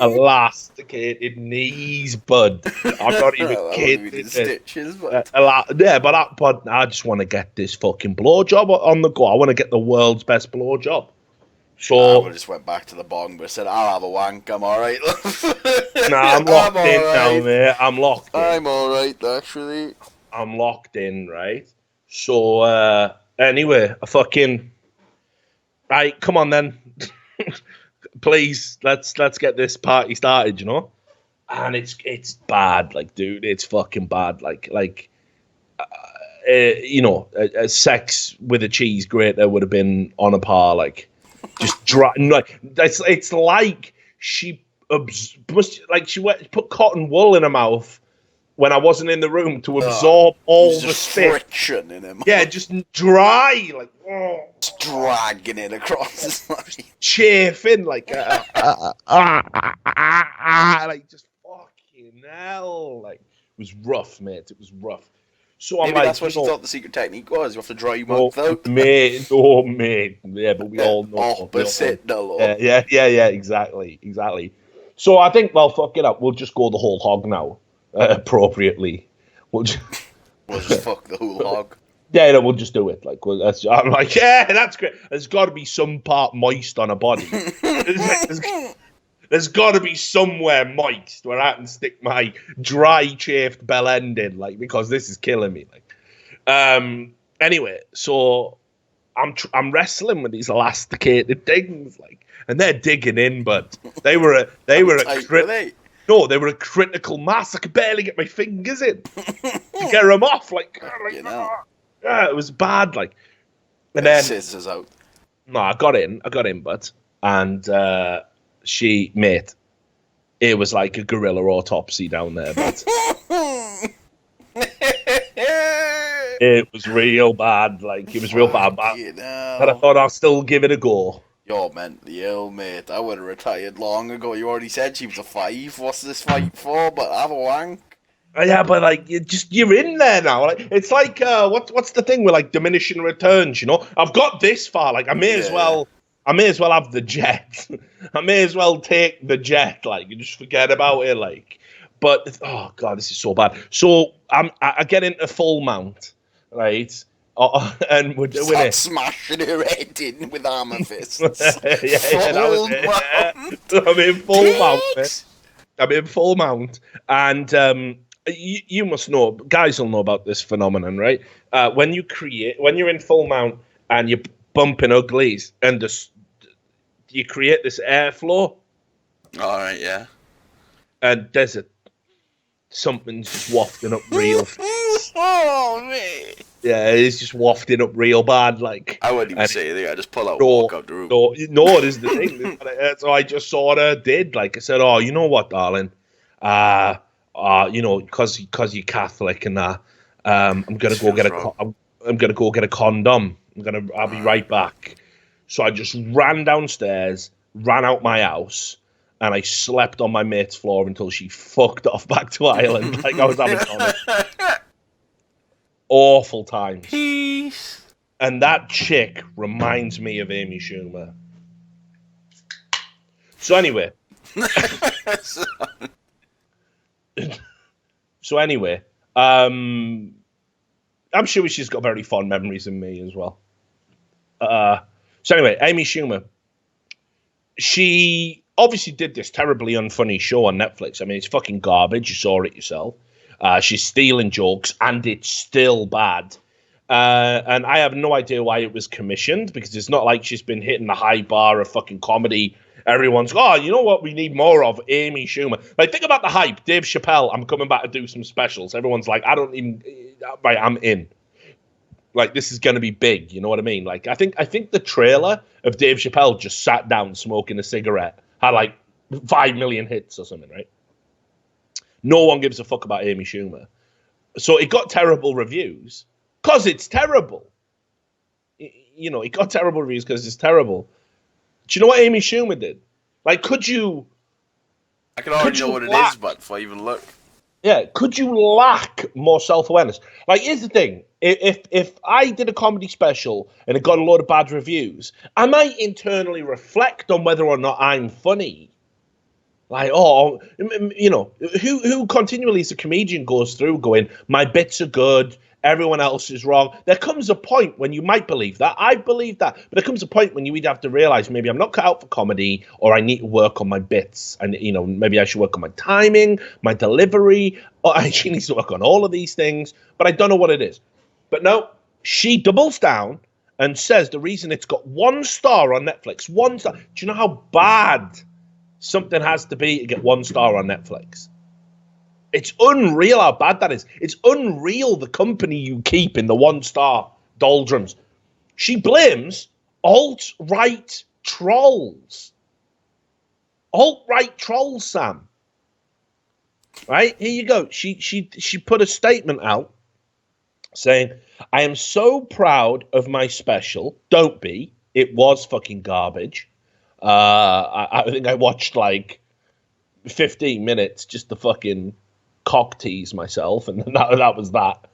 Elasticated knees, bud. I'm not even kidding. Stitches, but... but I just want to get this fucking blowjob on the go. I want to get the world's best blowjob. So I just went back to the bong, but said, I'll have a wank. I'm all right. Nah, I'm locked in now, mate. I'm locked in. I'm all right, actually. I'm locked in, right? So, anyway, right, come on then. Please, let's get this party started, you know? And it's bad, like, dude, it's fucking bad. You know, sex with a cheese grater would have been on a par, like, just dry. Like, it's like she put cotton wool in her mouth when I wasn't in the room to absorb all the spit. Friction in him. Yeah, just dry, like, just dragging it across his body. Chafing, like, like, just fucking hell. Like, it was rough, mate. It was rough. So Maybe I'm that's what she thought the secret technique was. You have to dry your mouth out. Mate. Yeah, but we all know. Opposite the law. Yeah, exactly. So I think, well, fuck it up. We'll just go the whole hog now. Appropriately, we'll just fuck the whole hog. Yeah, we'll just do it. Like, I'm like, yeah, that's great. There's got to be some part moist on a body. There's got to be somewhere moist where I can stick my dry, chafed bell end in, like, because this is killing me. Like, anyway, so I'm wrestling with these elasticated things, like, and they're digging in, but they were No, they were a critical mass. I could barely get my fingers in to get them off. Like, yeah, it was bad. Like, and then scissors out. No, I got in, but and mate, it was like a gorilla autopsy down there, but it was real bad. Like, it was real bad. But I thought I'll still give it a go. You're mentally ill, mate. I would have retired long ago. You already said she was a 5. What's this fight for? But have a wank. Yeah, but like you're in there now. Like it's like what's the thing with like diminishing returns? You know, I've got this far. Like I may as well have the jet. I may as well take the jet. Like you just forget about it. Like, but oh god, this is so bad. So I get into full mount, right? And we're doing it. Smashing her head in with armor fists. That was it. I'm in full mount. I'm in full mount, and you must know, guys will know about this phenomenon, right? When you're in full mount and you're bumping uglies, and you create this airflow. All right, yeah. And there's something's just wafting up real. Oh man. Yeah, it's just wafting up real bad. Like I wouldn't even say anything. I just pull out, walk out the room. No, it is the thing. So I just sort of did. Like I said, oh, you know what, darling? You know, because you're Catholic and that, I'm gonna go get I'm gonna go get a condom. I'll be right back. So I just ran downstairs, ran out my house, and I slept on my mate's floor until she fucked off back to Ireland. Like I was having fun. Awful times. Peace. And that chick reminds me of Amy Schumer. So anyway. I'm sure she's got very fond memories of me as well. So anyway, Amy Schumer. She obviously did this terribly unfunny show on Netflix. I mean, it's fucking garbage. You saw it yourself. She's stealing jokes, and it's still bad. And I have no idea why it was commissioned, because it's not like she's been hitting the high bar of fucking comedy. Everyone's, oh, you know what we need more of? Amy Schumer. Like, think about the hype. Dave Chappelle, I'm coming back to do some specials. Everyone's like, right, I'm in. Like, this is going to be big. You know what I mean? Like, I think the trailer of Dave Chappelle just sat down smoking a cigarette had like 5 million hits or something, right? No one gives a fuck about Amy Schumer. So it got terrible reviews because it's terrible. You know, it got terrible reviews because it's terrible. Do you know what Amy Schumer did? Like, could you... I can already know what it is, but before I even look. Yeah, could you lack more self-awareness? Like, here's the thing. If I did a comedy special and it got a load of bad reviews, I might internally reflect on whether or not I'm funny. Like, oh, you know, who continually as a comedian goes through going, my bits are good, everyone else is wrong. There comes a point when you might believe that. I believe that. But there comes a point when you either have to realize maybe I'm not cut out for comedy, or I need to work on my bits. And, you know, maybe I should work on my timing, my delivery, or she needs to work on all of these things. But I don't know what it is. But no, she doubles down and says the reason it's got 1 star on Netflix, 1 star. Do you know how bad something has to be to get 1 star on Netflix? It's unreal how bad that is. It's unreal the company you keep in the 1 star doldrums. She blames alt-right trolls. Alt-right trolls, Sam. Right? Here you go. She put a statement out saying, I am so proud of my special. Don't be. It was fucking garbage. I think I watched like 15 minutes just to fucking cock tease myself, and that was that.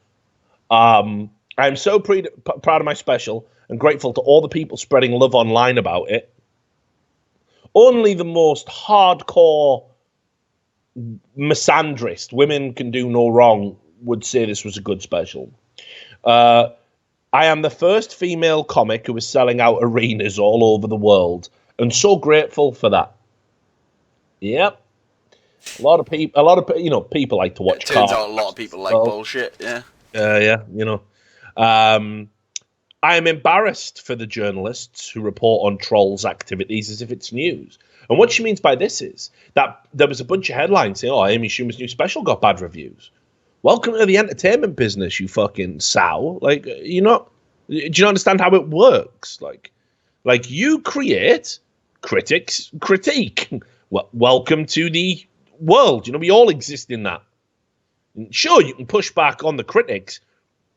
I'm so proud of my special and grateful to all the people spreading love online about it. Only the most hardcore misandrist, women can do no wrong, would say this was a good special. I am the first female comic who is selling out arenas all over the world, and so grateful for that. Yep. A lot of people like to watch. It turns out a lot of people like bullshit. Yeah. Yeah. You know, I am embarrassed for the journalists who report on trolls' activities as if it's news. And what she means by this is that there was a bunch of headlines saying, "Oh, Amy Schumer's new special got bad reviews." Welcome to the entertainment business, you fucking sow. Like, do you not understand how it works? Like you create, critics critique. Well, welcome to the world. You know, we all exist in that. And sure, you can push back on the critics,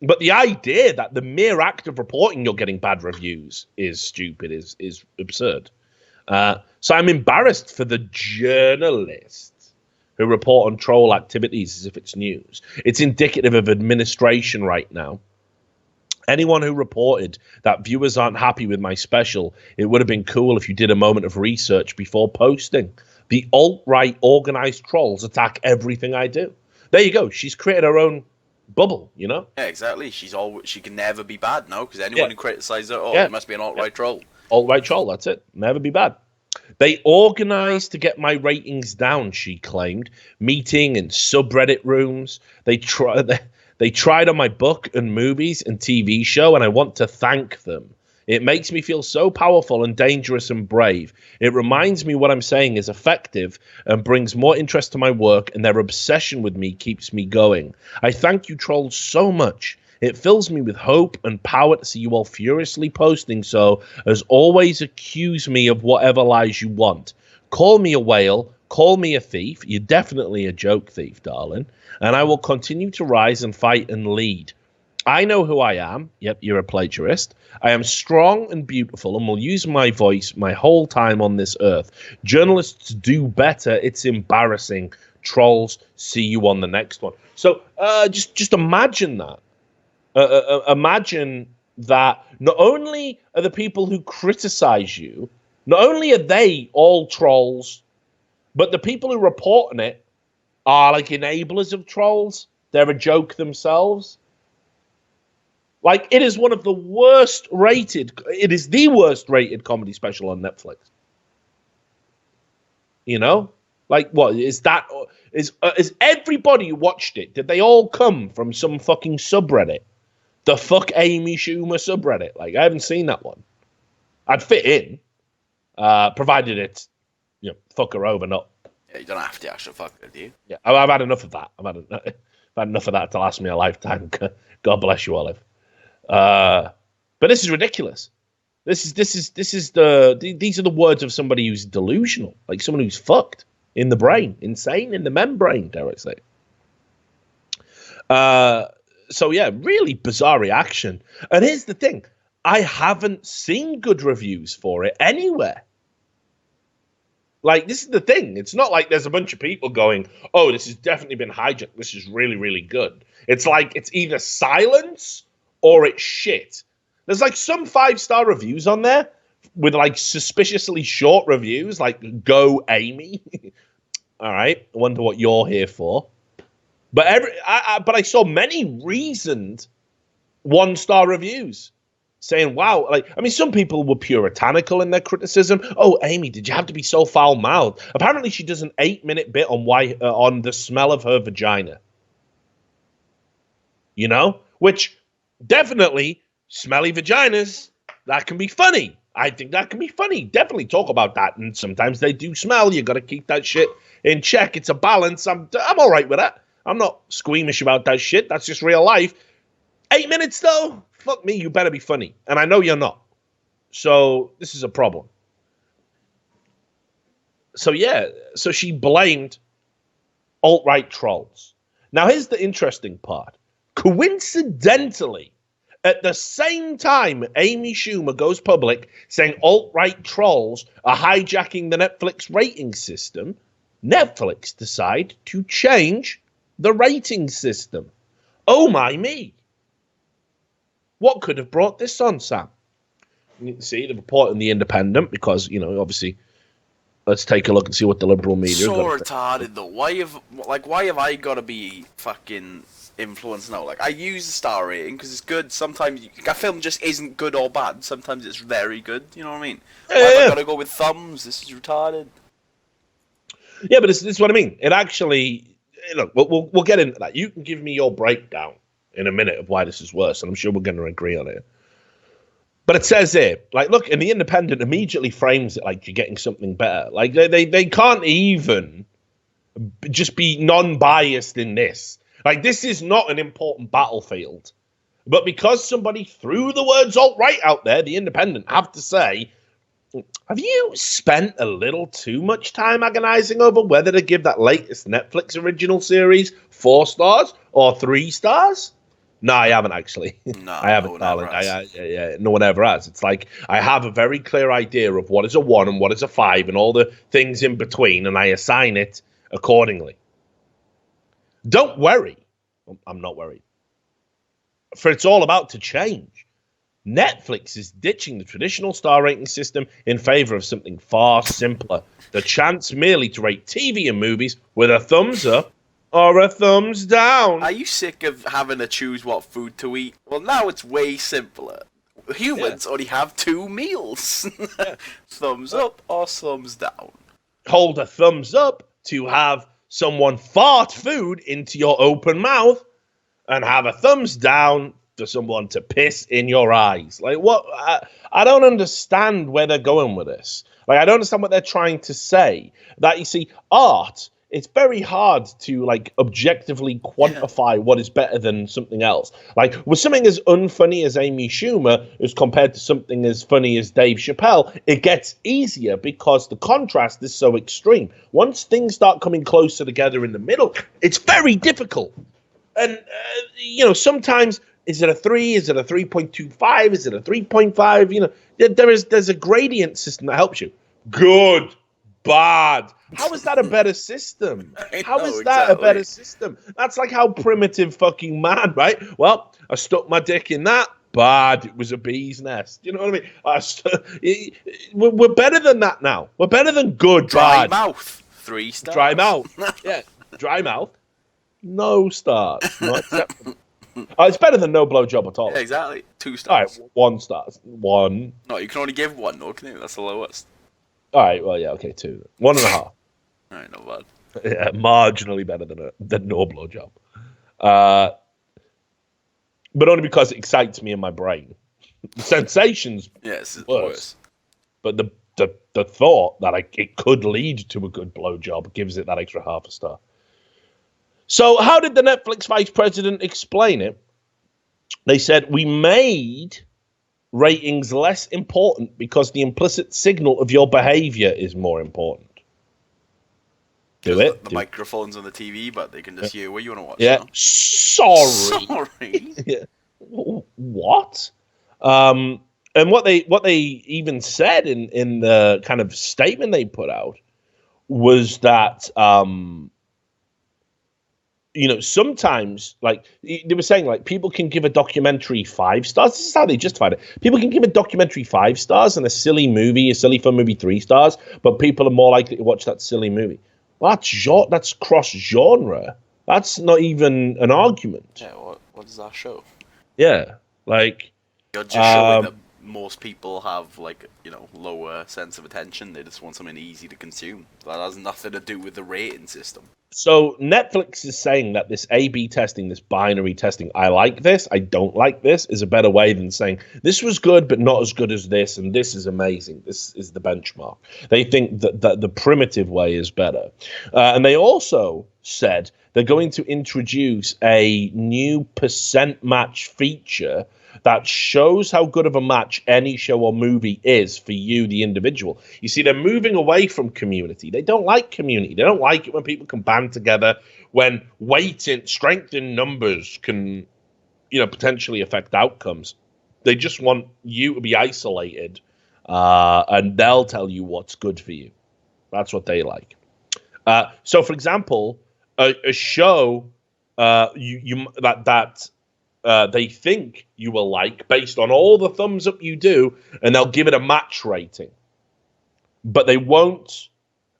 but the idea that the mere act of reporting you're getting bad reviews is stupid, is absurd. So I'm embarrassed for the journalists who report on troll activities as if it's news. It's indicative of administration right now. Anyone who reported that viewers aren't happy with my special, it would have been cool if you did a moment of research before posting. The alt-right organized trolls attack everything I do. There you go. She's created her own bubble, you know? Yeah, exactly. She can never be bad now, because anyone who criticizes her, it must be an alt-right troll. Alt-right troll, that's it. Never be bad. They organized to get my ratings down, she claimed. Meeting in subreddit rooms. They tried on my book and movies and TV show, and I want to thank them. It makes me feel so powerful and dangerous and brave. It reminds me what I'm saying is effective and brings more interest to my work, and their obsession with me keeps me going. I thank you trolls so much. It fills me with hope and power to see you all furiously posting so, as always accuse me of whatever lies you want. Call me a whale, call me a thief. You're definitely a joke thief, darling. And I will continue to rise and fight and lead. I know who I am. Yep, you're a plagiarist. I am strong and beautiful and will use my voice my whole time on this earth. Journalists do better. It's embarrassing. Trolls, see you on the next one. So just imagine that. Imagine that not only are the people who criticize you, not only are they all trolls, but the people who report on it are like enablers of trolls. They're a joke themselves. Like, it is one of the worst rated, it is the worst rated comedy special on Netflix. You know? Like, what is that? Is everybody who watched it, did they all come from some fucking subreddit? The fuck Amy Schumer subreddit? Like, I haven't seen that one. I'd fit in, provided it's, fuck her over, not. Yeah, you don't have to actually fuck her, do you? Yeah, I've had enough of that. I've had enough of that to last me a lifetime. God bless you, Olive. But this is ridiculous. These are the words of somebody who's delusional, like someone who's fucked in the brain, insane in the membrane, dare I say. So yeah, really bizarre reaction. And here's the thing. I haven't seen good reviews for it anywhere. Like, this is the thing. It's not like there's a bunch of people going, oh, this has definitely been hijacked. This is really, really good. It's like it's either silence or it's shit. There's like some 5-star reviews on there with like suspiciously short reviews, like "Go Amy." All right, I wonder what you're here for. But I saw many reasoned 1-star reviews saying, "Wow!" Like, I mean, some people were puritanical in their criticism. Oh, Amy, did you have to be so foul-mouthed? Apparently, she does an 8-minute bit on the smell of her vagina. You know, which definitely smelly vaginas, that can be funny. I think that can be funny. Definitely talk about that. And sometimes they do smell. You got to keep that shit in check. It's a balance. I'm all right with that. I'm not squeamish about that shit. That's just real life. 8 minutes though? Fuck me, you better be funny. And I know you're not. So this is a problem. So yeah, so she blamed alt-right trolls. Now here's the interesting part. Coincidentally, at the same time Amy Schumer goes public saying alt-right trolls are hijacking the Netflix rating system, Netflix decide to change the rating system. Oh my me. What could have brought this on, Sam? You can see the report in The Independent because, obviously, let's take a look and see what the liberal media so retarded though. Why have I got to be fucking influenced now? Like, I use the star rating because it's good. Sometimes a film just isn't good or bad. Sometimes it's very good. You know what I mean? Why have I got to go with thumbs? This is retarded. Yeah, but this is what I mean. It actually, look, we'll get into that. You can give me your breakdown in a minute of why this is worse, and I'm sure we're going to agree on it. But it says here, like, look, and The Independent immediately frames it like you're getting something better. Like, they can't even just be non-biased in this. Like, this is not an important battlefield. But because somebody threw the words alt-right out there, The Independent have to say, have you spent a little too much time agonizing over whether to give that latest Netflix original series 4 stars or 3 stars? No, I haven't actually. No, I haven't, darling. No one ever has. It's like I have a very clear idea of what is a 1 and what is a 5 and all the things in between, and I assign it accordingly. Don't worry. I'm not worried. For it's all about to change. Netflix is ditching the traditional star rating system in favor of something far simpler. The chance merely to rate TV and movies with a thumbs up or a thumbs down. Are you sick of having to choose what food to eat? Well, now it's way simpler. Humans only have 2 meals. Thumbs up or thumbs down. Hold a thumbs up to have someone fart food into your open mouth, and have a thumbs down for someone to piss in your eyes. Like, what? I don't understand where they're going with this. Like, I don't understand what they're trying to say. That, you see, art, it's very hard to, like, objectively quantify what is better than something else. Like, with something as unfunny as Amy Schumer as compared to something as funny as Dave Chappelle, it gets easier because the contrast is so extreme. Once things start coming closer together in the middle, it's very difficult. And, sometimes, is it a 3? Is it a 3.25? Is it a 3.5? There's a gradient system that helps you. Good, bad. How is that a better system? How is that a better system? That's like how primitive fucking man, right? Well, I stuck my dick in that. Bad. It was a bee's nest. You know what I mean? We're better than that now. We're better than good, Dry bad. mouth. 3 stars. Dry mouth. Yeah. Dry mouth. No stars. Not acceptable. It's better than no blowjob at all. Yeah, exactly. 2 stars. All right, 1 star. 1. No, you can only give 1, no, can you? That's the lowest. All right, well, yeah, okay, 2. 1.5. All right, not bad. Yeah, marginally better than no blowjob. But only because it excites me in my brain. The sensations, yes, it's worse. But the thought that it could lead to a good blowjob gives it that extra 0.5 star. So how did the Netflix vice president explain it? They said, we made ratings less important because the implicit signal of your behavior is more important. Do it. The microphone's on the TV, but they can just hear what you want to watch. Yeah. Now. Sorry. Yeah. What? And what they even said in the kind of statement they put out was that sometimes, like, they were saying, like, people can give a documentary 5 stars. This is how they justified it. People can give a documentary 5 stars and a silly fun movie 3 stars, but people are more likely to watch that silly movie. Well, that's cross-genre. That's not even an argument. Yeah, what does that show? Yeah, like... You're just showing that most people have, like, lower sense of attention. They just want something easy to consume. That has nothing to do with the rating system. So Netflix is saying that this A/B testing, this binary testing, I like this, I don't like this, is a better way than saying this was good but not as good as this, and this is amazing. This is the benchmark. They think that the primitive way is better. And they also said they're going to introduce a new percent match feature that shows how good of a match any show or movie is for you, the individual. You see, they're moving away from community. They don't like community. They don't like it when people can band together, when strength in numbers can, potentially affect outcomes. They just want you to be isolated, and they'll tell you what's good for you. That's what they like. So, for example, a show they think you will like based on all the thumbs up you do, and they'll give it a match rating, but they won't,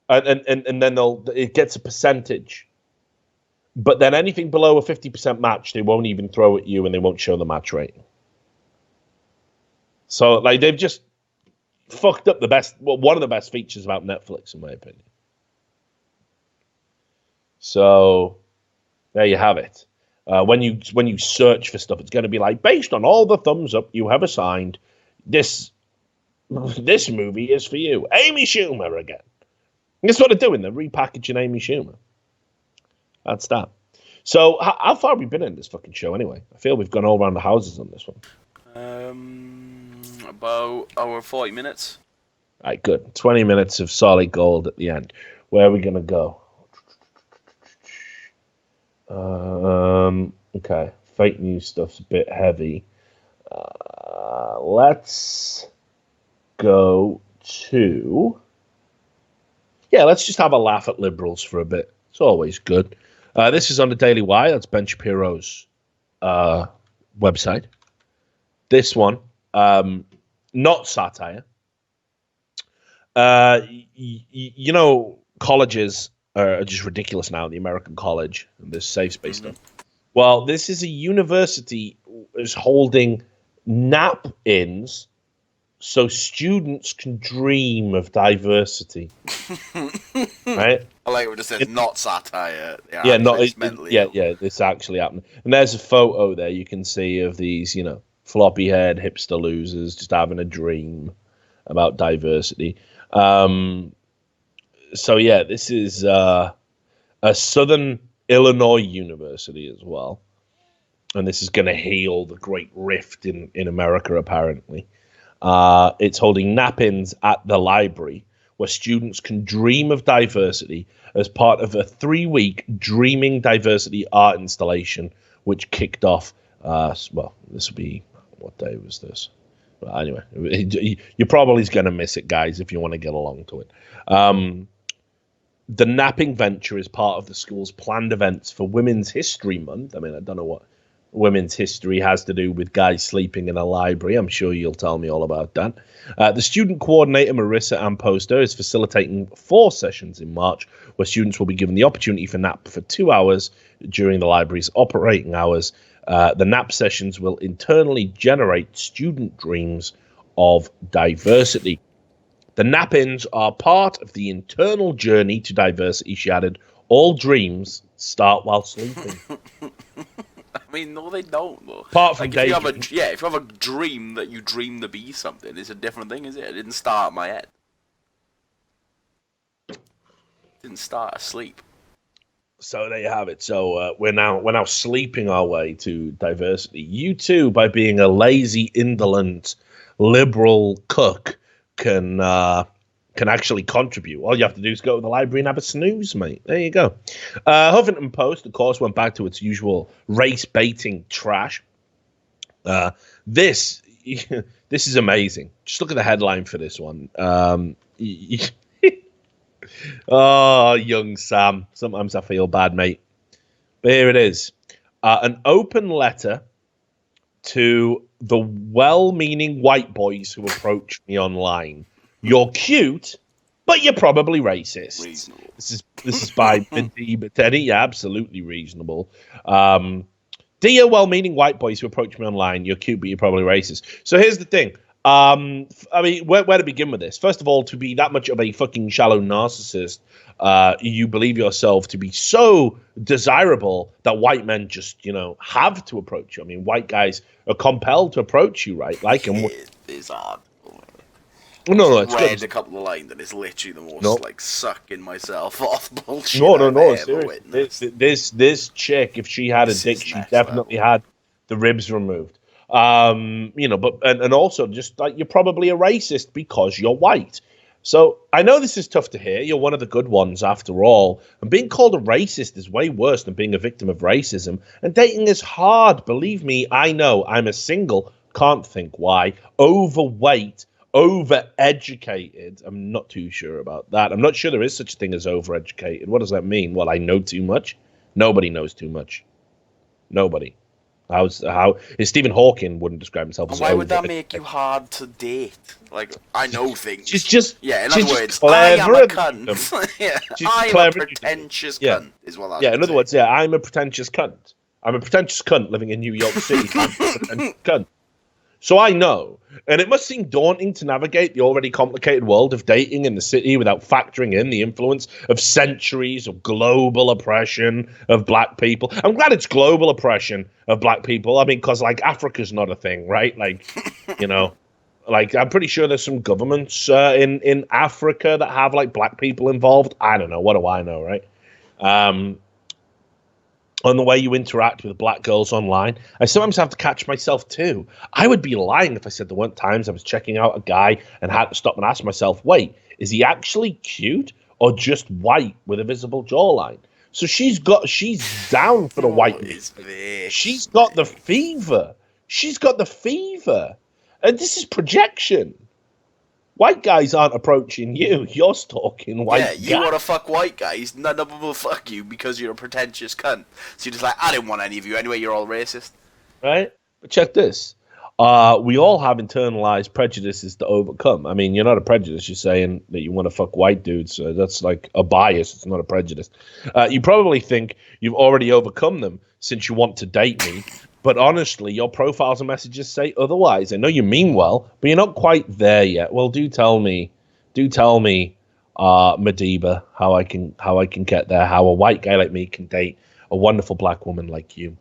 and then it gets a percentage, but then anything below a 50% match they won't even throw at you, and they won't show the match rating. So, like, they've just fucked up one of the best features about Netflix, in my opinion. So there you have it. When you search for stuff, it's going to be like, based on all the thumbs up you have assigned, this movie is for you. Amy Schumer again. That's what they're doing. They're repackaging Amy Schumer. That's that. So how far have we been in this fucking show anyway? I feel we've gone all around the houses on this one. About hour 40 minutes. All right, good. 20 minutes of solid gold at the end. Where are we going to go? Okay. Fake news stuff's a bit heavy. Let's go to... Yeah, let's just have a laugh at liberals for a bit. It's always good. This is on the Daily Wire. That's Ben Shapiro's website. This one, not satire. You know, colleges are just ridiculous now. The American college and this safe space stuff. Well, this is a university is holding nap-ins so students can dream of diversity. Right? I like what it says, not satire. Yeah, it's actually happening. And there's a photo there you can see of these, you know, floppy-haired hipster losers just having a dream about diversity. So yeah, this is a Southern Illinois university as well, and this is going to heal the great rift in America. Apparently, it's holding nap-ins at the library where students can dream of diversity as part of a 3-week Dreaming Diversity art installation, which kicked off. Well, this will be, what day was this? Well, anyway, you're probably going to miss it, guys, if you want to get along to it. The napping venture is part of the school's planned events for Women's History Month. I mean, I don't know what women's history has to do with guys sleeping in a library. I'm sure you'll tell me all about that. The student coordinator, Marissa Amposter, is facilitating 4 sessions in March where students will be given the opportunity for nap for 2 hours during the library's operating hours. The nap sessions will internally generate student dreams of diversity. The nap-ins are part of the internal journey to diversity, she added. All dreams start while sleeping. I mean, no, they don't, though. Apart from like, if you have a dream that you dream to be something, it's a different thing, is it? It didn't start in my head. It didn't start asleep. So there you have it. So we're now sleeping our way to diversity. You too, by being a lazy, indolent, liberal cook, can actually contribute. All you have to do is go to the library and have a snooze, mate. There you go. Huffington Post, of course, went back to its usual race-baiting trash. This is amazing. Just look at the headline for this one. Oh, young Sam. Sometimes I feel bad, mate. But here it is. An open letter to the well-meaning white boys who approach me online. You're cute, but you're probably racist. Reasonable. This is by Mindy Batteni. Yeah, absolutely reasonable. Dear well-meaning white boys who approach me online, you're cute, but you're probably racist. So here's the thing. I mean, where to begin with this? First of all, to be that much of a fucking shallow narcissist, you believe yourself to be so desirable that white men just, have to approach you. I mean, white guys are compelled to approach you, right? Like, and it's hard. No, it's read good. A couple of lines, and it's literally the most sucking myself off bullshit. No, seriously. This chick, if she had a dick, she definitely had the ribs removed. But also just like you're probably a racist because you're white. So I know this is tough to hear. You're one of the good ones after all. And being called a racist is way worse than being a victim of racism. And dating is hard. Believe me, I know. I'm a single, can't think why, overweight, overeducated. I'm not too sure about that. I'm not sure there is such a thing as overeducated. What does that mean? Well, I know too much. Nobody knows too much. Nobody. How Stephen Hawking wouldn't describe himself as why would that make you hard to date? Like, I know things. She's in other words, clever. I am a cunt. Yeah, I am a pretentious cunt, is what that's in other words, I'm a pretentious cunt. I'm a pretentious cunt living in New York City. I'm a pretentious cunt. So I know, and it must seem daunting to navigate the already complicated world of dating in the city without factoring in the influence of centuries of global oppression of black people. I'm glad it's global oppression of black people. I mean, because Africa's not a thing, right? I'm pretty sure there's some governments in Africa that have black people involved. I don't know. What do I know, right? On the way you interact with black girls online, I sometimes have to catch myself too. I would be lying if I said there weren't times I was checking out a guy and had to stop and ask myself, wait, is he actually cute or just white with a visible jawline? So she's down for the whiteness. She's got the fever. And this is projection. White guys aren't approaching you. You're stalking white guys. Yeah, you want to fuck white guys. None of them will fuck you because you're a pretentious cunt. So you're just like, I didn't want any of you anyway. You're all racist. Right? But check this. We all have internalized prejudices to overcome. I mean, you're not a prejudice. You're saying that you want to fuck white dudes. So that's like a bias. It's not a prejudice. You probably think you've already overcome them since you want to date me. But honestly, your profiles and messages say otherwise. I know you mean well, but you're not quite there yet. Well, do tell me, Madiba, how I can get there. How a white guy like me can date a wonderful black woman like you.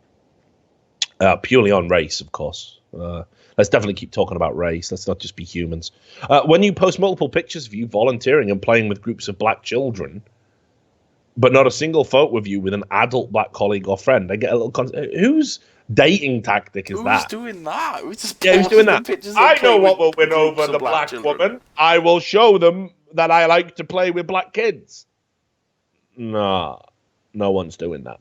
Purely on race, of course. Let's definitely keep talking about race. Let's not just be humans. When you post multiple pictures of you volunteering and playing with groups of black children, but not a single photo of you with an adult black colleague or friend, I get a little. Whose dating tactic is that? Who's doing that? Who's doing that? I know what will win over the black woman. I will show them that I like to play with black kids. Nah, no one's doing that.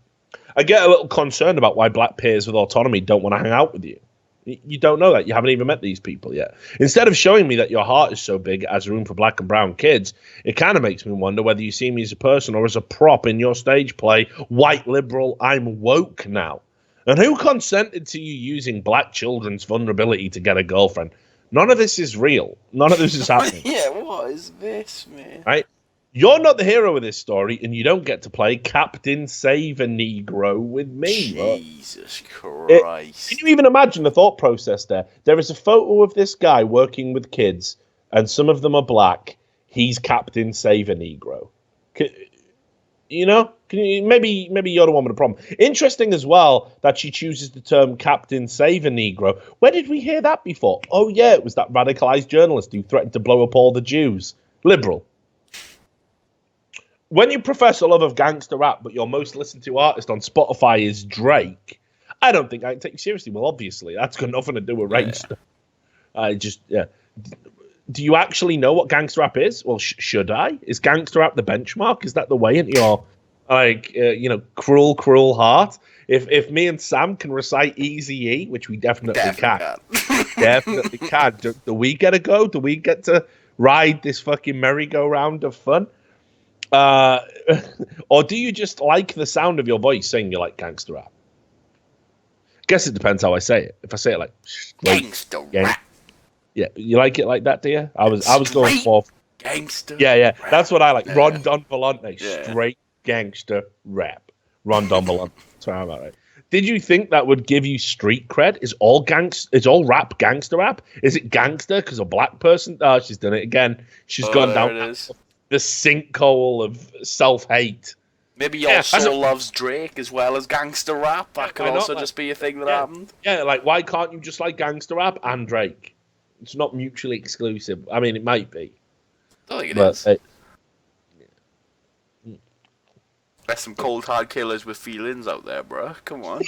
I get a little concerned about why black peers with autonomy don't want to hang out with you. You don't know that. You haven't even met these people yet. Instead of showing me that your heart is so big it has room for black and brown kids, it kind of makes me wonder whether you see me as a person or as a prop in your stage play, white liberal, I'm woke now. And who consented to you using black children's vulnerability to get a girlfriend? None of this is real. None of this is happening. Yeah, what is this, man? Right? You're not the hero of this story, and you don't get to play Captain Save a Negro with me. Jesus Christ. Can you even imagine the thought process there? There is a photo of this guy working with kids, and some of them are black. He's Captain Save a Negro. Maybe you're the one with the problem. Interesting as well that she chooses the term Captain Save a Negro. Where did we hear that before? Oh, yeah, it was that radicalized journalist who threatened to blow up all the Jews. Liberal. When you profess a love of gangster rap, but your most listened to artist on Spotify is Drake, I don't think I can take you seriously. Well, obviously, that's got nothing to do with race. Yeah. Do you actually know what gangster rap is? Well, should I? Is gangster rap the benchmark? Is that the way into your, cruel, cruel heart? If me and Sam can recite Eazy-E, which we definitely can. Definitely can. Do we get a go? Do we get to ride this fucking merry-go-round of fun? Or do you just like the sound of your voice saying you like gangster rap? Guess it depends how I say it. If I say it like gangster rap. Yeah, you like it like that, do you? I was going for gangster. Yeah. Rap. That's what I like. Ron Don Volante, straight gangster rap. Ron Don Volante. That's what I'm about, right? Did you think that would give you street cred? Is all rap gangster rap? Is it gangster because a black person? Oh, she's done it again. She's gone down the sinkhole of self-hate. Maybe your soul loves Drake as well as gangster rap. That could also just be a thing that happened. Yeah, like why can't you just like gangster rap and Drake? It's not mutually exclusive. I mean, it might be. I don't think it is. There's some cold hard killers with feelings out there, bro. Come on.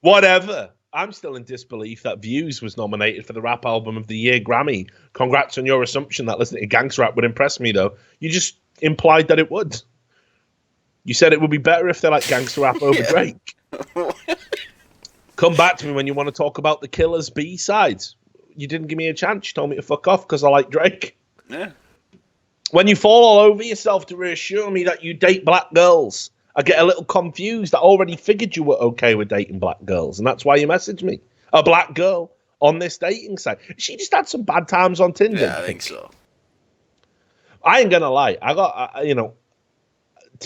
Whatever. I'm still in disbelief that Views was nominated for the Rap Album of the Year Grammy. Congrats on your assumption that listening to gangster rap would impress me, though. You just implied that it would. You said it would be better if they like gangster rap over Drake. Come back to me when you want to talk about the Killers B-sides. You didn't give me a chance. You told me to fuck off because I like Drake. Yeah. When you fall all over yourself to reassure me that you date black girls, I get a little confused. I already figured you were okay with dating black girls, and that's why you messaged me. A black girl on this dating site. She just had some bad times on Tinder. Yeah, I think so. I ain't going to lie.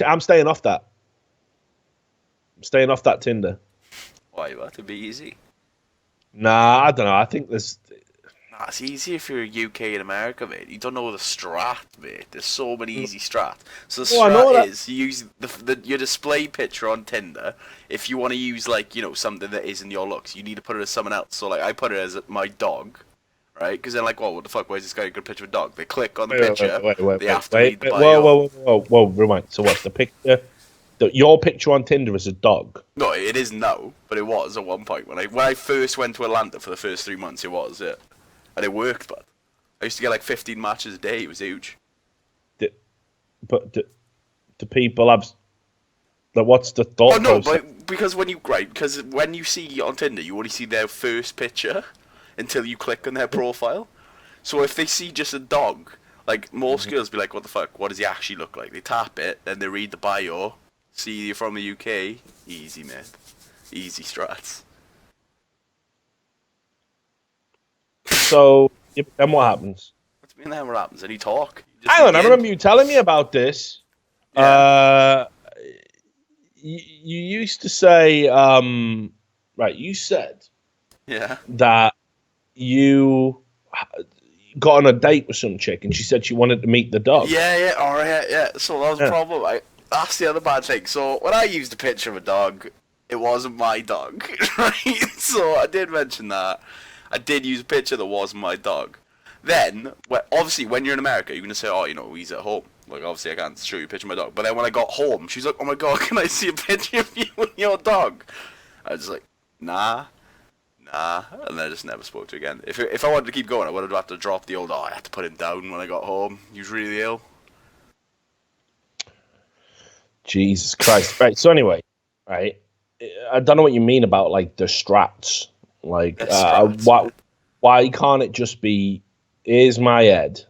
I'm staying off that. I'm staying off that Tinder. Why, you want to be easy? Nah, I don't know. I think there's... Nah, it's easy if you're UK and America, mate. You don't know the strat, mate. There's so many easy strats. So the strat is you use your display picture on Tinder. If you want to use something that isn't your looks, you need to put it as someone else. So I put it as my dog, right? Because they're like, what the fuck? Why is this guy a good picture of a dog? They click on the picture. They have to read the bio. Whoa, rewind. So what's the picture? Your picture on Tinder is a dog. No, it is now, but it was at one point when I first went to Atlanta for the first 3 months. It was it. And it worked, but I used to get 15 matches a day. It was huge. Do people have... what's the thought process? But because when you see on Tinder, you only see their first picture. until you click on their profile. So if they see just a dog, like most girls be like, what the fuck, what does he actually look like? They tap it, then they read the bio, see you're from the UK, easy, mate. Easy strats. So, then what happens? What's mean then what happens? Any talk? Hang on, I remember you telling me about this. Yeah. You used to say, right, you said that you got on a date with some chick and she said she wanted to meet the dog. Yeah, alright, yeah. So that was a problem. That's the other bad thing. So when I used a picture of a dog, it wasn't my dog, right? So I did mention that. I did use a picture that wasn't my dog. Then, obviously, when you're in America, you're going to say, oh, he's at home. Like, obviously, I can't show you a picture of my dog. But then when I got home, she's like, oh my god, can I see a picture of you and your dog? I was just like, nah. And I just never spoke to her again. If I wanted to keep going, I would have had to drop the old, I had to put him down when I got home. He was really ill. Jesus Christ. Right, so anyway, right, I don't know what you mean about, like, the strats. Like, why can't it just be, here's my head,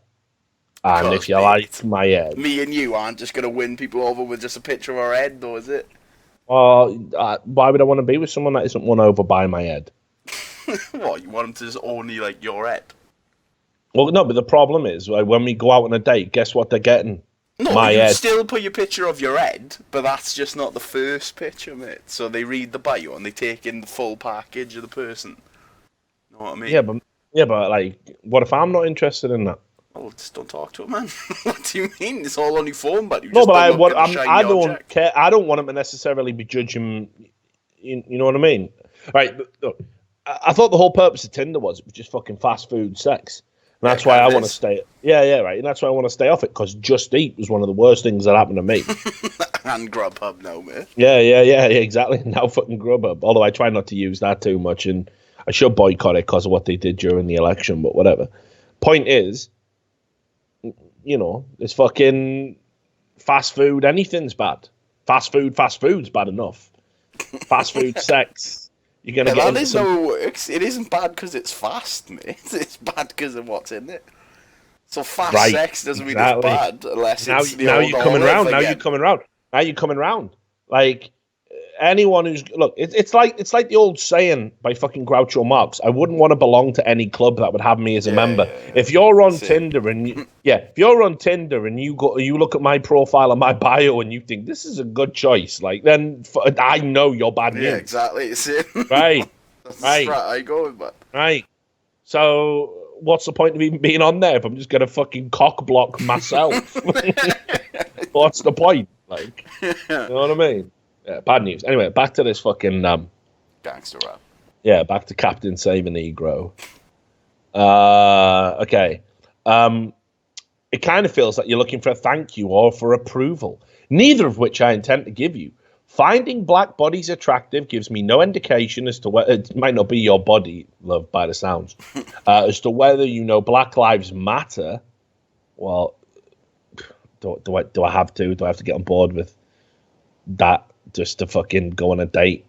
and if you like my head. Me and you aren't just going to win people over with just a picture of our head, though, is it? Why would I want to be with someone that isn't won over by my head? What, you want them to just only like your head? Well, no, but the problem is, like, when we go out on a date, guess what they're getting? No, my you head. Still put your picture of your head, but that's just not the first picture, mate. So they read the bio and they take in the full package of the person. Know what I mean? Yeah, but like, what if I'm not interested in that? Well, just don't talk to him, man. What do you mean? It's all on your phone, but I don't care. I don't want him to necessarily be judging. You know what I mean? Right? But, look, I thought the whole purpose of Tinder was just fucking fast food sex. And that's why I want to stay. Yeah, right. And that's why I want to stay off it, because Just Eat was one of the worst things that happened to me. And Grubhub now, mate. Yeah, exactly. Now fucking Grubhub. Although I try not to use that too much, and I should boycott it because of what they did during the election. But whatever. Point is, it's fucking fast food. Anything's bad. Fast food's bad enough. Fast food sex. You're gonna get that is how it works. It isn't bad because it's fast, mate. It's bad because of what's in it. So fast sex doesn't mean it's bad unless it's the now old you're coming around. around. Now you're coming around. Now you're coming around. Like anyone who's it's like the old saying by fucking Groucho Marx. I wouldn't want to belong to any club that would have me as a member. Yeah. If you're on Tinder and you look at my profile and my bio and you think this is a good choice, like then I know you're bad news. Yeah, exactly. Right. That's right. I go with that. Right. So what's the point of even being on there if I'm just gonna fucking cock block myself? What's the point? Like, you know what I mean? Yeah, bad news. Anyway, back to this fucking gangster rap. Yeah, back to Captain Save a Negro. Okay. It kind of feels like you're looking for a thank you or for approval, neither of which I intend to give you. Finding black bodies attractive gives me no indication as to whether it might not be your body, love, by the sounds, as to whether Black Lives Matter. Well, do I have to? Do I have to get on board with that just to fucking go on a date?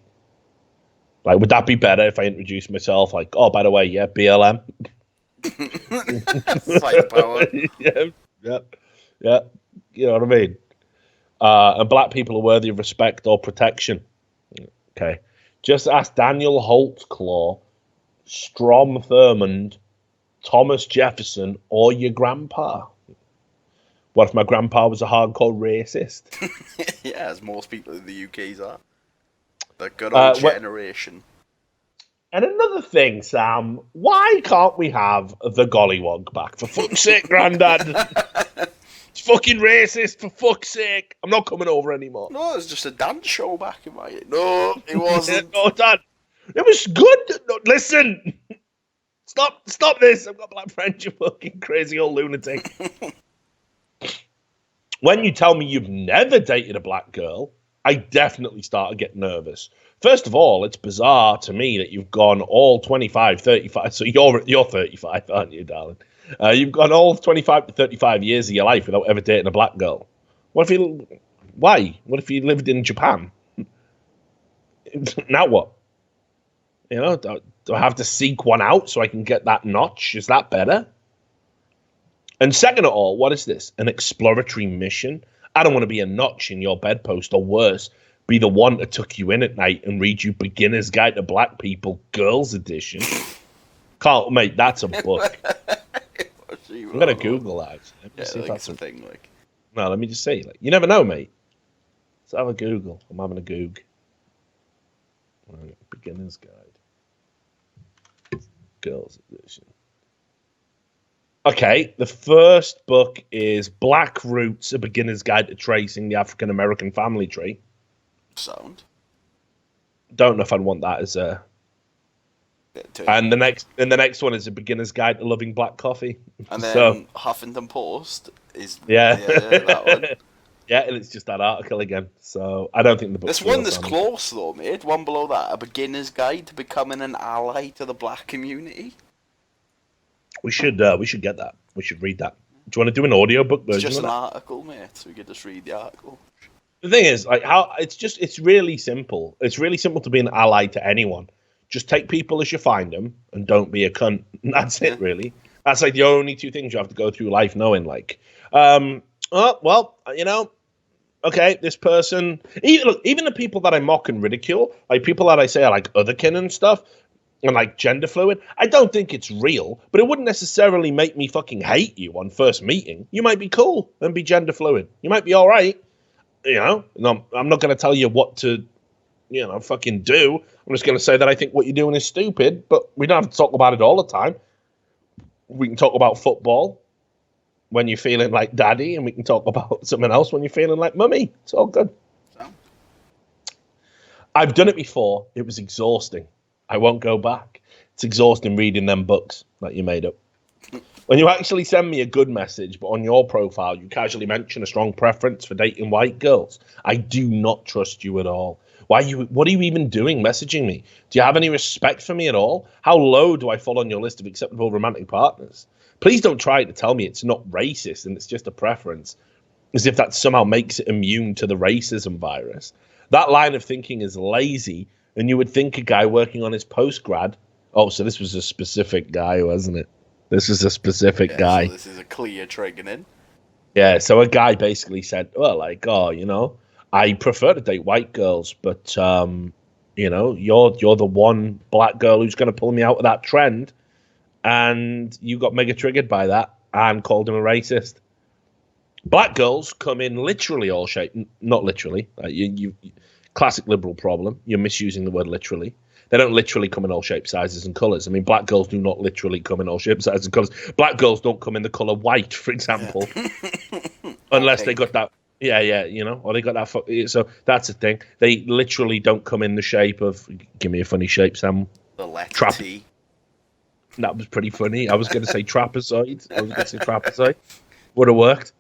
Like, would that be better if I introduced myself? Like, oh, by the way, yeah, BLM. Firepower. Yeah. You know what I mean? And black people are worthy of respect or protection. Okay. Just ask Daniel Holtzclaw, Strom Thurmond, Thomas Jefferson, or your grandpa. What if my grandpa was a hardcore racist? Yeah, as most people in the UK's are. The good old generation. And another thing, Sam, why can't we have the gollywog back? For fuck's sake, Grandad. It's fucking racist, for fuck's sake. I'm not coming over anymore. No, it was just a dance show back in my... No, it wasn't. No, Dad. It was good. No, listen. Stop this. I've got black friends, you fucking crazy old lunatic. When you tell me you've never dated a black girl, I definitely start to get nervous. First of all, it's bizarre to me that you've gone all 25, 35. So you're 35, aren't you, darling? You've gone all 25 to 35 years of your life without ever dating a black girl. Why? What if you lived in Japan? Now what? You know, do I have to seek one out so I can get that notch? Is that better? And second of all, what is this? An exploratory mission? I don't want to be a notch in your bedpost, or worse, be the one to tuck you in at night and read you Beginner's Guide to Black People, Girls Edition. Carl, mate, that's a book. I'm going to Google that. Let me see if that's a thing. Like, no, let me just say, like, you never know, mate. Let's have a Google. I'm having a Goog. Right, Beginner's Guide. Girls Edition. Okay, the first book is Black Roots, A Beginner's Guide to Tracing the African American Family Tree. Sound. Don't know if I'd want that as a. And the next one is A Beginner's Guide to Loving Black Coffee. And then Huffington Post is that one. Yeah, and it's just that article again. So I don't think the book. There's one that's close though, mate. One below that, A Beginner's Guide to Becoming an Ally to the Black Community. We should get that. We should read that. Do you want to do an audiobook version? It's just an article, mate. So we could just read the article. The thing is, like, it's really simple. It's really simple to be an ally to anyone. Just take people as you find them and don't be a cunt. And that's it, really. That's like the only two things you have to go through life knowing. Like, okay, this person. Even the people that I mock and ridicule, like people that I say are like otherkin and stuff, and like gender fluid, I don't think it's real, but it wouldn't necessarily make me fucking hate you on first meeting. You might be cool and be gender fluid. You might be all right. You know, no, I'm not going to tell you what to, fucking do. I'm just going to say that I think what you're doing is stupid, but we don't have to talk about it all the time. We can talk about football when you're feeling like daddy, and we can talk about something else when you're feeling like mummy. It's all good. I've done it before. It was exhausting. I won't go back. It's exhausting reading them books that you made up. When you actually send me a good message, but on your profile you casually mention a strong preference for dating white girls, I do not trust you at all. What are you even doing messaging me? Do you have any respect for me at all? How low do I fall on your list of acceptable romantic partners? Please don't try to tell me it's not racist and it's just a preference, as if that somehow makes it immune to the racism virus. That line of thinking is lazy, and you would think a guy working on his post-grad... Oh, so this was a specific guy, wasn't it? This is a specific guy. So this is a clear triggering. Yeah, so a guy basically said, well, like, I prefer to date white girls, but, you're the one black girl who's going to pull me out of that trend. And you got mega triggered by that and called him a racist. Black girls come in literally all shapes. Not literally. You classic liberal problem. You're misusing the word literally. They don't literally come in all shapes, sizes, and colours. I mean, black girls do not literally come in all shapes, sizes, and colours. Black girls don't come in the colour white, for example. Unless they got that... or they got that... So that's the thing. They literally don't come in the shape of... Give me a funny shape, Sam. The letter T. That was pretty funny. I was going to say trapezoid. Would have worked.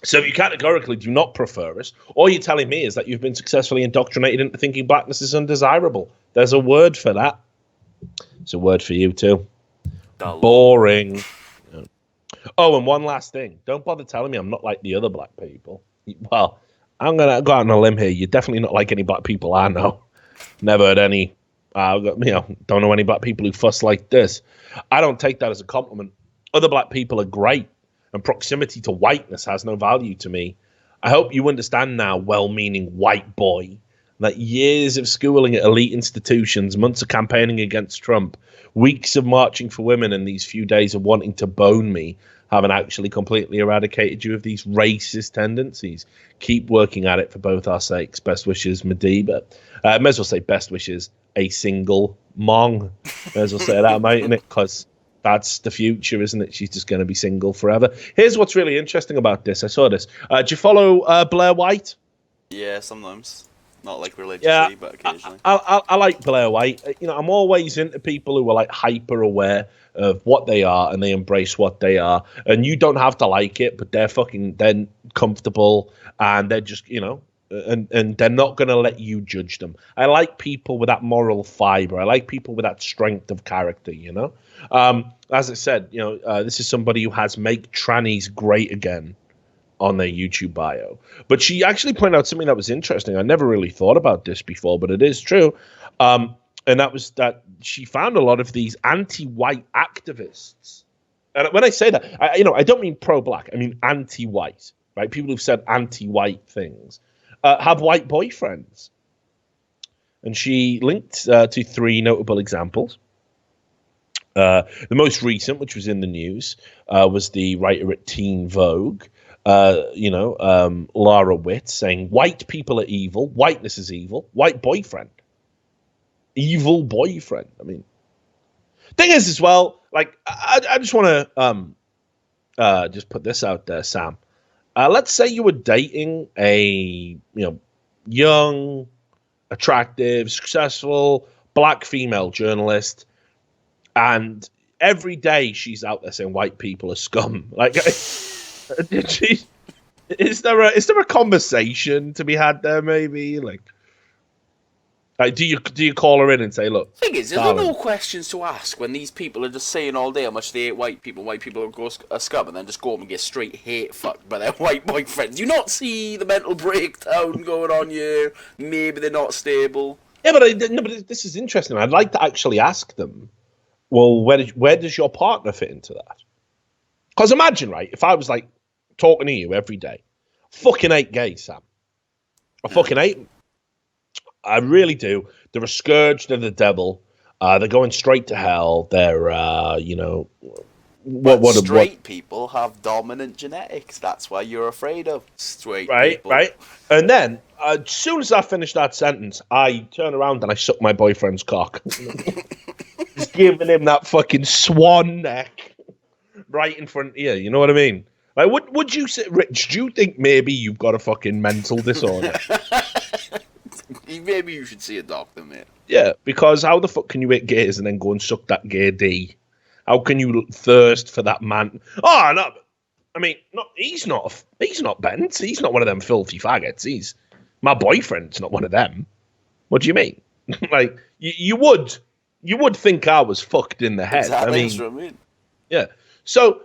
So if you categorically do not prefer us, all you're telling me is that you've been successfully indoctrinated into thinking blackness is undesirable. There's a word for that. It's a word for you too. Boring. Oh, and one last thing. Don't bother telling me I'm not like the other black people. Well, I'm going to go out on a limb here. You're definitely not like any black people I know. Never heard any, don't know any black people who fuss like this. I don't take that as a compliment. Other black people are great, and proximity to whiteness has no value to me. I hope you understand now, well-meaning white boy, that years of schooling at elite institutions, months of campaigning against Trump, weeks of marching for women, and these few days of wanting to bone me haven't actually completely eradicated you of these racist tendencies. Keep working at it for both our sakes. Best wishes, Madiba. May as well say best wishes, a single mong. May as well say that, mate, innit? Because that's the future, isn't it? She's just going to be single forever. Here's what's really interesting about this. I saw this. Do you follow Blair White? Yeah, sometimes. Not like religiously, but occasionally. I like Blair White. I'm always into people who are like hyper aware of what they are and they embrace what they are. And you don't have to like it, but they're comfortable and they're just, and they're not going to let you judge them. I like people with that moral fiber. I like people with that strength of character, As I said, this is somebody who has Make Trannies Great Again on their YouTube bio. But she actually pointed out something that was interesting. I never really thought about this before, but it is true. And that was that she found a lot of these anti-white activists. And when I say that, I don't mean pro-black. I mean anti-white, right? People who've said anti-white things have white boyfriends. And she linked to 3 notable examples. The most recent, which was in the news, was the writer at Teen Vogue, Lara Witt, saying white people are evil, whiteness is evil, white boyfriend, evil boyfriend. I mean, thing is as well, like I just want to just put this out there, Sam. Let's say you were dating a young, attractive, successful black female journalist, and every day she's out there saying white people are scum. Like, is there a conversation to be had there? Maybe like do you call her in and say, look? Thing is there no questions to ask when these people are just saying all day how much they hate white people are scum, and then just go up and get straight hate fucked by their white boyfriends? Do you not see the mental breakdown going on here? Maybe they're not stable. Yeah, but this is interesting. I'd like to actually ask them, well, where does your partner fit into that? Because imagine, right, if I was like talking to you every day, fucking hate gays, Sam. I fucking hate them. I really do. They're a scourge. They're the devil. They're going straight to hell. They're, straight people have dominant genetics. That's why you're afraid of straight people. Right. And then, as soon as I finish that sentence, I turn around and I suck my boyfriend's cock. Just giving him that fucking swan neck right in front of you. You know what I mean? Like, would you say, Rich, do you think maybe you've got a fucking mental disorder? Maybe you should see a doctor, mate. Yeah, because how the fuck can you hate gays and then go and suck that gay D? How can you thirst for that man? Oh, no. I mean, he's not bent. He's not one of them filthy faggots. My boyfriend's not one of them. What do you mean? Like, you would think I was fucked in the head. Exactly, I that's what I mean. Yeah. So,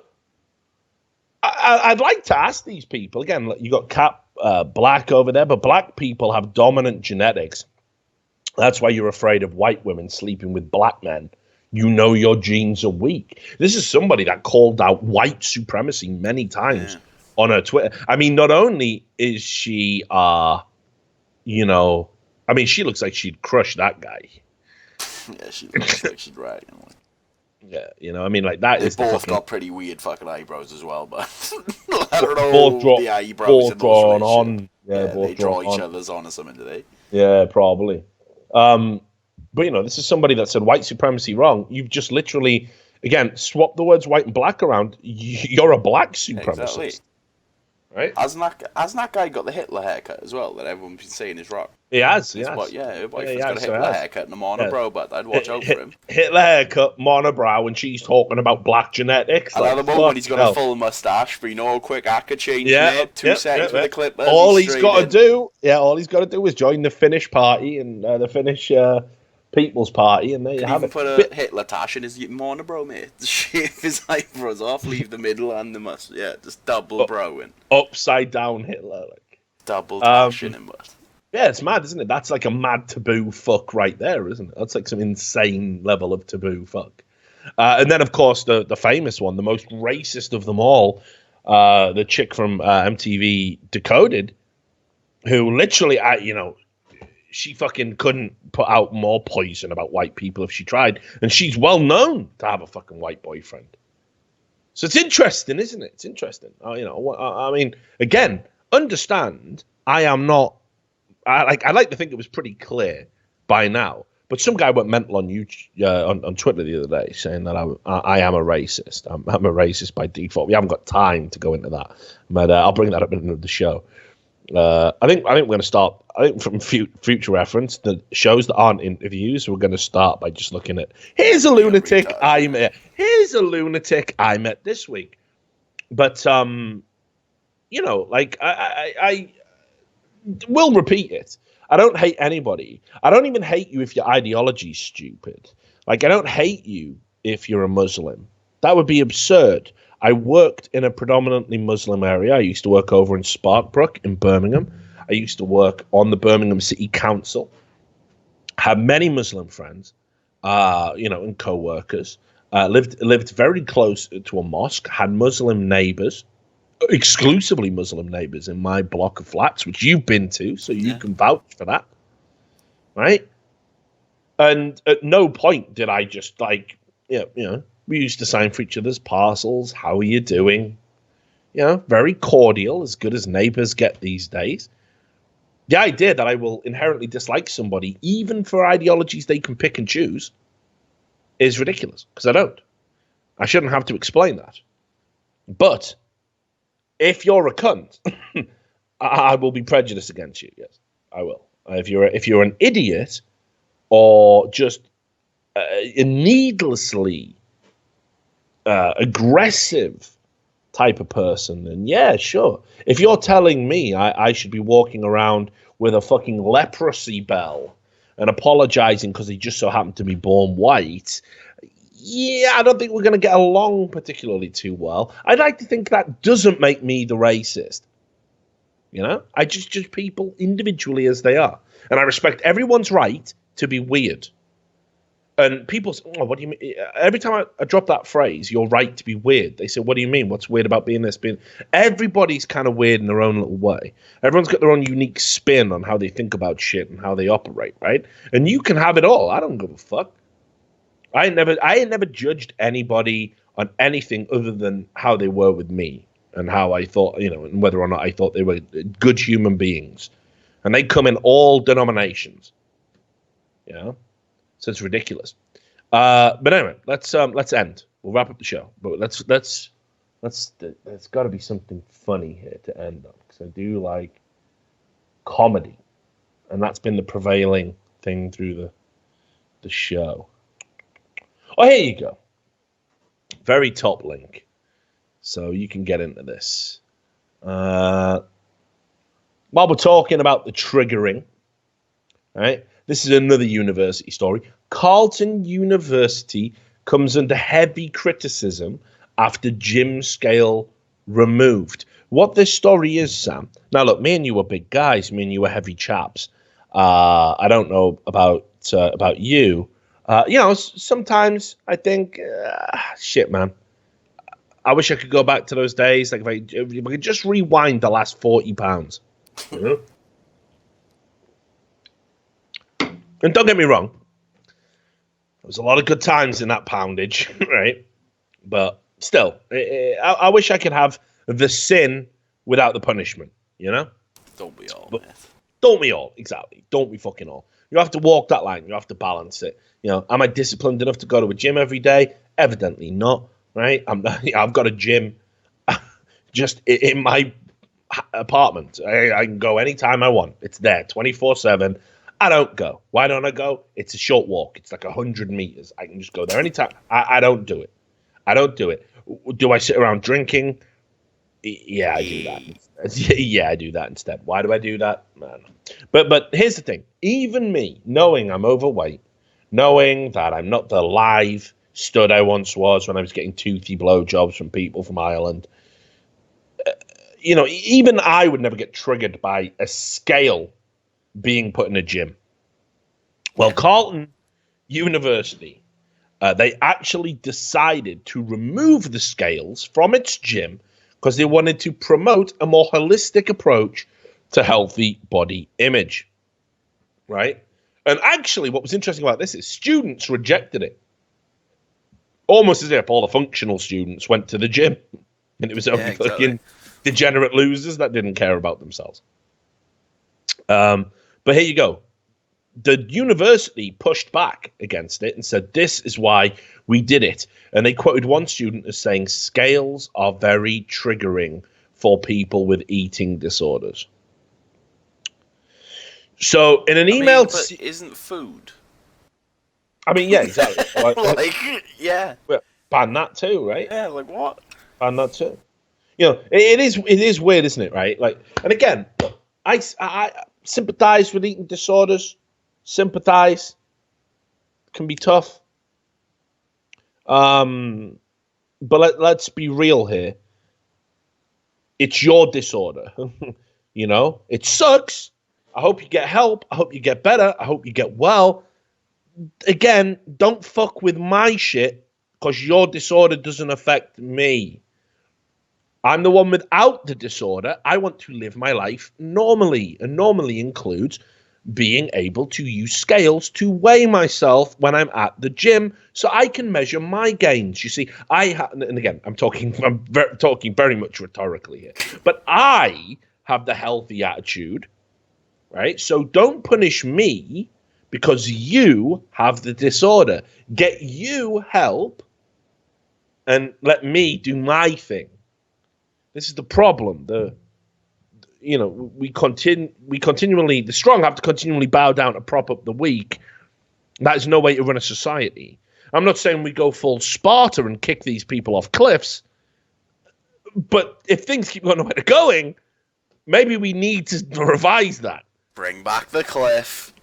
I'd like to ask these people, again, you got Cap Black over there, but black people have dominant genetics. That's why you're afraid of white women sleeping with black men. You know your genes are weak. This is somebody that called out white supremacy many times on her Twitter. I mean, not only is she, she looks like she'd crush that guy. Yeah, she looks like she'd ride him. Yeah, I mean, like that is both got pretty weird fucking eyebrows as well, but I don't know the eyebrows in drawn on. Yeah, they draw each other's on or something, do they? Yeah, probably. But, this is somebody that said white supremacy wrong. You've just literally, again, swapped the words white and black around. You're a black supremacist. Exactly. Right? Hasn't that guy got the Hitler haircut as well that everyone's been saying is wrong? He has, His boyfriend's got a Hitler haircut and a monobrow, but I'd watch out for him. Hitler haircut, monobrow, and she's talking about black genetics. And at the moment he's got a full mustache, but a quick acca change it, 2 seconds with the clippers. All he's got to do is join the Finnish party and the Finnish People's Party, and there you have it. Put a Hitler tash in his monobrow, mate. Shave his eyebrows off, leave the middle and the mustache. Yeah, just double browing. Upside down Hitler, like double tash in him, but. Yeah, it's mad, isn't it? That's like a mad taboo fuck right there, isn't it? That's like some insane level of taboo fuck. And then, of course, the famous one, the most racist of them all, the chick from MTV Decoded, who literally, she fucking couldn't put out more poison about white people if she tried. And she's well known to have a fucking white boyfriend. So it's interesting, isn't it? It's interesting. I mean, again, understand, I am not. I'd like to think it was pretty clear by now, but some guy went mental on on Twitter the other day saying that I am a racist. I'm a racist by default. We haven't got time to go into that, but I'll bring that up in another show. I think we're going to start. I think from future reference, the shows that aren't interviews, we're going to start by just looking at here's a lunatic I met. Here's a lunatic I met this week. But I will repeat it. I don't hate anybody. I don't even hate you if your ideology's stupid. Like, I don't hate you if you're a Muslim. That would be absurd. I worked in a predominantly Muslim area. I used to work over in Sparkbrook in Birmingham. I used to work on the Birmingham City Council. had many Muslim friends, and co-workers. Lived very close to a mosque. Had Muslim neighbors, exclusively Muslim neighbors in my block of flats, which you've been to, so you can vouch for that, right? And at no point did I just we used to sign for each other's parcels. How are you doing? Very cordial, as good as neighbors get these days. The idea that I will inherently dislike somebody, even for ideologies they can pick and choose, is ridiculous, because I don't. I shouldn't have to explain that. But if you're a cunt, I will be prejudiced against you. Yes, I will. If you're an idiot or just needlessly aggressive type of person, then yeah, sure. If you're telling me I should be walking around with a fucking leprosy bell and apologizing because he just so happened to be born white, yeah, I don't think we're going to get along particularly too well. I'd like to think that doesn't make me the racist. I just judge people individually as they are. And I respect everyone's right to be weird. And people say, what do you mean? Every time I drop that phrase, you're right to be weird, they say, what do you mean? What's weird about being this? Everybody's kind of weird in their own little way. Everyone's got their own unique spin on how they think about shit and how they operate, right? And you can have it all. I don't give a fuck. I ain't never judged anybody on anything other than how they were with me and how I thought, and whether or not I thought they were good human beings. And they come in all denominations. So it's ridiculous. But anyway, let's end. We'll wrap up the show. But there's got to be something funny here to end on, because I do like comedy, and that's been the prevailing thing through the show. Oh, here you go. Very top link, so you can get into this. While we're talking about the triggering, right? This is another university story. Carleton University comes under heavy criticism after gym scale removed. What this story is, Sam. Now, look, me and you are big guys. Me and you are heavy chaps. I don't know about you. Sometimes I think, shit, man. I wish I could go back to those days. Like if I could just rewind the last 40 pounds. And don't get me wrong, there was a lot of good times in that poundage, right? But still, I wish I could have the sin without the punishment, Don't we all, man? Don't we all, exactly. Don't we fucking all. You have to walk that line. You have to balance it. Am I disciplined enough to go to a gym every day? Evidently not, right? I've got a gym just in my apartment. I can go anytime I want. It's there 24/7. I don't go. Why don't I go? It's a short walk. It's like 100 meters. I can just go there anytime. I don't do it. I don't do it. Do I sit around drinking? Yeah, I do that. Yeah, I do that instead. Why do I do that? Man. But here's the thing. Even me, knowing I'm overweight, knowing that I'm not the live stud I once was when I was getting toothy blowjobs from people from Ireland, even I would never get triggered by a scale being put in a gym. Well, Carleton University, they actually decided to remove the scales from its gym because they wanted to promote a more holistic approach to healthy body image, right? And actually, what was interesting about this is students rejected it. Almost as if all the functional students went to the gym and it was only fucking degenerate losers that didn't care about themselves. But here you go. The university pushed back against it and said, this is why we did it. And they quoted one student as saying, scales are very triggering for people with eating disorders. So in an email... but isn't food? I mean, yeah, exactly. Yeah. Well, ban that too, right? Yeah, like what? Ban that too. It is weird, isn't it, right? Like, and again, I sympathize with eating disorders. Sympathize. Can be tough. But let's be real here. It's your disorder. It sucks. I hope you get help. I hope you get better. I hope you get well. again, don't fuck with my shit because your disorder doesn't affect me. I'm the one without the disorder. I want to live my life normally, and normally includes being able to use scales to weigh myself when I'm at the gym so I can measure my gains. You see, and again, I'm talking very much rhetorically here, but I have the healthy attitude, right? So don't punish me because you have the disorder. Get you help and let me do my thing. This is the problem. We continually, the strong have to continually bow down to prop up the weak. That is no way to run a society. I'm not saying we go full Sparta and kick these people off cliffs, but if things keep going the way they're going, maybe we need to revise that. Bring back the cliff.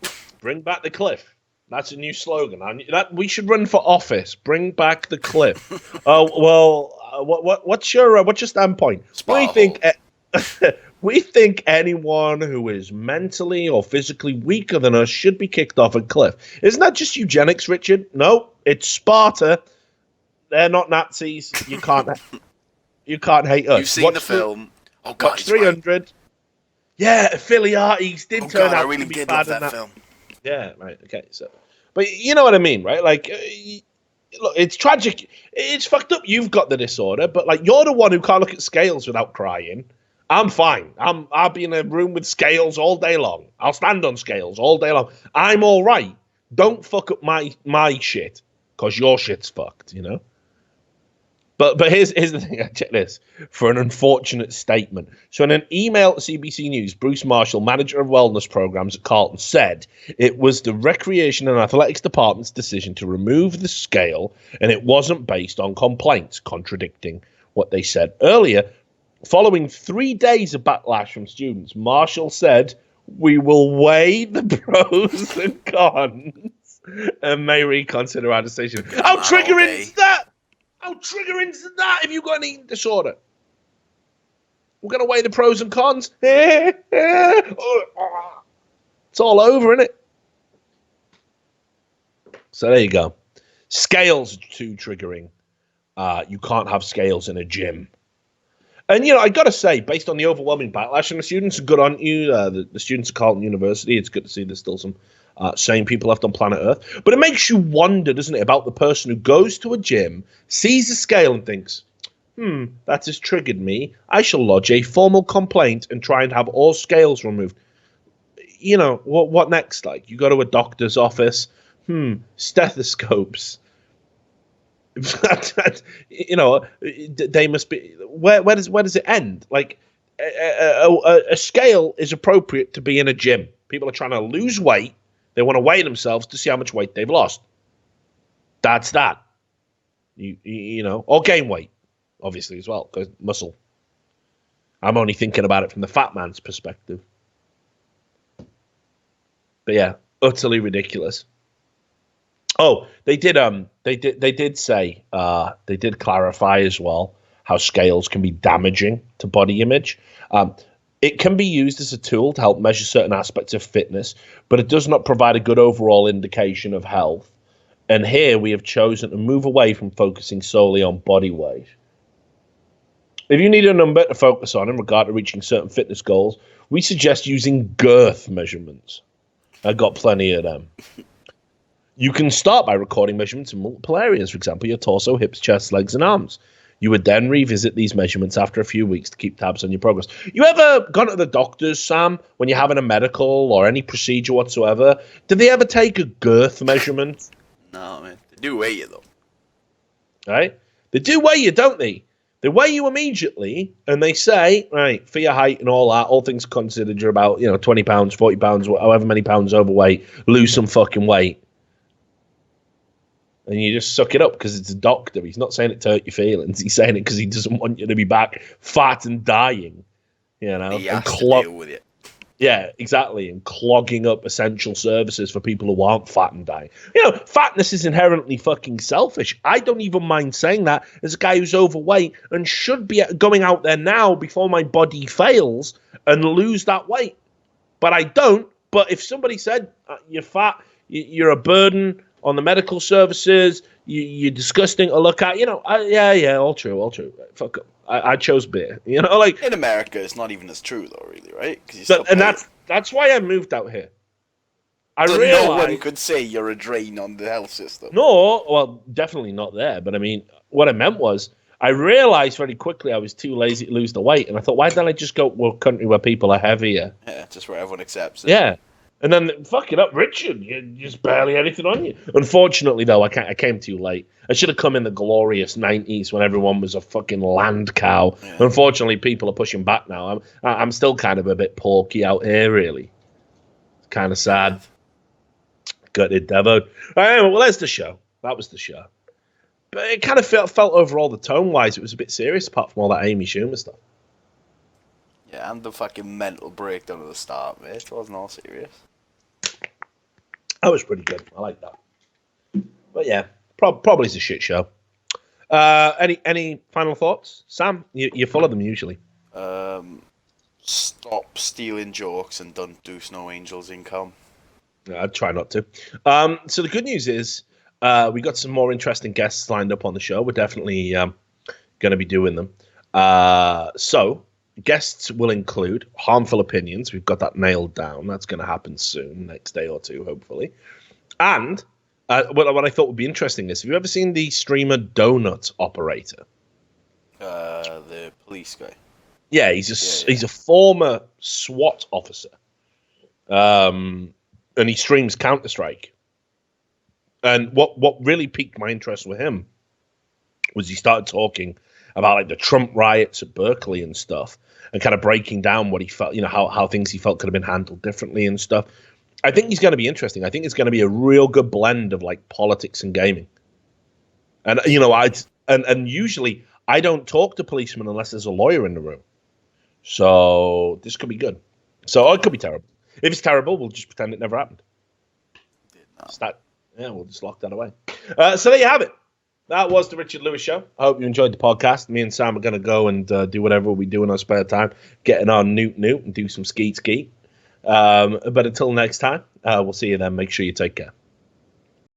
Bring back the cliff. That's a new slogan. That we should run for office. Bring back the cliff. Oh well. What's your standpoint? We think anyone who is mentally or physically weaker than us should be kicked off a cliff. Isn't that just eugenics, Richard? No, it's Sparta. They're not Nazis. You can't hate us. You've seen the film. Oh God, watch 300. Right. Yeah, Affiliates did turn out really to be did bad love in that film. Yeah, right. Okay, so, but you know what I mean, right? Like, look, it's tragic. It's fucked up. You've got the disorder, but like, you're the one who can't look at scales without crying. I'm fine. I'll be in a room with scales all day long. I'll stand on scales all day long. I'm all right. Don't fuck up my shit, because your shit's fucked, you know? But here's the thing. Check this for an unfortunate statement. So in an email to CBC News, Bruce Marshall, manager of wellness programs at Carlton, said it was the Recreation and Athletics Department's decision to remove the scale, and it wasn't based on complaints, contradicting what they said earlier. Following 3 days of backlash from students, Marshall said, "We will weigh the pros and cons and may reconsider our decision." How triggering is that? How triggering is that if you've got an eating disorder? We're going to weigh the pros and cons. It's all over, isn't it? So there you go. Scales are too triggering. You can't have scales in a gym. And, you know, I got to say, based on the overwhelming backlash, and the students are good on you, the students at Carleton University, it's good to see there's still some sane people left on planet Earth. But it makes you wonder, doesn't it, about the person who goes to a gym, sees a scale and thinks, that has triggered me. I shall lodge a formal complaint and try and have all scales removed. You know, what next? Like, you go to a doctor's office, stethoscopes. You know, they must be. Where does it end? Like, a scale is appropriate to be in a gym. People are trying to lose weight. They want to weigh themselves to see how much weight they've lost. That's that. You know, or gain weight, obviously, as well, because muscle. I'm only thinking about it from the fat man's perspective. But yeah, utterly ridiculous. Oh, they did say, they did clarify as well how scales can be damaging to body image. It can be used as a tool to help measure certain aspects of fitness, but it does not provide a good overall indication of health. And here we have chosen to move away from focusing solely on body weight. If you need a number to focus on in regard to reaching certain fitness goals, we suggest using girth measurements. I got plenty of them. You can start by recording measurements in multiple areas, for example, your torso, hips, chest, legs, and arms. You would then revisit these measurements after a few weeks to keep tabs on your progress. You ever gone to the doctors, Sam, when you're having a medical or any procedure whatsoever? Did they ever take a girth measurement? No, man. They do weigh you, though. Right? They do weigh you, don't they? They weigh you immediately, and they say, right, for your height and all that, all things considered, you're about, 20 pounds, 40 pounds, however many pounds overweight, lose some fucking weight. And you just suck it up because it's a doctor. He's not saying it to hurt your feelings. He's saying it because he doesn't want you to be back fat and dying, He has to deal with it. Yeah, exactly. And clogging up essential services for people who aren't fat and dying. Fatness is inherently fucking selfish. I don't even mind saying that as a guy who's overweight and should be going out there now before my body fails and lose that weight. But I don't. But if somebody said, you're fat, You're a burden on the medical services. You're disgusting to look at. Yeah, all true. Fuck up. I chose beer. Like in America, it's not even as true though, really, right? That's why I moved out here. No one could say you're a drain on the health system. No, well, definitely not there. But I mean, what I meant was, I realized very quickly I was too lazy to lose the weight, and I thought, why don't I just go to a country where people are heavier? Yeah, just where everyone accepts it. Yeah. And then, fuck it up, Richard. You just barely anything on you. Unfortunately, though, I came too late. I should have come in the glorious 90s when everyone was a fucking land cow. Yeah. Unfortunately, people are pushing back now. I'm still kind of a bit porky out here, really. It's kind of sad. Gutted, Devo. Well, there's the show. That was the show. But it kind of felt overall, the tone-wise, it was a bit serious, apart from all that Amy Schumer stuff. Yeah, and the fucking mental breakdown at the start, mate. It wasn't all serious. That was pretty good. I like that. But yeah, probably it's a shit show. Any final thoughts? Sam, you follow them usually. Stop stealing jokes and don't do Snow Angels income. I'd try not to. So the good news is we got some more interesting guests lined up on the show. We're definitely going to be doing them. So guests will include Harmful Opinions. We've got that nailed down. That's going to happen soon, next day or two, hopefully. And what I thought would be interesting is, have you ever seen the streamer Donut Operator? The police guy. Yeah, he's a former SWAT officer. And he streams Counter-Strike. And what really piqued my interest with him was he started talking about like the Trump riots at Berkeley and stuff, and kind of breaking down what he felt, how things he felt could have been handled differently and stuff. I think he's going to be interesting. I think it's going to be a real good blend of like politics and gaming. And and usually I don't talk to policemen unless there's a lawyer in the room. So this could be good. So it could be terrible. If it's terrible, we'll just pretend it never happened. We'll just lock that away. So there you have it. That was the Richard Lewis Show. I hope you enjoyed the podcast. Me and Sam are going to go and do whatever we do in our spare time, getting on Newt and do some skeet. But until next time, we'll see you then. Make sure you take care.